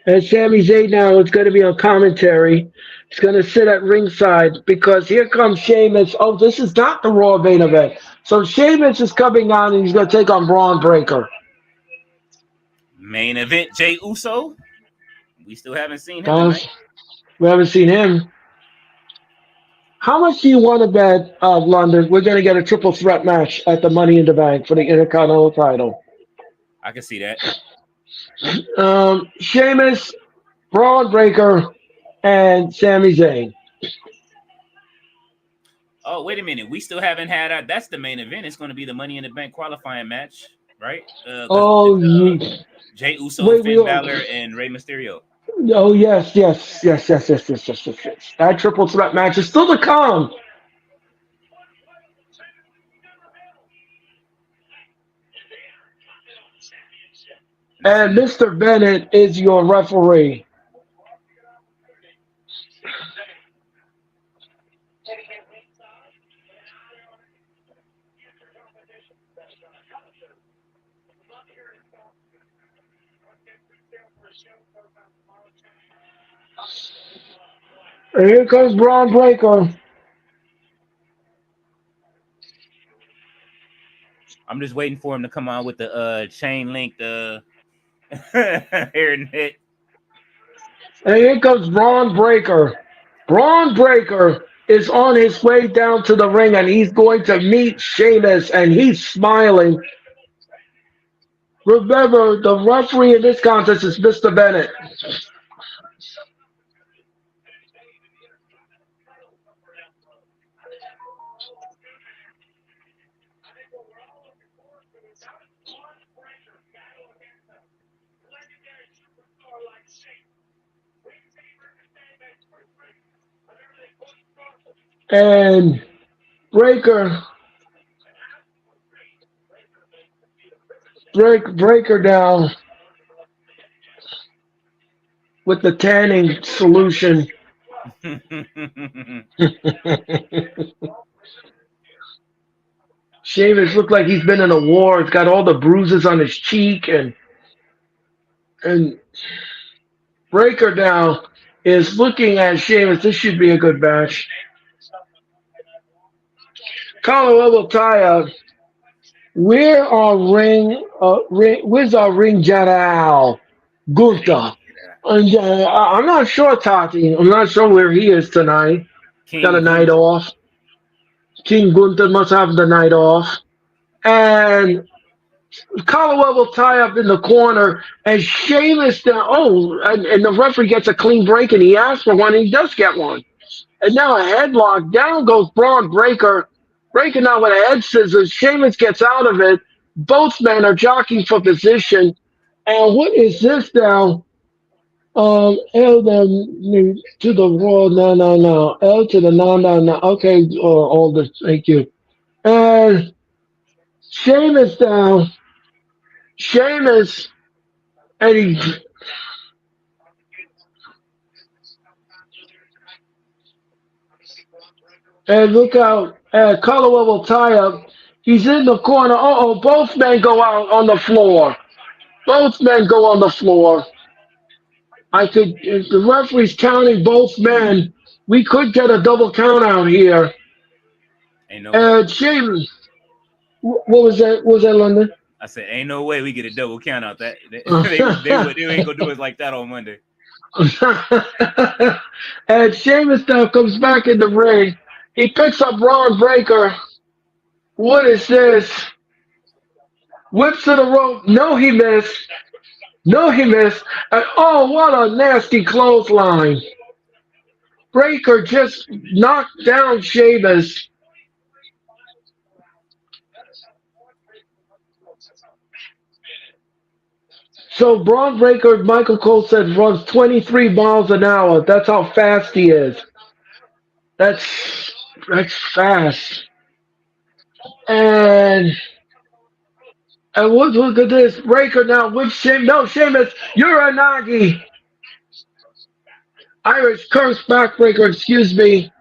S1: And Sami Zayn now is going to be on commentary. He's going to sit at ringside because here comes Sheamus. Oh, this is not the Raw main event. So Sheamus is coming on and he's going to take on Braun Breaker.
S3: Main event, Jay Uso. We still haven't seen him
S1: Guys,
S3: tonight.
S1: we haven't seen him. How much do you want to bet, London? We're going to get a triple threat match at the Money in the Bank for the Intercontinental title.
S3: I can see that.
S1: Sheamus, Braun Breaker, and Sami Zayn.
S3: Oh, wait a minute. We still haven't had that's the main event. It's going to be the Money in the Bank qualifying match, right?
S1: Oh,
S3: Jay Uso,
S1: wait,
S3: Finn Balor, and Rey Mysterio.
S1: oh yes. That triple threat match is still to come. And Mr. Bennett is your referee. And here comes Braun Breaker.
S3: I'm just waiting for him to come on with the chain link hairnet.
S1: And here comes Braun Breaker. Braun Breaker is on his way down to the ring and he's going to meet Sheamus and he's smiling. Remember, the referee in this contest is Mr. Bennett. And Breaker Breaker down with the tanning solution. Sheamus looked like he's been in a war. He's got all the bruises on his cheek and Breaker now is looking at Sheamus. This should be a good match. Colorado tie-up. Where's our ring general? Gunther. And, I'm not sure, Tati. I'm not sure where he is tonight. Got a night off. King Gunther must have the night off. And Caldwell will tie up in the corner, and Sheamus down. Oh, and the referee gets a clean break, and he asks for one, and he does get one. And now a headlock. Down goes Braun Breaker. Breaking out with a head scissors. Sheamus gets out of it. Both men are jockeying for position. And what is this now? L down to the wall. No. L to the no. Okay, all this. Thank you. And Sheamus down. Sheamus. And he. And look out. Colorado will tie up. He's in the corner. Uh-oh, both men go out on the floor. Both men go on the floor. If the referee's counting both men, we could get a double count out here.
S3: Ain't no way.
S1: Sheamus, what was that? What was that, London?
S3: I said, ain't no way we get a double count out. That they ain't gonna do it like that on Monday.
S1: And Sheamus now comes back in the ring. He picks up Braun Breaker. What is this? Whips to the rope. No, he missed. And oh, what a nasty clothesline. Breaker just knocked down Sheamus. So Braun Breaker, Michael Cole said, runs 23 miles an hour. That's how fast he is. That's fast. And look at this Breaker now with Sheamus, Uranagi, Irish curse backbreaker, excuse me,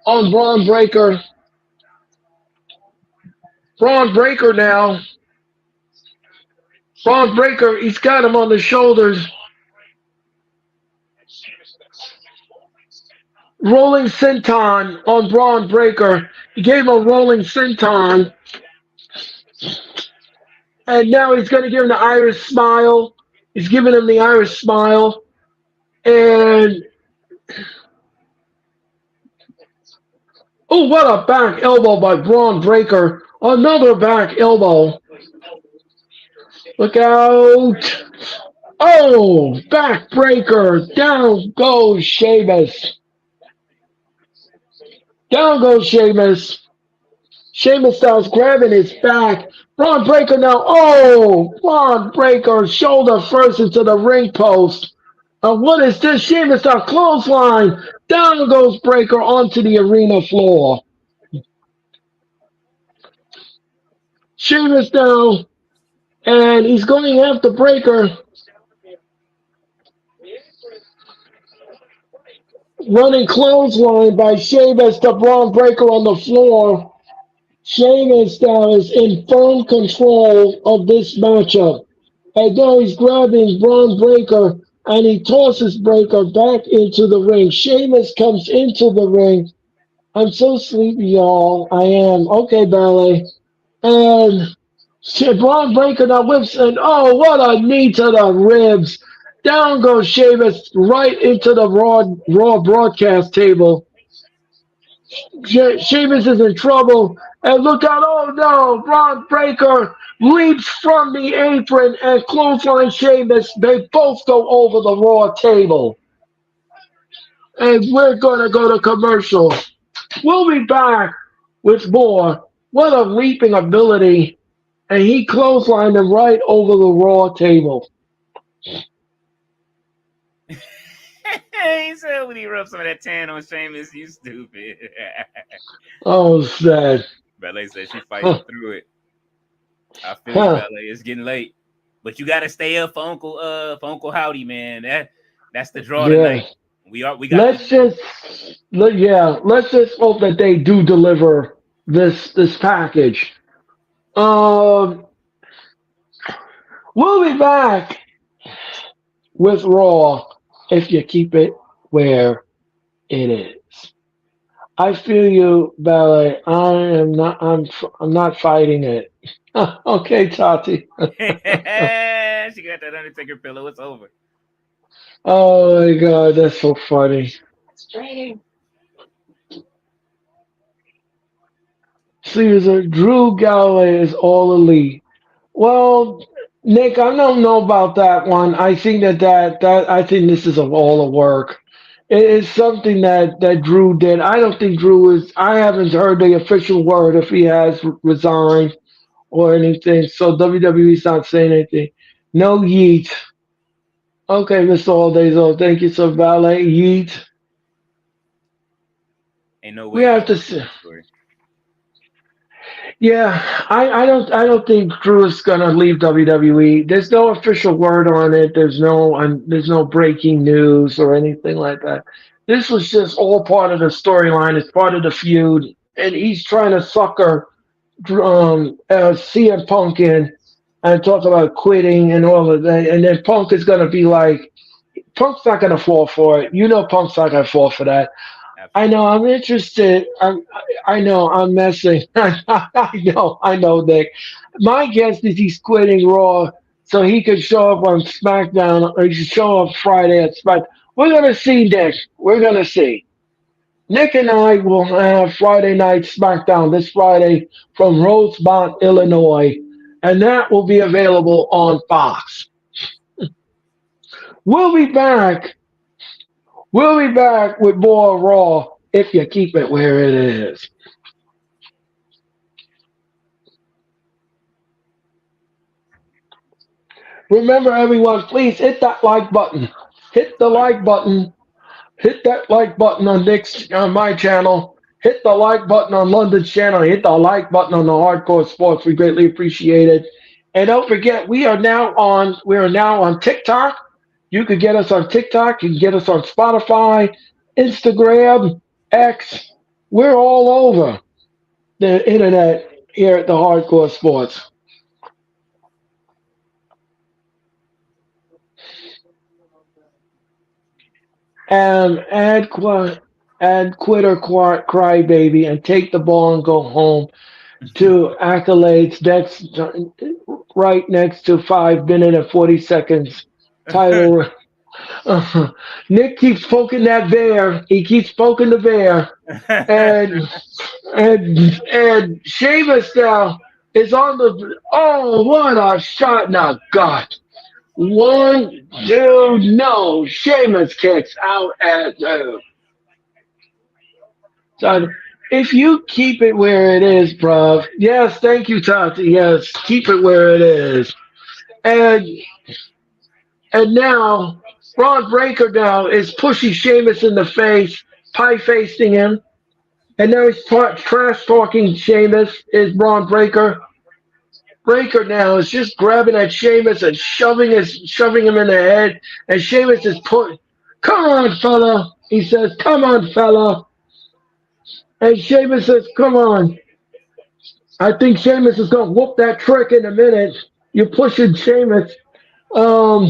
S1: on Braun Breaker. Braun Breaker now. Braun Breaker, he's got him on the shoulders. Rolling senton on Braun Breaker. He gave him a rolling senton, and now he's going to give him the Irish smile. He's giving him the Irish smile, and oh, what a back elbow by Braun Breaker! Another back elbow. Look out! Oh, backbreaker! Down goes Sheamus. Down goes Sheamus. Sheamus starts grabbing his back. Braun Breaker now. Oh, Braun Breaker shoulder first into the ring post. What is this? Sheamus a clothesline. Down goes Breaker onto the arena floor. Sheamus down, and he's going after Breaker. Running clothesline by Sheamus to Braun Breaker on the floor. Sheamus now is in firm control of this matchup. And now he's grabbing Braun Breaker and he tosses Breaker back into the ring. Sheamus comes into the ring. I'm so sleepy, y'all. I am. Okay, Ballet. And Braun Breaker now whips and oh, what a knee to the ribs. Down goes Sheamus right into the Raw broadcast table. Sheamus is in trouble. And look out, oh no, Braun Breaker leaps from the apron and clothesline Sheamus. They both go over the Raw table. And we're going to go to commercial. We'll be back with more. What a leaping ability. And he clotheslined him right over the Raw table.
S3: He said when he rubbed some of that tan on Sheamus, you stupid.
S1: Oh, sad.
S3: Ballet said she fighting through it. I feel you, Ballet. It's getting late. But you gotta stay up for Uncle Howdy, man. That's the draw tonight. We got
S1: let's just hope that they do deliver this package. We'll be back with Raw if you keep it where it is. I feel you, Ballet. I'm not fighting it. Okay, Tati.
S3: She got that Undertaker pillow. It's over.
S1: Oh my God, that's so funny. Caesar, Drew Galloway is all elite. Well, Nick, I don't know about that one. I think that I think this is all a work. It is something that Drew did. I don't think Drew is. I haven't heard the official word if he has resigned or anything. So WWE's not saying anything. No yeet. Okay, Mr. All Days Old. Thank you, so Valet. Yeet.
S3: Ain't no way.
S1: We have to see. Yeah, I don't think Drew is gonna leave WWE. There's no official word on it. There's no breaking news or anything like that. This was just all part of the storyline. It's part of the feud, and he's trying to sucker CM Punk in and talk about quitting and all of that. And then Punk is gonna be like, Punk's not gonna fall for it. You know, Punk's not gonna fall for that. I know. I'm interested. I know. I'm messing. I know, Nick. My guess is he's quitting Raw so he could show up on SmackDown or he should show up Friday at SmackDown. We're gonna see, Nick. We're gonna see. Nick and I will have Friday night SmackDown this Friday from Rosemont, Illinois, and that will be available on Fox. We'll be back. We'll be back with more Raw if you keep it where it is. Remember, everyone, please hit that like button. Hit the like button. Hit that like button on Nick's on my channel. Hit the like button on London's channel. Hit the like button on the Hardcore Sports. We greatly appreciate it. And don't forget, we are now on TikTok. You can get us on TikTok. You can get us on Spotify, Instagram, X. We're all over the internet here at the Hardcore Sports. Add quit or cry baby and take the ball and go home to accolades right next to 5 minutes and 40 seconds title. Nick keeps poking that bear. He keeps poking the bear, and and Sheamus now is on the. Oh, what a shot! Now, God, one, two, no. Sheamus kicks out at so if you keep it where it is, bruv. Yes, thank you, Tati. Yes, keep it where it is. And and now Ron Breaker now is pushing Sheamus in the face, pie facing him. And now he's trash talking Sheamus is Ron Breaker. Breaker now is just grabbing at Sheamus and shoving him in the head. And Sheamus is put, come on, fella. He says, come on, fella. And Sheamus says, come on. I think Sheamus is going to whoop that trick in a minute. You're pushing Sheamus. Um,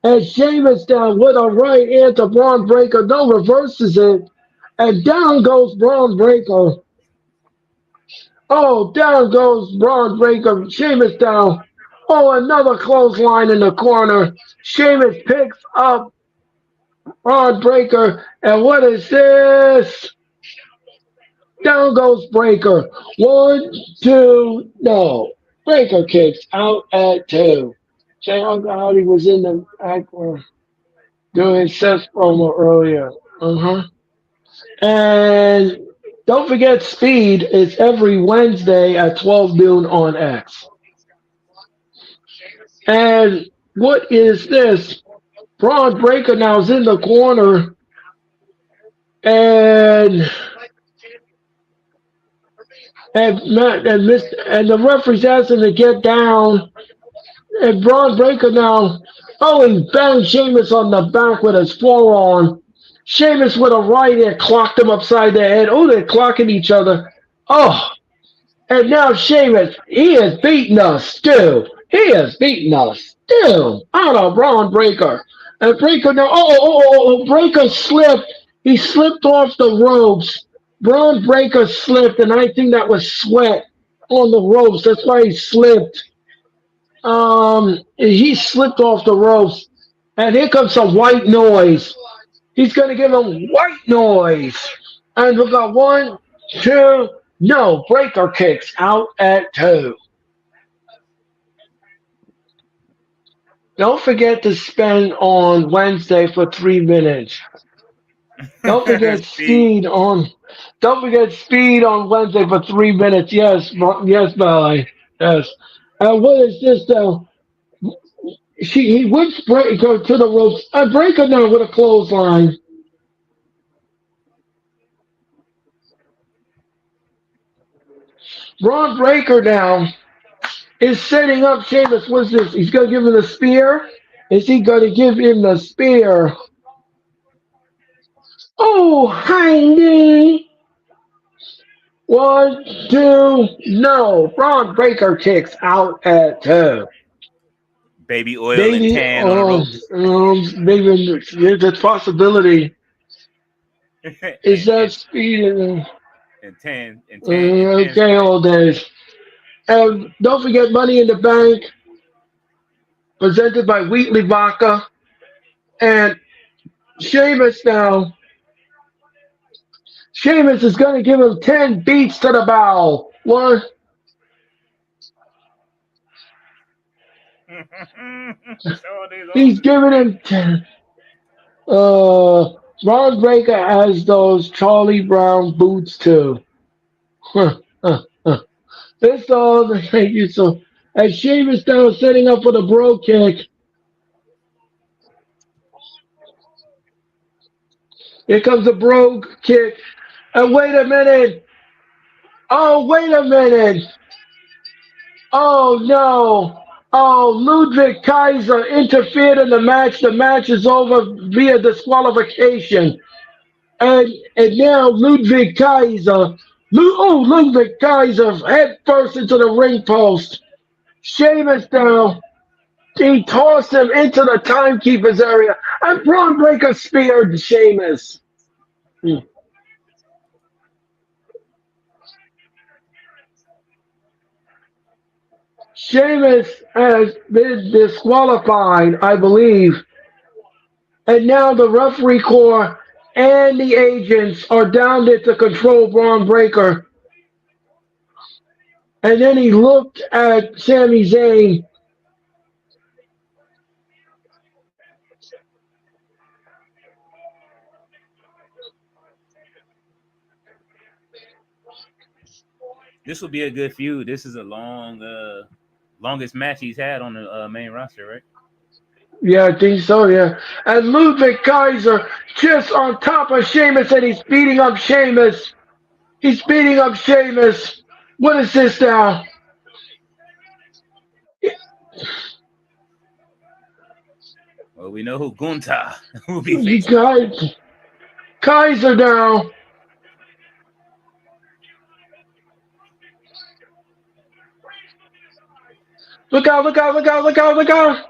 S1: and Sheamus down with a right hand to Braun Breaker. No, reverses it. And down goes Braun Breaker. Oh, down goes Braun Breaker. Sheamus down. Oh, another clothesline in the corner. Sheamus picks up Braun Breaker. And what is this? Down goes Breaker. One, two, no. Breaker kicks out at two. Jay Uncle Howdy was in the act doing Seth's promo earlier. And don't forget, Speed is every Wednesday at 12 noon on X. And what is this? Braun Breaker now is in the corner. And the referee's asking to get down. And Braun Breaker now, oh, he banged Sheamus on the back with his forearm. Sheamus with a right hand clocked him upside the head. Oh, they're clocking each other. Oh, and now Sheamus, he has beaten us still. He has beaten us still out of Braun Breaker. And Breaker now, Breaker slipped. He slipped off the ropes. Braun Breaker slipped, and I think that was sweat on the ropes. That's why he slipped. He slipped off the ropes, and here comes some white noise. He's going to give him white noise. And we got one, two, no. Breaker kicks out at two. Don't forget to spend on Wednesday for 3 minutes. Don't forget speed on. Don't forget speed on Wednesday for 3 minutes. Yes, Ballet. Yes. And what is this though? He whips Breaker to the ropes. And Breaker now with a clothesline. Braun Breaker now is setting up Sheamus. What's this? He's going to give him the spear? Is he going to give him the spear? Oh, Heidi! One, two, no. Braun Breaker kicks out at two.
S3: Baby oil and tan on the ropes.
S1: Maybe there's a possibility. Is that speed?
S3: And tan.
S1: Okay, all days. And don't forget Money in the Bank, presented by Wheatley Vodka. And Sheamus now. Sheamus is going to give him 10 beats to the bow. One. He's giving him 10. Ron Breaker has those Charlie Brown boots too. This all thank you so. And Sheamus now setting up for the bro kick. Here comes a brogue kick. And wait a minute. Oh, wait a minute. Oh no. Oh, Ludwig Kaiser interfered in the match. The match is over via disqualification. And now Ludwig Kaiser head first into the ring post. Sheamus down. He tossed him into the timekeeper's area. And Braun Breaker speared Sheamus. Hmm. Sheamus has been disqualified, I believe. And now the referee corps and the agents are down there to control Braun Breaker. And then he looked at Sami Zayn.
S3: This will be a good feud. This is a longest match he's had on the main roster, right?
S1: Yeah, I think so, yeah. And Ludwig Kaiser just on top of Sheamus, and he's beating up Sheamus. He's beating up Sheamus. What is this now?
S3: Well, we know who Gunther will be facing.
S1: Kaiser down. Look out, look out, look out, look out, look out.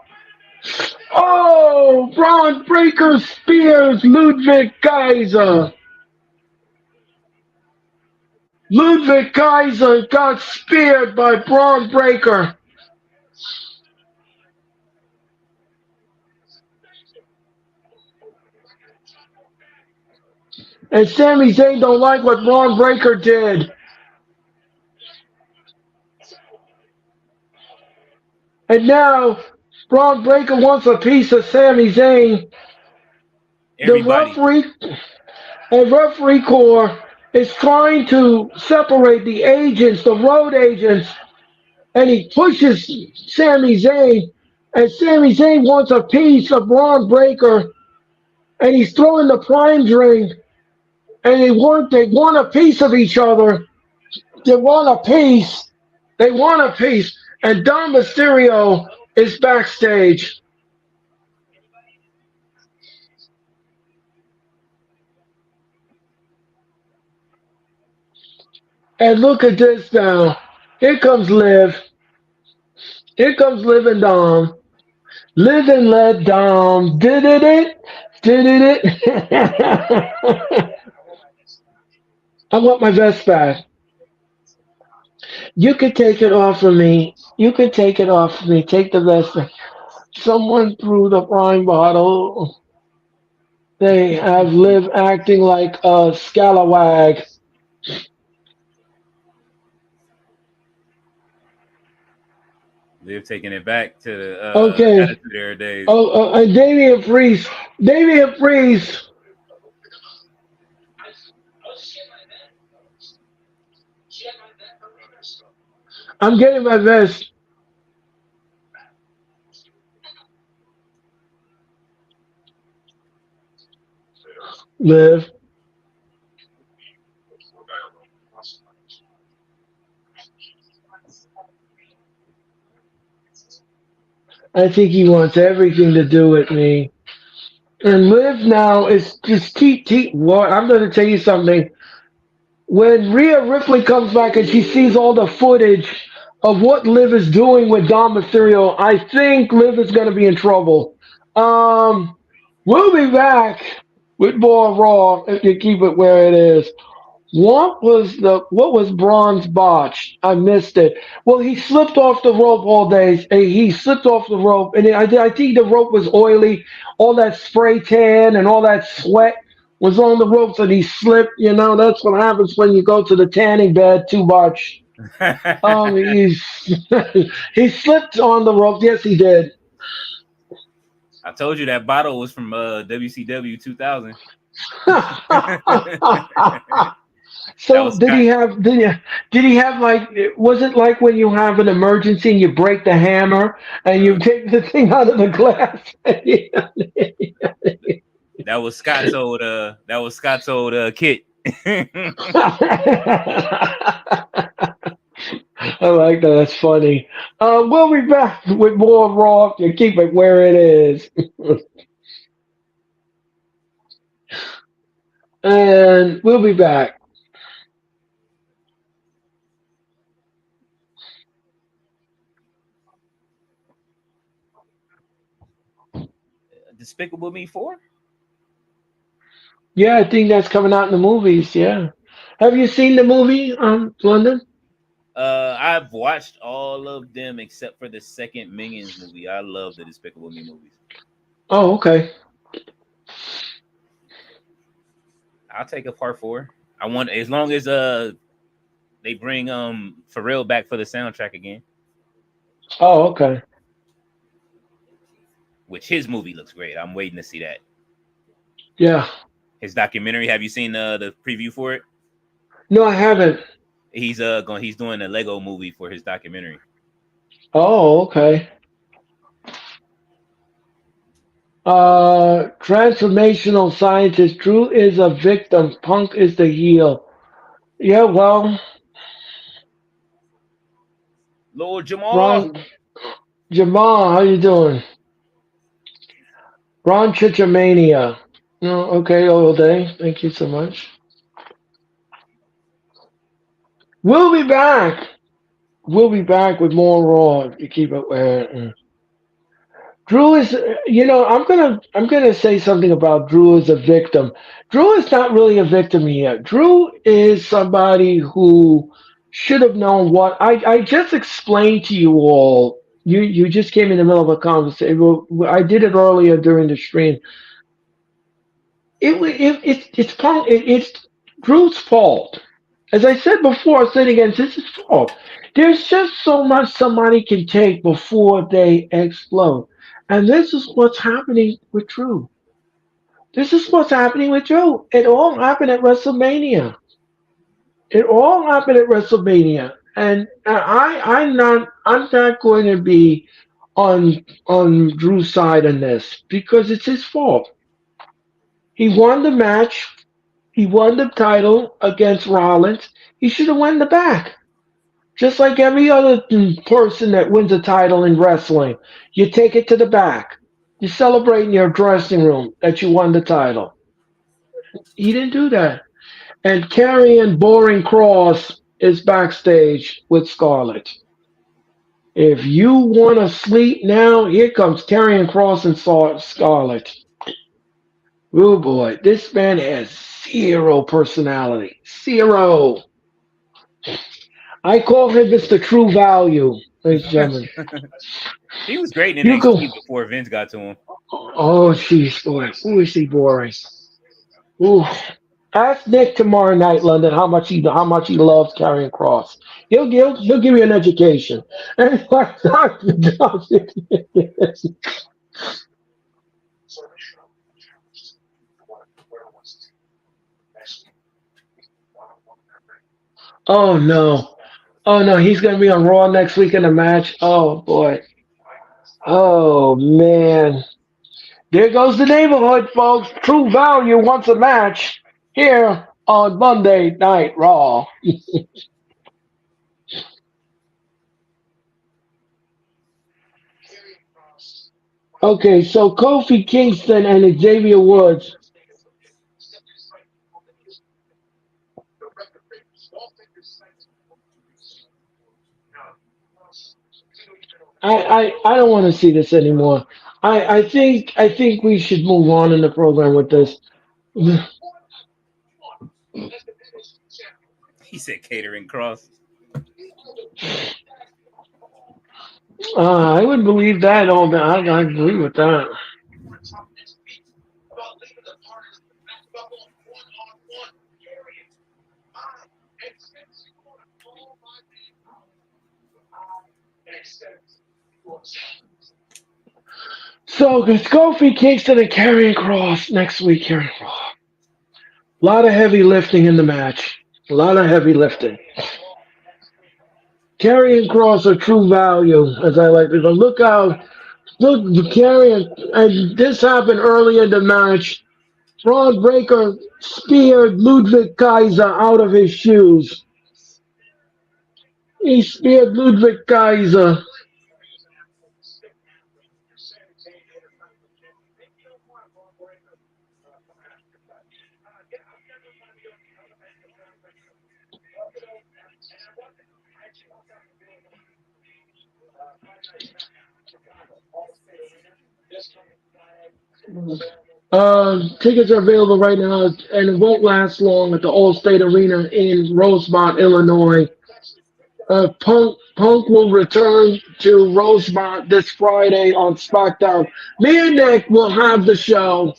S1: Oh, Braun Breaker spears Ludwig Kaiser. Ludwig Kaiser got speared by Braun Breaker. And Sami Zayn don't like what Braun Breaker did. And now Braun Breaker wants a piece of Sami Zayn.
S3: Everybody.
S1: The referee corps is trying to separate the agents, the road agents, and he pushes Sami Zayn. And Sami Zayn wants a piece of Braun Breaker, and he's throwing the prime drink. And they want a piece of each other. They want a piece. They want a piece. And Dom Mysterio is backstage. And look at this now. Here comes Liv. Here comes Liv and Dom. Liv and let Dom. Did it? I want my vest back. You can take it off of me. You can take it off of me. Take the vest back. Someone threw the wine bottle. They have Liv acting like a scalawag.
S3: Liv taking it back to the
S1: Okay.
S3: Attitude Era days.
S1: And Damian Priest. I'm getting my vest. Liv. I think he wants everything to do with me. And Liv now is just what? I'm going to tell you something. When Rhea Ripley comes back and she sees all the footage of what Liv is doing with Dom Mysterio, I think Liv is going to be in trouble. We'll be back with more Raw if you keep it where it is. What was Braun's botch? I missed it. Well, he slipped off the rope all day. He slipped off the rope, and I think the rope was oily. All that spray tan and all that sweat was on the ropes, and he slipped. You know, that's what happens when you go to the tanning bed too much. He he slipped on the rope. Yes, he did.
S3: I told you that bottle was from WCW 2000.
S1: So did he have like, was it like when you have an emergency and you break the hammer and you take the thing out of the glass?
S3: That was Scott's old. That was Scott's old kit.
S1: I like that. That's funny. We'll be back with more Raw to keep it where it is. And we'll be back.
S3: Despicable Me 4.
S1: Yeah, I think that's coming out in the movies. Yeah. Have you seen the movie, London?
S3: I've watched all of them except for the second Minions movie. I love the Despicable Me movies.
S1: Oh, okay.
S3: I'll take a part 4. I want as long as they bring Pharrell back for the soundtrack again,
S1: Oh, okay.
S3: which his movie looks great. I'm waiting to see that.
S1: Yeah.
S3: His documentary. Have you seen the preview for it?
S1: No, I haven't.
S3: He's doing a Lego movie for his documentary.
S1: Oh, okay. Transformational scientist. Drew is a victim. Punk is the heel. Yeah, well,
S3: Lord Jamal.
S1: Ron Jamal, how you doing? Ron Chichamania. No, okay, all day. Thank you so much. We'll be back. We'll be back with more Raw. You keep it where. Drew is, I'm gonna say something about Drew as a victim. Drew is not really a victim here. Drew is somebody who should have known what I just explained to you all. You just came in the middle of a conversation. Well, I did it earlier during the stream. It's Drew's fault. As I said before, I said again, it's his fault. There's just so much somebody can take before they explode. And this is what's happening with Drew. This is what's happening with Drew. It all happened at WrestleMania. It all happened at WrestleMania. And I'm not going to be on Drew's side on this because it's his fault. He won the match. He won the title against Rollins. He should have won the back. Just like every other person that wins a title in wrestling. You take it to the back. You celebrate in your dressing room that you won the title. He didn't do that. And Karrion Boring Cross is backstage with Scarlett. If you want to sleep now, here comes Karrion Cross and Scarlett. Oh boy, this man has zero personality. Zero. I call him Mr. True Value, ladies and gentlemen.
S3: He was great in
S1: You go.
S3: NXT before Vince got to him.
S1: Oh, jeez, boy. Who is he boring? Ooh. Ask Nick tomorrow night, London, how much he loves Karrion Cross. He'll give you an education. Oh no. Oh no, he's gonna be on Raw next week in a match. Oh boy. Oh man. There goes the neighborhood, folks. True Value wants a match here on Monday Night Raw. Okay, so Kofi Kingston and Xavier Woods. I don't want to see this anymore. I think we should move on in the program with this.
S3: He said catering cross.
S1: I would believe that. All that I agree with that. So it's Kofi Kingston and Karrion Cross next week here in Raw. A lot of heavy lifting in the match. A lot of heavy lifting. Karrion Cross a true value, as I like to go. Look out. Look, Karrion, and this happened early in the match. Braun Breaker speared Ludwig Kaiser out of his shoes. He speared Ludwig Kaiser. Tickets are available right now, and it won't last long at the Allstate Arena in Rosemont, Illinois. Punk will return to Rosemont this Friday on SmackDown. Me and Nick will have the show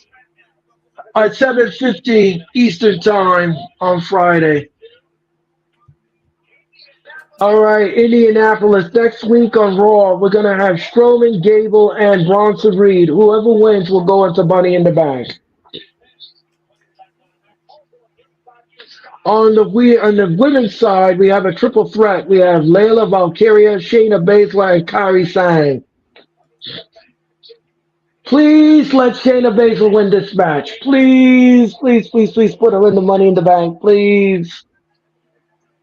S1: at 7:50 Eastern Time on Friday. All right, Indianapolis next week on Raw. We're gonna have Strowman, Gable, and Bronson Reed. Whoever wins will go into Money in the Bank. On the women's side, we have a triple threat. We have Layla Valkyria, Shayna Baszler, and Kairi Sane. Please let Shayna Baszler win this match. Please, please, please, please put her in the Money in the Bank, please.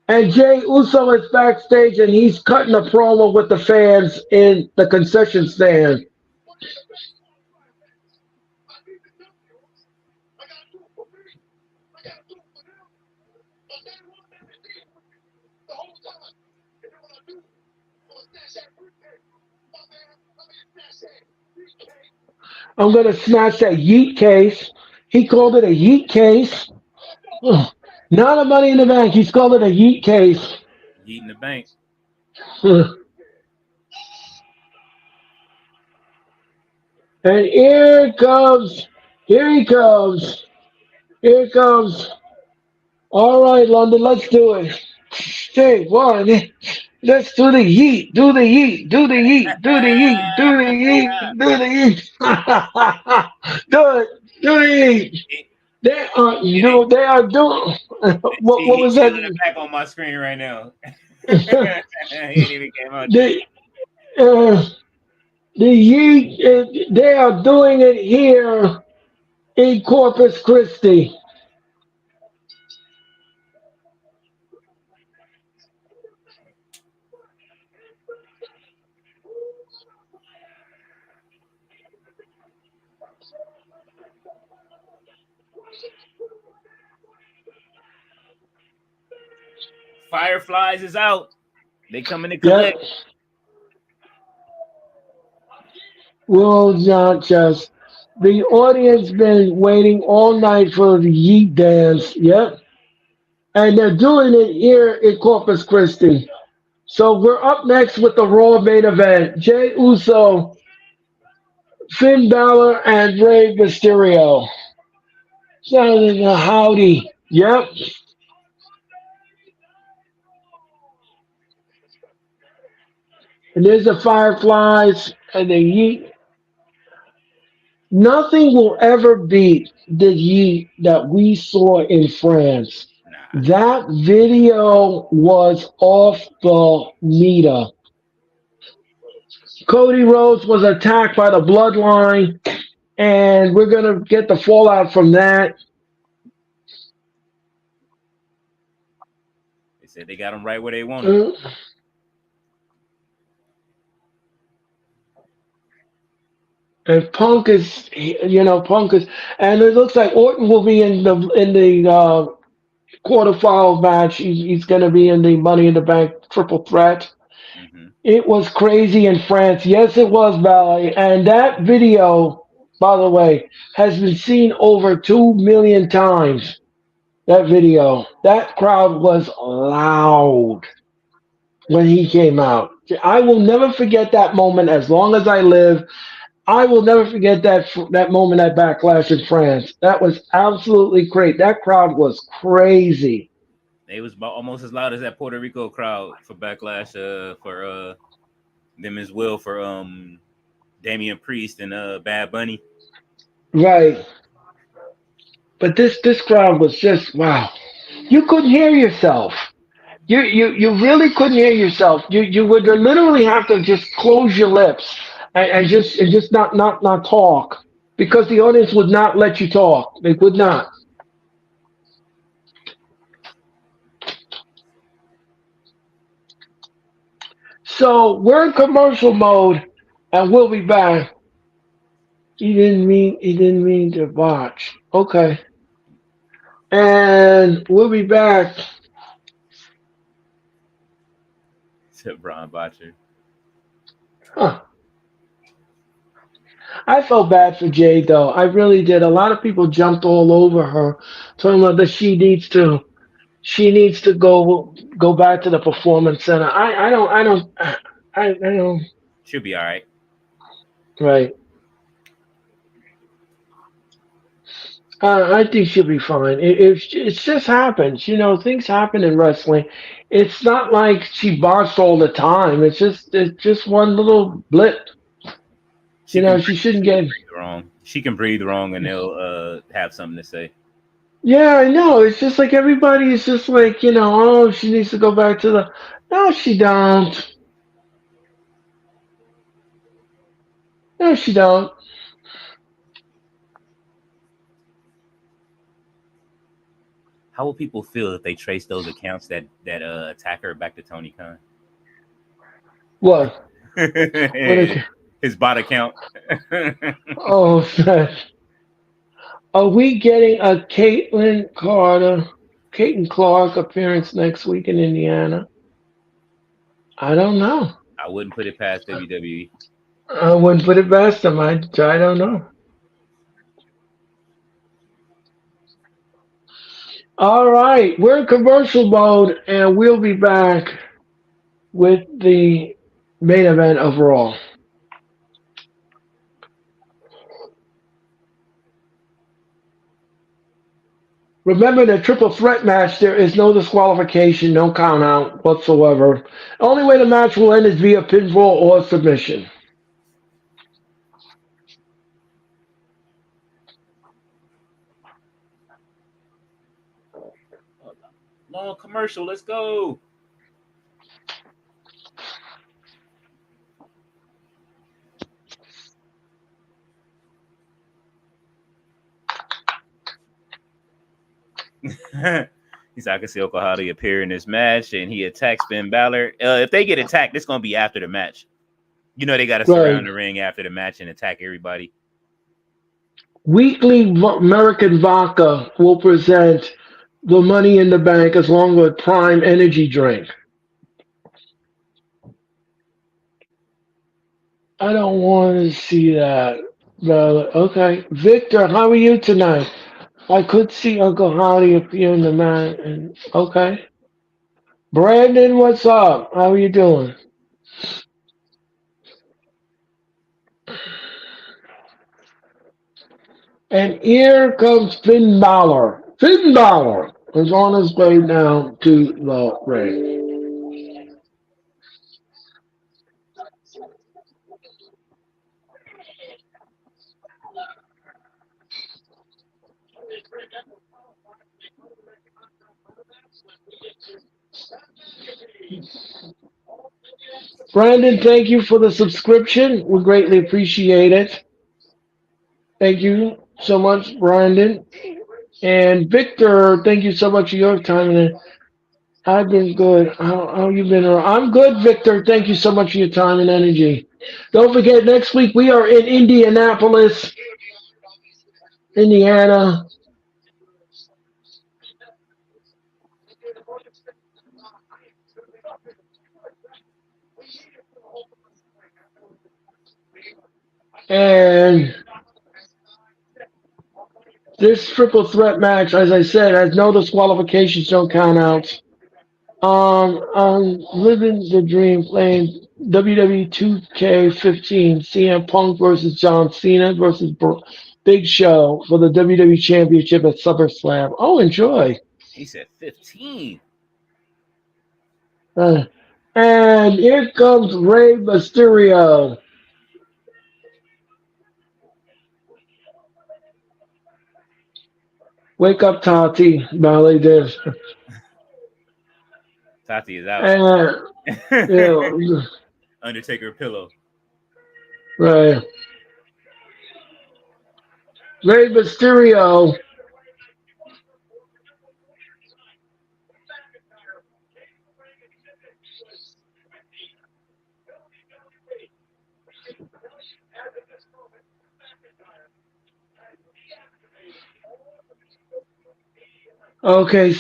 S1: And Jay Uso is backstage, and he's cutting a promo with the fans in the concession stand. I'm gonna smash that yeet case. He called it a yeet case. Ugh. Not a Money in the Bank. He's called it a yeet case.
S3: Eating the bank.
S1: Ugh. And here it comes. Here he comes. Here it comes. All right, London, let's do it. Hey, one. Let's do the yeet. Do the yeet. Do the yeet. Do the yeet. Do the yeet. Do the yeet. Do it. Do the yeet. They are
S3: It ain't.
S1: they are doing what
S3: See,
S1: was
S3: he's
S1: that?
S3: showing it back on my screen right now. It ain't even came out yet.
S1: they uh, the yeet they are doing it here in Corpus Christi.
S3: Fireflies is out. They coming to
S1: Yep.
S3: collect.
S1: Will not just the audience been waiting all night for the yeet dance. Yep. And they're doing it here in Corpus Christi. So we're up next with the Raw main event. Jay Uso, Finn Balor, and Rey Mysterio. So, howdy. Yep. And there's the Fireflies and the Yeet. Nothing will ever beat the Yeet that we saw in France.
S3: Nah,
S1: That video was off the meter. Cody Rhodes was attacked by the Bloodline, and we're going to get the fallout from that.
S3: they said they got them right where they want them.
S1: Uh, And Punk is, and it looks like Orton will be in the quarterfinal match. He's going to be in the Money in the Bank triple threat.
S3: Hmm.
S1: It was crazy in France. Yes, it was, Ballet. And that video, by the way, has been seen over 2 million times. That video. That crowd was loud when he came out. I will never forget that moment as long as I live. I will never forget that moment at Backlash in France. That was absolutely great. That crowd was crazy.
S3: They was about almost as loud as that Puerto Rico crowd for Backlash. For them as well for Damian Priest and Bad Bunny.
S1: Right. But this crowd was just wow. You couldn't hear yourself. You really couldn't hear yourself. You would literally have to just close your lips and just not talk. because the audience would not let you talk. They would not. So we're in commercial mode, and we'll be back. He didn't mean to watch. Okay, and we'll be back.
S3: Said Brian Botcher.
S1: Huh. I felt bad for Jade though. I really did. A lot of people jumped all over her, talking about that she needs to go back to the performance center. I don't.
S3: She'll be all right.
S1: Right. I think she'll be fine. It just happens, things happen in wrestling. It's not like she barks all the time. It's just one little blip.
S3: She can
S1: She
S3: breathe,
S1: shouldn't
S3: she can
S1: get.
S3: breathe wrong. She can breathe wrong, and they'll have something to say.
S1: Yeah, I know. It's just like everybody is just like, oh, she needs to go back to the. No, she don't. No, she don't.
S3: How will people feel if they trace those accounts that attack her back to Tony Khan?
S1: What? What?
S3: His bot account.
S1: Oh, are we getting a Caitlin Clark appearance next week in Indiana? I don't know.
S3: I wouldn't put it past WWE.
S1: I wouldn't put it past them. I don't know. All right, we're in commercial mode, and we'll be back with the main event of Raw. Remember the triple threat match, there is no disqualification, no count out whatsoever. Only way the match will end is via pinfall or submission.
S3: Long commercial. Let's go. He said, I can see Oklahoma appear in this match, and he attacks Finn Balor. If they get attacked, it's going to be after the match. They got to
S1: Right.
S3: surround the ring after the match and attack everybody.
S1: Weekly American Vodka will present the Money in the Bank as long with Prime Energy drink. I don't want to see that. But, okay. Victor, how are you tonight? I could see Uncle Howdy appear in the man. And okay. Brandon, what's up? How are you doing? And here comes Finn Balor. Finn Balor is on his way now to the ring. Brandon, thank you for the subscription. We greatly appreciate it. Thank you so much, Brandon. And Victor, thank you so much for your time. And I've been good. How you been? I'm good, Victor. Thank you so much for your time and energy. Don't forget, next week we are in Indianapolis, Indiana. And this triple threat match, as I said, has no disqualifications, no count outs. I'm living the dream playing WWE 2K15, CM Punk versus John Cena versus Big Show for the WWE Championship at SummerSlam. Oh, enjoy.
S3: He said 15.
S1: Uh, and here comes Rey Mysterio. Wake up, Tati. Ballet dance.
S3: Tati is out.
S1: And, yeah,
S3: Undertaker pillow.
S1: right. Rey Mysterio. Okay,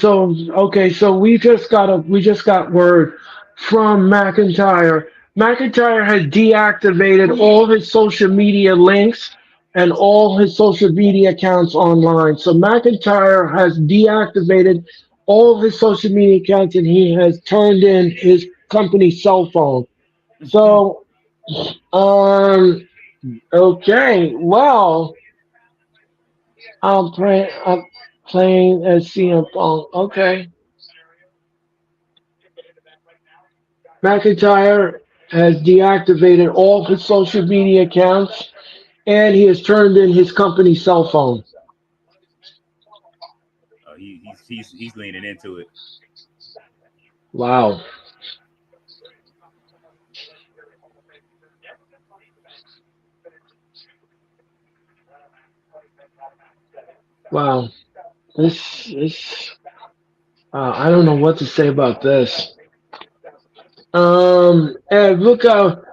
S1: so we just got word from McIntyre. McIntyre has deactivated all his social media links and all his social media accounts online. So McIntyre has deactivated all his social media accounts and he has turned in his company cell phone. So um okay, well I'm playing as CM Punk. Okay. McIntyre has deactivated all his social media accounts and he has turned in his company cell phone.
S3: Oh, he's leaning into it.
S1: Wow. Wow. This I don't know what to say about this. And look out,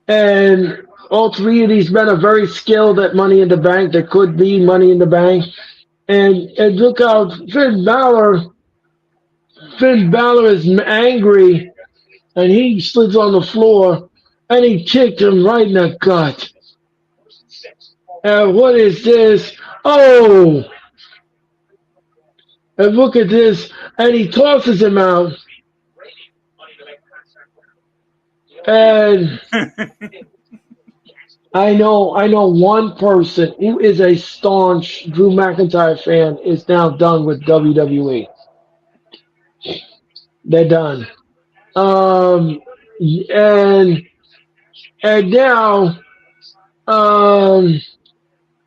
S1: and all three of these men are very skilled at Money in the Bank. That could be Money in the Bank. And look out, Finn Balor is angry, and he slips on the floor, and he kicked him right in the gut. And what is this? Oh, and look at this, and he tosses him out, and I know one person who is a staunch Drew McIntyre fan is now done with WWE. They're done. Um, and and now um,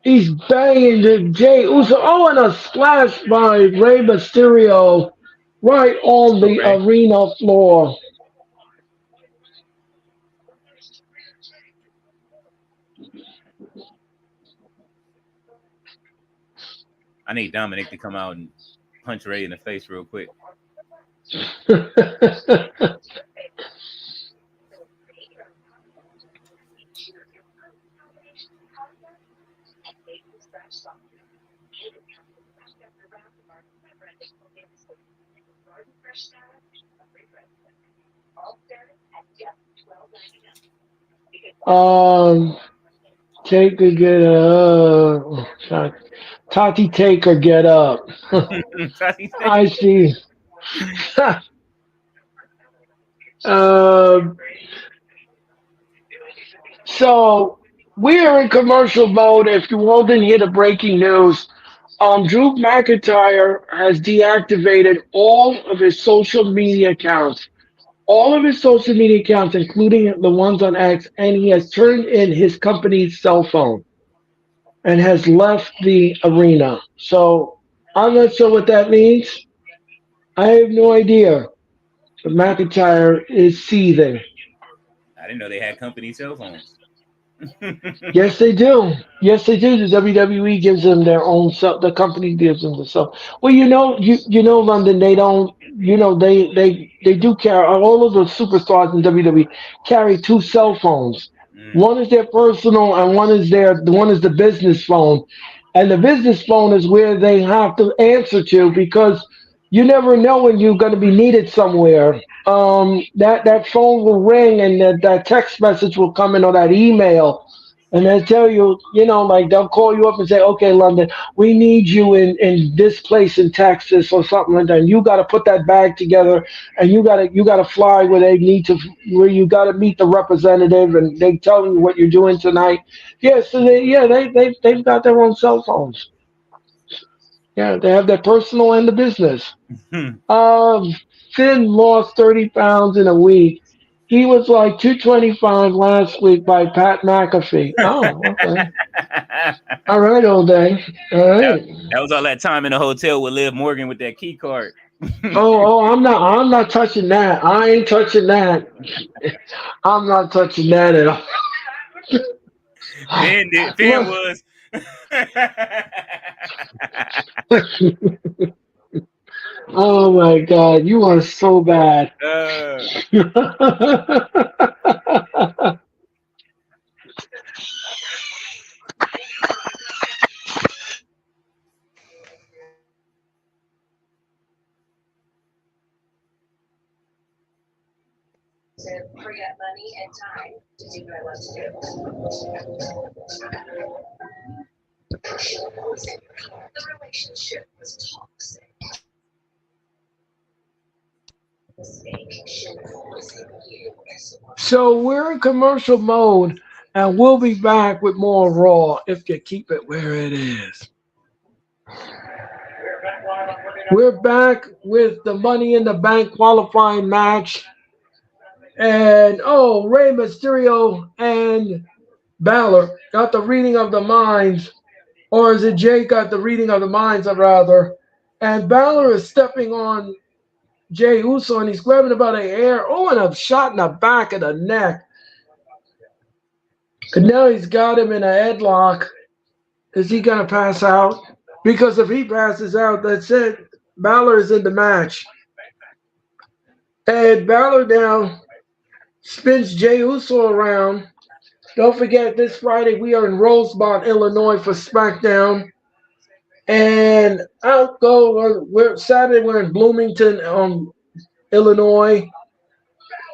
S1: he's banging the Jay Uso. Oh, and a splash by Rey Mysterio right on
S3: Go
S1: the
S3: Ray.
S1: arena floor.
S3: I need Dominic to come out and punch Ray in the face real quick.
S1: um, Taker get Tati Taker get up. I see. um, so we are in commercial mode. If you all didn't hear the breaking news, Drew McIntyre has deactivated all of his social media accounts, all of his social media accounts, including the ones on X, and he has turned in his company's cell phone and has left the arena. So I'm not sure what that means. I have no idea. But McIntyre is seething.
S3: I didn't know they had company cell phones.
S1: Yes, they do. Yes, they do. The WWE gives them their own cell. The company gives them the cell. Well, you know, London. They don't. They do carry all of the superstars in WWE carry two cell phones.
S3: Mm,
S1: One is their personal, and one is the business phone. And the business phone is where they have to answer to because you never know when you're going to be needed somewhere. That phone will ring and that text message will come in or that email and they'll tell you, like they'll call you up and say, okay, London, we need you in this place in Texas or something like that. And you got to put that bag together and you got to fly where they need to, where you got to meet the representative and they telling you what you're doing tonight. Yeah, so they've got their own cell phones. Yeah, they have their personal and the business.
S3: mm.
S1: Um, Finn lost 30 pounds in a week. He was like 225 last week by Pat McAfee. Oh, okay.
S3: that,
S1: All right, all day. All right.
S3: that was all that time in the hotel with Liv Morgan with that key card.
S1: I'm not touching that. I ain't touching that. I'm not touching that at all.
S3: Finn
S1: Look,
S3: was
S1: Oh my God, you are so bad. So we're in commercial mode, and we'll be back with more Raw if you keep it where it is. We're back with the Money in the Bank qualifying match. And Rey Mysterio and Balor got the reading of the minds, or is it Jay got the reading of the minds, rather? And Balor is stepping on Jay Uso and he's grabbing about the hair. Oh, and a shot in the back of the neck. And now he's got him in a headlock. Is he going to pass out? Because if he passes out, that's it. Balor is in the match. And Balor now spins Jay Uso around. Don't forget, this Friday we are in Rosemont, Illinois for SmackDown. And Saturday we're in Bloomington, Illinois.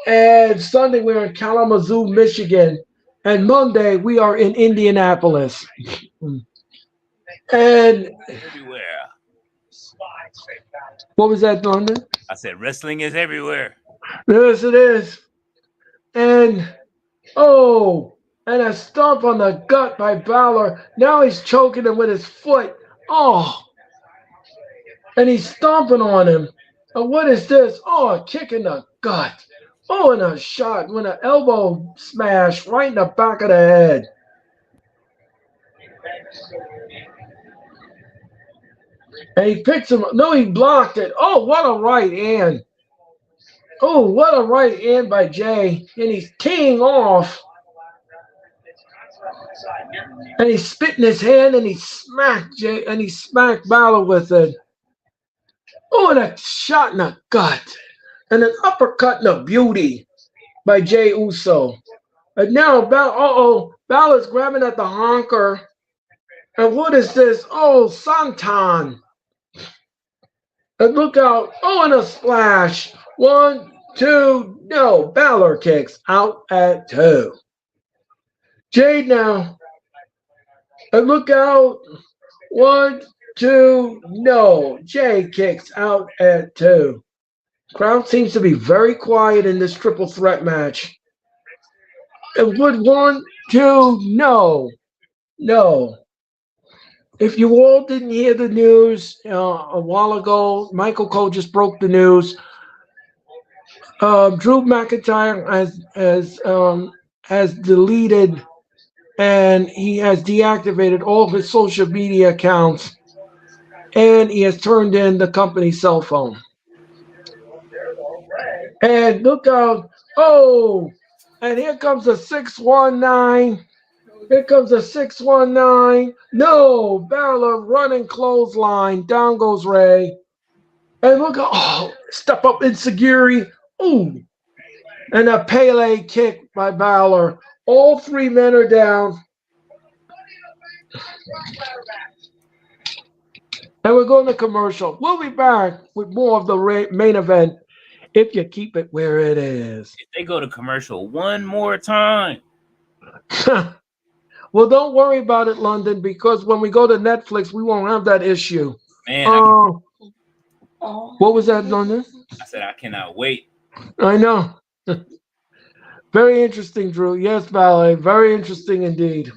S1: And Sunday we're in Kalamazoo, Michigan. And Monday we are in Indianapolis. And
S3: everywhere.
S1: What was that, London?
S3: I said wrestling is everywhere.
S1: Yes, it is. And and a stomp on the gut by Balor. Now he's choking him with his foot. And he's stomping on him. And what is this? A kick in the gut. And a shot with an elbow smash right in the back of the head. And he picks him up. No, he blocked it. What a right hand. What a right hand by Jay. And he's teeing off. And he spit in his hand and he smacked Balor with it. And a shot in the gut. And an uppercut in the beauty by Jay Uso. And now Balor's grabbing at the honker. And what is this? Santan. And look out. And a splash. 1, 2, no. Balor kicks out at 2. Jade now. And look out. 1, 2, no. Jay kicks out at 2. Crowd seems to be very quiet in this triple threat match. And would 1, 2, no. If you all didn't hear the news a while ago, Michael Cole just broke the news. Drew McIntyre has deleted and he has deactivated all of his social media accounts, and he has turned in the company's cell phone. And look out! And here comes a 619. Here comes a 619. No, Balor running clothesline. Down goes Ray. And look out! Step up Insecurity. And a Pele kick by Balor. All 3 men are down. And we're going to commercial. We'll be back with more of the main event if you keep it where it is.
S3: If they go to commercial one more time.
S1: Well, don't worry about it, London, because when we go to Netflix, we won't have that issue.
S3: Man,
S1: what was that, London?
S3: I said I cannot wait.
S1: I know. Very interesting, Drew. Yes, Ballet. Very interesting indeed.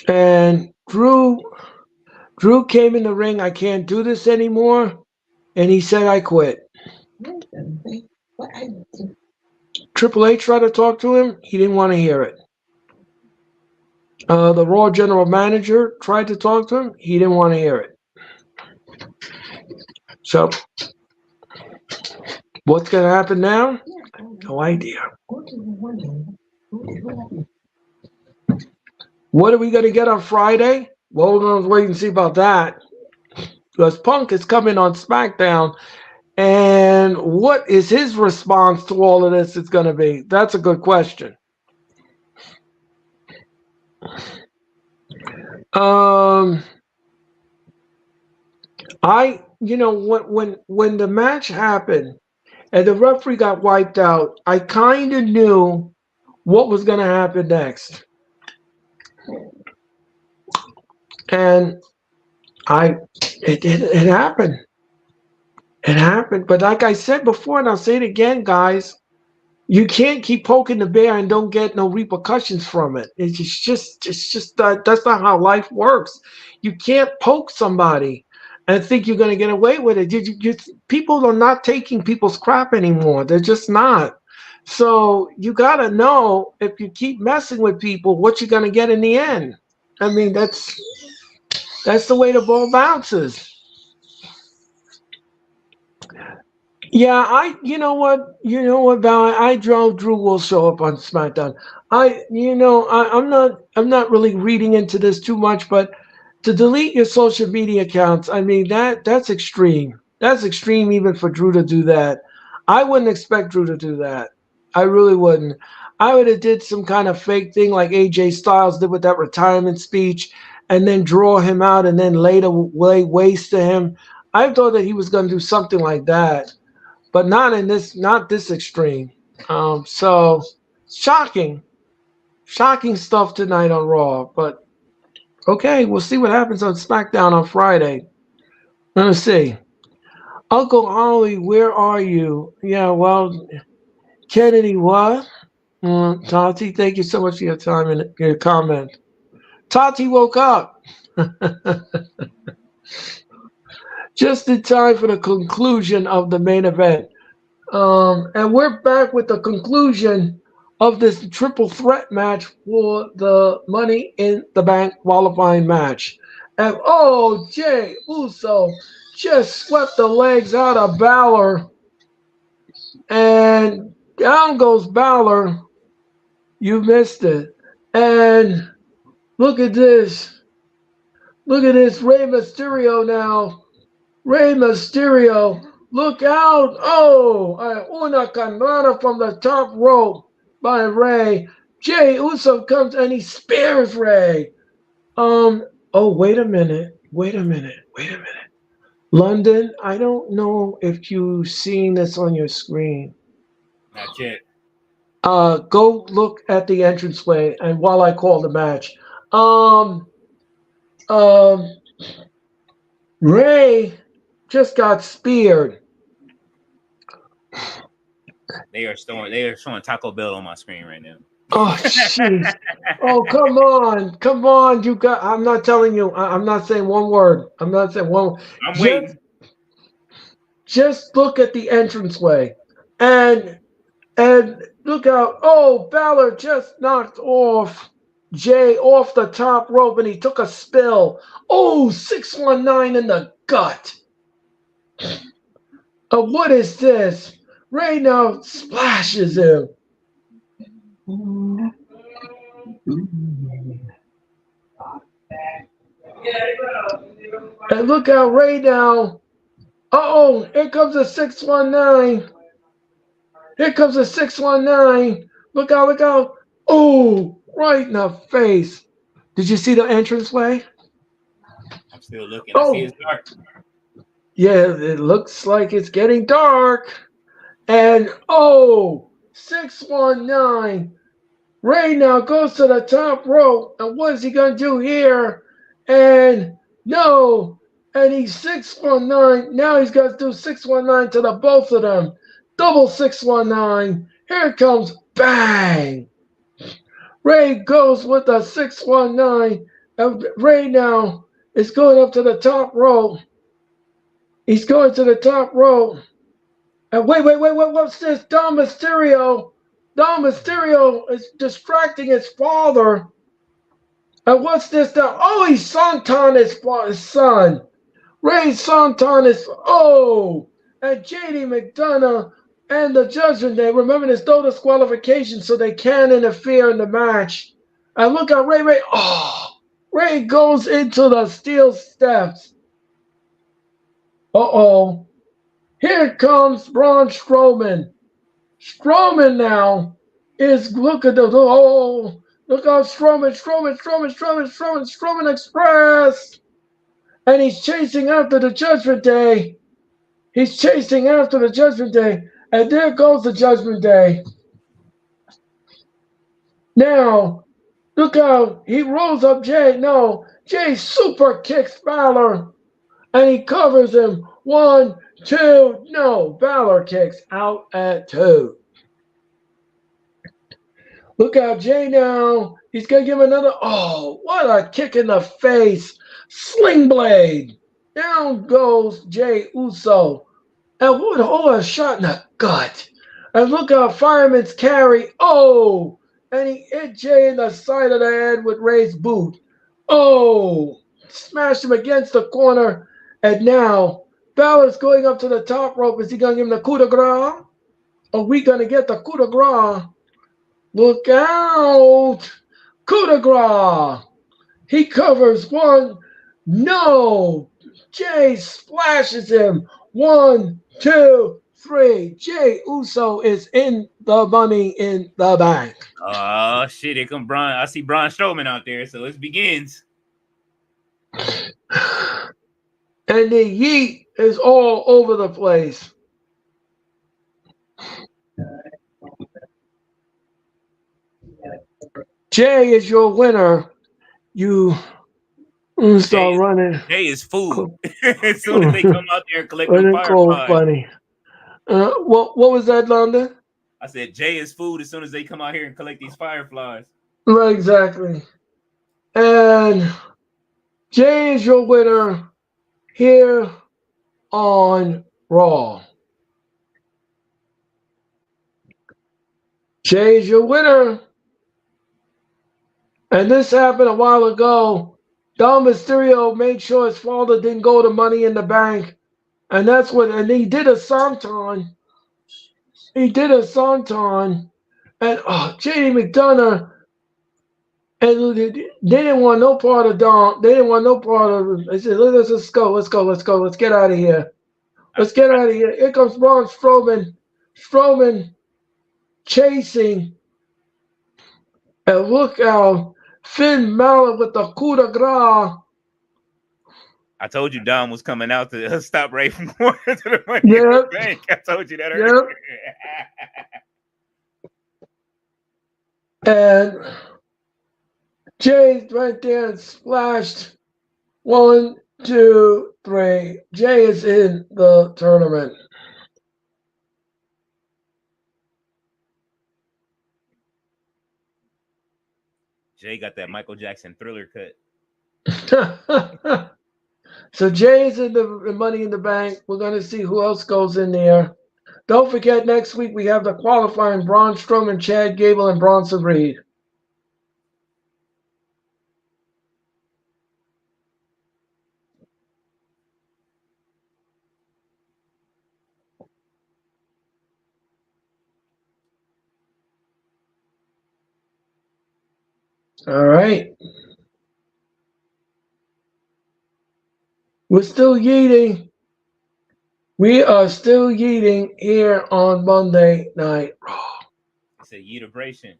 S1: And Drew came in the ring. I can't do this anymore. And he said, I quit. Triple H tried to talk to him. He didn't want to hear it. The Raw general manager tried to talk to him. He didn't want to hear it. So, what's going to happen now? No idea. What are we going to get on Friday? Well, let's wait and see about that. Because Punk is coming on SmackDown. And what is his response to all of this is going to be? That's a good question. When the match happened and the referee got wiped out, I kind of knew what was going to happen next. And it happened. It happened. But like I said before, and I'll say it again, guys, you can't keep poking the bear and don't get no repercussions from it. It's just that's not how life works. You can't poke somebody and think you're going to get away with it. People are not taking people's crap anymore. They're just not. So you got to know if you keep messing with people, what you're going to get in the end. I mean, that's the way the ball bounces. Yeah, you know what, Val, I drove Drew will show up on SmackDown. I'm not really reading into this too much, but to delete your social media accounts, I mean, that's extreme. That's extreme even for Drew to do that. I wouldn't expect Drew to do that. I really wouldn't. I would have did some kind of fake thing like AJ Styles did with that retirement speech and then draw him out and then later lay waste to him. I thought that he was going to do something like that, but not this extreme. So shocking stuff tonight on Raw. But okay, we'll see what happens on SmackDown on Friday. Let me see. Uncle Ollie, where are you? Yeah, well, Kennedy, what? Tati, thank you so much for your time and your comment. Tati woke up. Just in time for the conclusion of the main event. And we're back with the conclusion of this triple threat match for the Money in the Bank qualifying match. And Jay Uso just swept the legs out of Balor. And down goes Balor. You missed it. And look at this. Look at this. Rey Mysterio now. Rey Mysterio. Look out. Una canada from the top rope by Rey. Jey Uso comes and he spares Rey. Wait a minute. London, I don't know if you've seen this on your screen.
S3: Not yet.
S1: Go look at the entranceway and while I call the match. Rey just got speared.
S3: They are showing Taco Bell on my screen right now.
S1: Oh, jeez. Oh, come on. I'm not telling you. I'm not saying one word. I'm not saying one.
S3: I'm waiting.
S1: Just look at the entranceway, and look out. Oh, Balor just knocked off Jay off the top rope, and he took a spill. Oh, 619 in the gut. What is this? Rey now splashes him. And look out, Rey now. Here comes a 619. Here comes a 619. Look out. Oh, right in the face. Did you see the entranceway?
S3: I'm still looking. I see it's dark.
S1: Yeah, it looks like it's getting dark. And 619. Rey now goes to the top rope. And what is he going to do here? And no. And he's 619. Now he's got to do 619 to the both of them. Double 619. Here it comes. Bang. Rey goes with a 619. And Rey now is going up to the top rope. He's going to the top rope. And wait, what's this? Dom Mysterio is distracting his father. And what's this now? Oh, he's Santon is his son. Ray Santon is and JD McDonough and the Judgment Day. Remember, there's no disqualification, so they can't interfere in the match. And look at Ray. Ray goes into the steel steps. Here comes Braun Strowman. Strowman now is look at the look out Strowman Express, and he's chasing after the Judgment Day. He's chasing after the Judgment Day, and there goes the Judgment Day. Now, look out! He rolls up Jay. No, Jay super kicks Balor, and he covers him. 1, 2. No, Balor kicks out at 2. Look out, Jay now. He's going to give another. Oh, what a kick in the face. Sling blade. Down goes Jay Uso. And what a shot in the gut. And look out, Fireman's Carry. Oh, and he hit Jay in the side of the head with Ray's boot. Oh, smashed him against the corner. And now, Balor's going up to the top rope. Is he going to give him the coup de grace? Are we going to get the coup de grace? Look out! Coup de grace! He covers 1. No! Jay splashes him. 1, 2, 3. Jay Uso is in the Money in the Bank.
S3: Oh shit! Here come Braun. I see Braun Strowman out there, so it begins.
S1: And the yeet is all over the place. Jay is your winner. You start running.
S3: Jay is food. As soon as they come out there and collect the fireflies.
S1: Funny. What was that, London?
S3: I said Jay is food as soon as they come out here and collect these fireflies.
S1: Right, exactly. And Jay is your winner here on Raw. Jay is your winner. And this happened a while ago. Dom Mysterio made sure his father didn't go to Money in the Bank. And that's what, and he did a Santon. And JD McDonough, and they didn't want no part of Dom. They didn't want no part of it. They said, let's go. Let's get out of here. Here comes Braun Strowman. Strowman chasing. And look out. Finn Balor with the coup de grace.
S3: I told you Dom was coming out to stop Ray from going to the Money in the Bank. I told you that earlier.
S1: And Jay right there and splashed. 1, 2, 3. Jay is in the tournament.
S3: Jay got that Michael Jackson Thriller cut.
S1: So Jay's in the Money in the Bank. We're going to see who else goes in there. Don't forget, next week we have the qualifying Braun Strowman, Chad Gable, and Bronson Reed. All right. We're still yeeting. We are still yeeting here on Monday Night Raw.
S3: It's a yeetabration.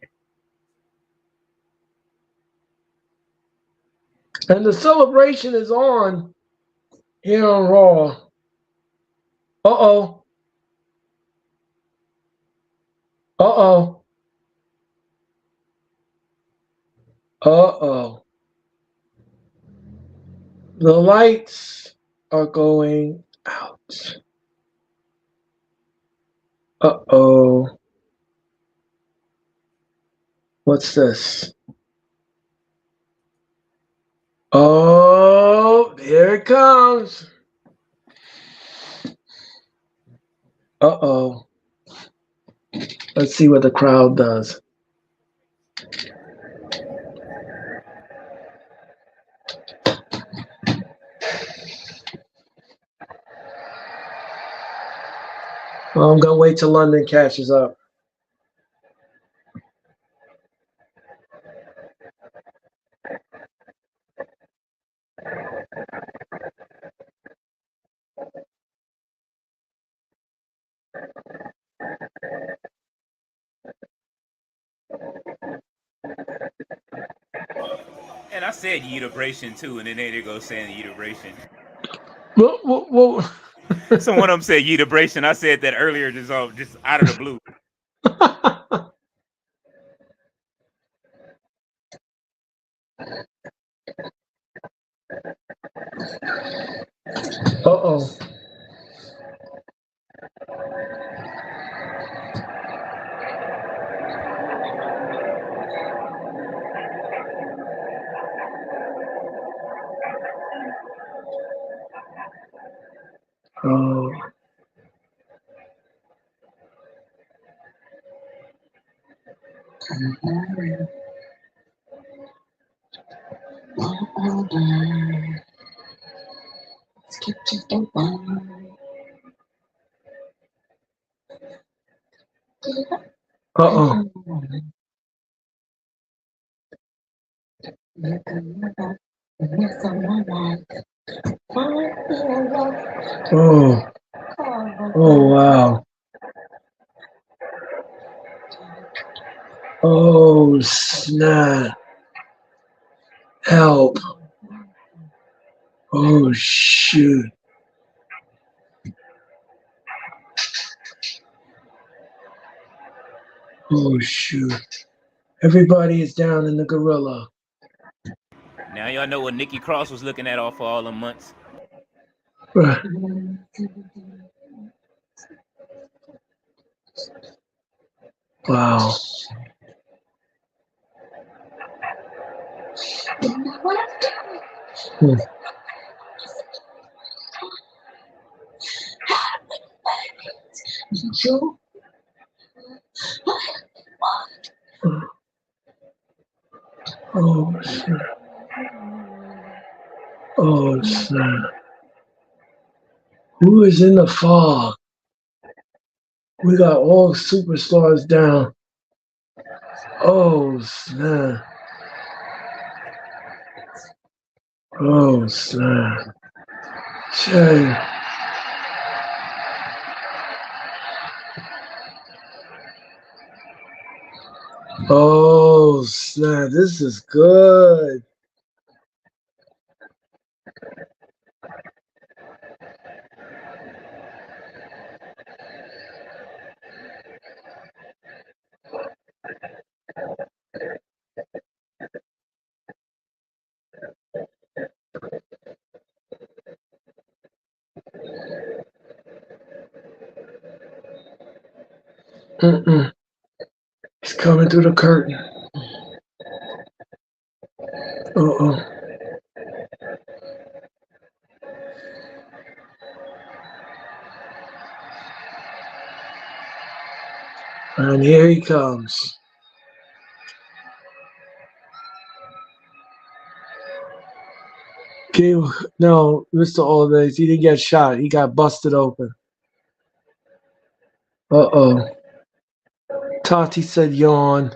S1: And the celebration is on here on Raw. Uh-oh. Uh-oh. Uh-oh. The lights are going out. Uh-oh. What's this? Oh, here it comes. Uh-oh. Let's see what the crowd does. Well, I'm gonna wait till London catches up.
S3: And I said Yeetabration too, and then they go saying Yeetabration.
S1: Well.
S3: So one of them said Yeetabration. I said that earlier, just out of the blue.
S1: Uh-oh. Oh. Uh-oh. Oh. Oh, wow. Oh, snap. Help. Oh, shoot. Oh, shoot. Everybody is down in the gorilla.
S3: Now y'all know what Nikki Cross was looking at all for all the months.
S1: Wow. Hmm. Oh, snap. Oh, snap. Who is in the fog? We got all superstars down. Oh, snap. Oh, snap. Jay. Oh, snap. This is good. Mm-mm. He's coming through the curtain. Uh-oh. And here he comes. No, Mr. Aldays, he didn't get shot. He got busted open. Uh-oh. Tati said yawn.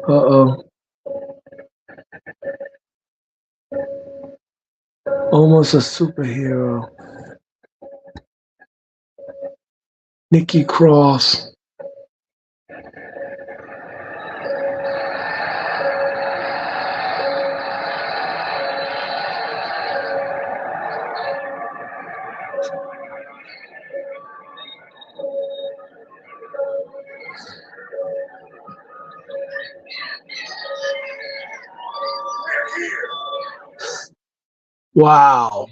S1: Uh-oh. Almost a superhero. Nikki Cross. Wow.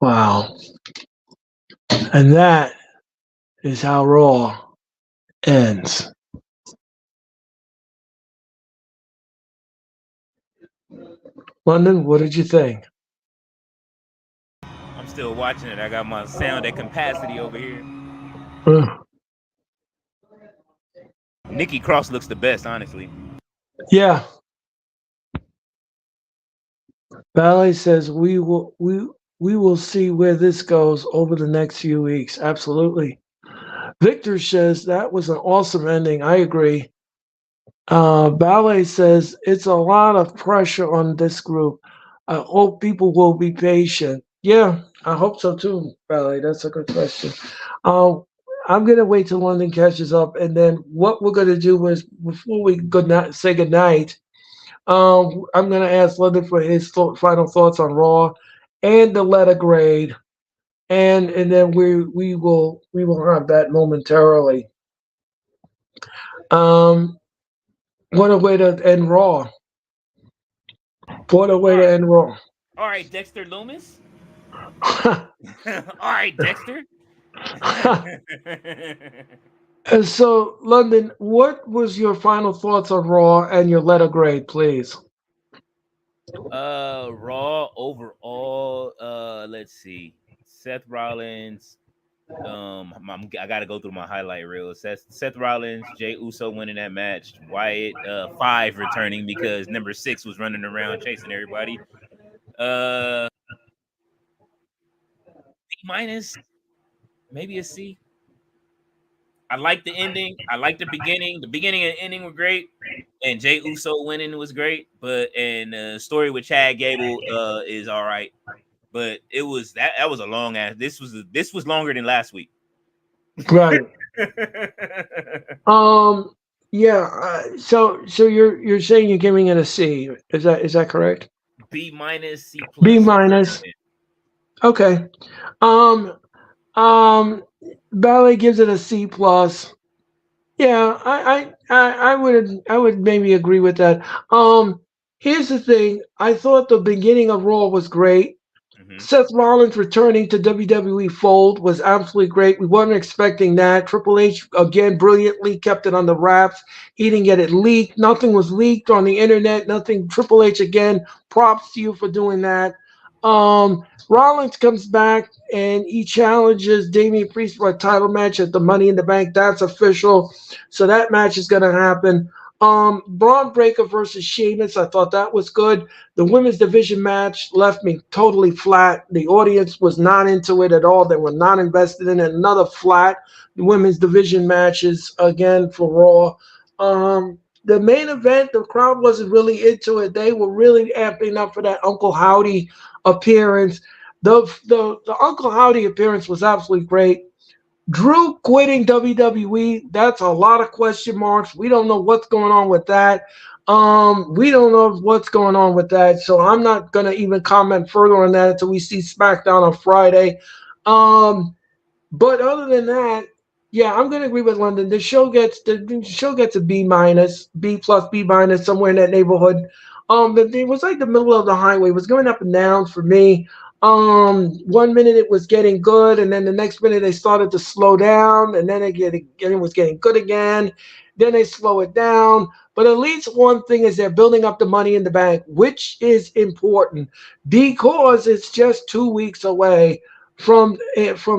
S1: Wow. And that is how Raw ends. London, what did you think?
S3: I'm still watching it. I got my sound at capacity over here. Nikki Cross looks the best, honestly.
S1: Yeah.
S5: Ballet says we will see where this goes over the next few weeks. Absolutely. Victor says that was an awesome ending. I agree. Ballet says it's a lot of pressure on this group. I hope people will be patient. Yeah, I hope so too, Ballet. That's a good question. Um, I'm gonna wait till London catches up, and then what we're gonna do is before we say goodnight. I'm gonna ask London for his final thoughts on Raw and the letter grade, and then we will have that momentarily. Um, what a way to end Raw. What a way
S3: All
S5: to
S3: right,
S5: end Raw.
S3: all right, Dexter Loomis. All right, Dexter.
S5: And so, London, what was your final thoughts on Raw and your letter grade, please?
S3: Raw overall. Let's see. Seth Rollins. I got to go through my highlight reel. Seth Rollins, Jay Uso winning that match. Wyatt, 5 returning because number 6 was running around chasing everybody. Uh, B minus, maybe a C. I like the ending. I like the beginning. The beginning and ending were great, and Jay Uso winning was great. But and the story with Chad Gable is all right. But it was that was a long ass. This was longer than last week.
S5: Right. Um. Yeah. So you're saying you're giving it a C. Is that correct?
S3: B minus, C
S5: B
S3: plus, somewhere around
S5: minus.
S3: there.
S5: Okay. Um. Um. Ballet gives it a C plus. Yeah. I would maybe agree with that. Here's the thing. I thought the beginning of Raw was great.
S3: Hmm.
S5: Seth Rollins returning to WWE fold was absolutely great. We weren't expecting that. Triple H again brilliantly kept it on the wraps. He didn't get it leaked. Nothing was leaked on the internet. Nothing. Triple H again. Props to you for doing that. Rollins comes back and he challenges Damian Priest for a title match at the Money in the Bank. That's official. So that match is going to happen. Braun Breaker versus Sheamus. I thought that was good. The women's division match left me totally flat. The audience was not into it at all. They were not invested in it. Another flat women's division matches again for Raw. The main event, the crowd wasn't really into it. They were really amping up for that Uncle Howdy appearance. The Uncle Howdy appearance was absolutely great. Drew quitting WWE, that's a lot of question marks. We don't know what's going on with that. We don't know what's going on with that. So I'm not gonna even comment further on that until we see SmackDown on Friday. Um, but other than that, yeah, I'm gonna agree with London. The show gets a B minus, B plus, B minus, somewhere in that neighborhood. But it was like the middle of the highway. It was going up and down for me. 1 minute it was getting good, and then the next minute they started to slow down, and then it was getting good again. Then they slow it down. But at least one thing is they're building up the money in the bank, which is important because it's just 2 weeks away from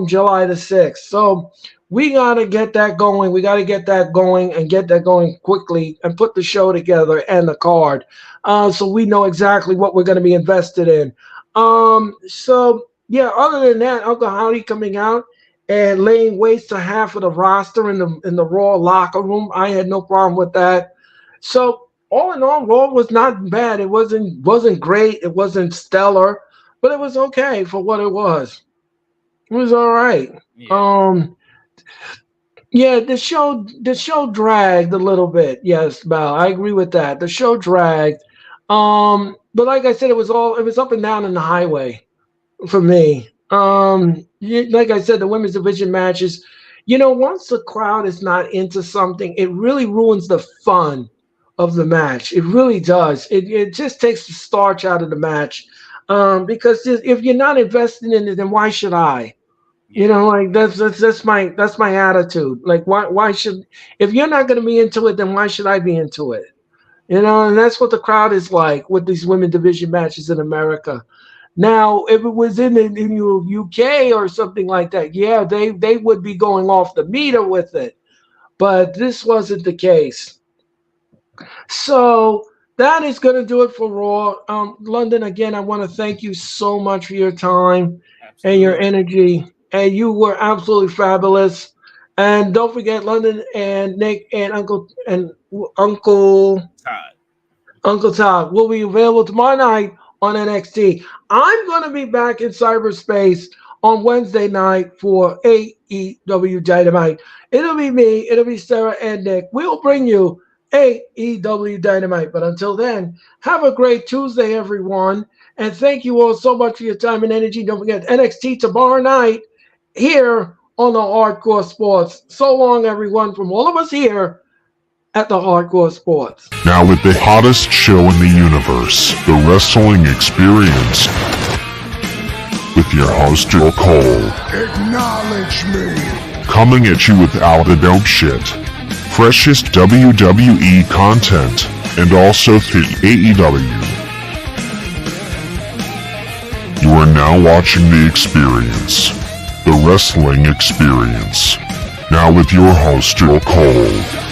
S5: July the 6th. So we got to get that going. We got to get that going and get that going quickly and put the show together and the card, so we know exactly what we're going to be invested in. So yeah, other than that, Uncle Howdy coming out and laying waste to half of the roster in the Raw locker room, I had no problem with that. So all in all, Raw was not bad. It wasn't great. It wasn't stellar, but it was okay for what it was. It was all right.
S3: Yeah.
S5: Um, yeah, the show dragged a little bit. Yes, Val, I agree with that. The show dragged. But like I said, it was up and down in the highway for me. Like I said, the women's division matches. Once the crowd is not into something, it really ruins the fun of the match. It really does. It just takes the starch out of the match. Because if you're not invested in it, then why should I?
S3: Yeah.
S5: Like that's my attitude. Like why should if you're not going to be into it, then why should I be into it? And that's what the crowd is like with these women division matches in America. Now, if it was in UK or something like that, yeah, they would be going off the meter with it. But this wasn't the case. So that is going to do it for Raw. London, again, I want to thank you so much for your time and your
S3: Absolutely.
S5: energy. And you were absolutely fabulous. And don't forget, London and Nick and Uncle
S3: Todd.
S5: Uncle Todd will be available tomorrow night on NXT. I'm going to be back in cyberspace on Wednesday night for AEW Dynamite. It'll be me, it'll be Sarah and Nick. We'll bring you AEW Dynamite. But until then, have a great Tuesday, everyone. And thank you all so much for your time and energy. Don't forget NXT tomorrow night here on the Hardcore Sports. So long, everyone, from all of us here at the Hardcore Sports.
S6: Now with the hottest show in the universe, the Wrestling Experience, with your host, Joe Cole.
S7: Acknowledge me.
S6: Coming at you with all the dope shit, freshest WWE content, and also through AEW. You are now watching The Experience, the Wrestling Experience. Now with your host, Joe Cole.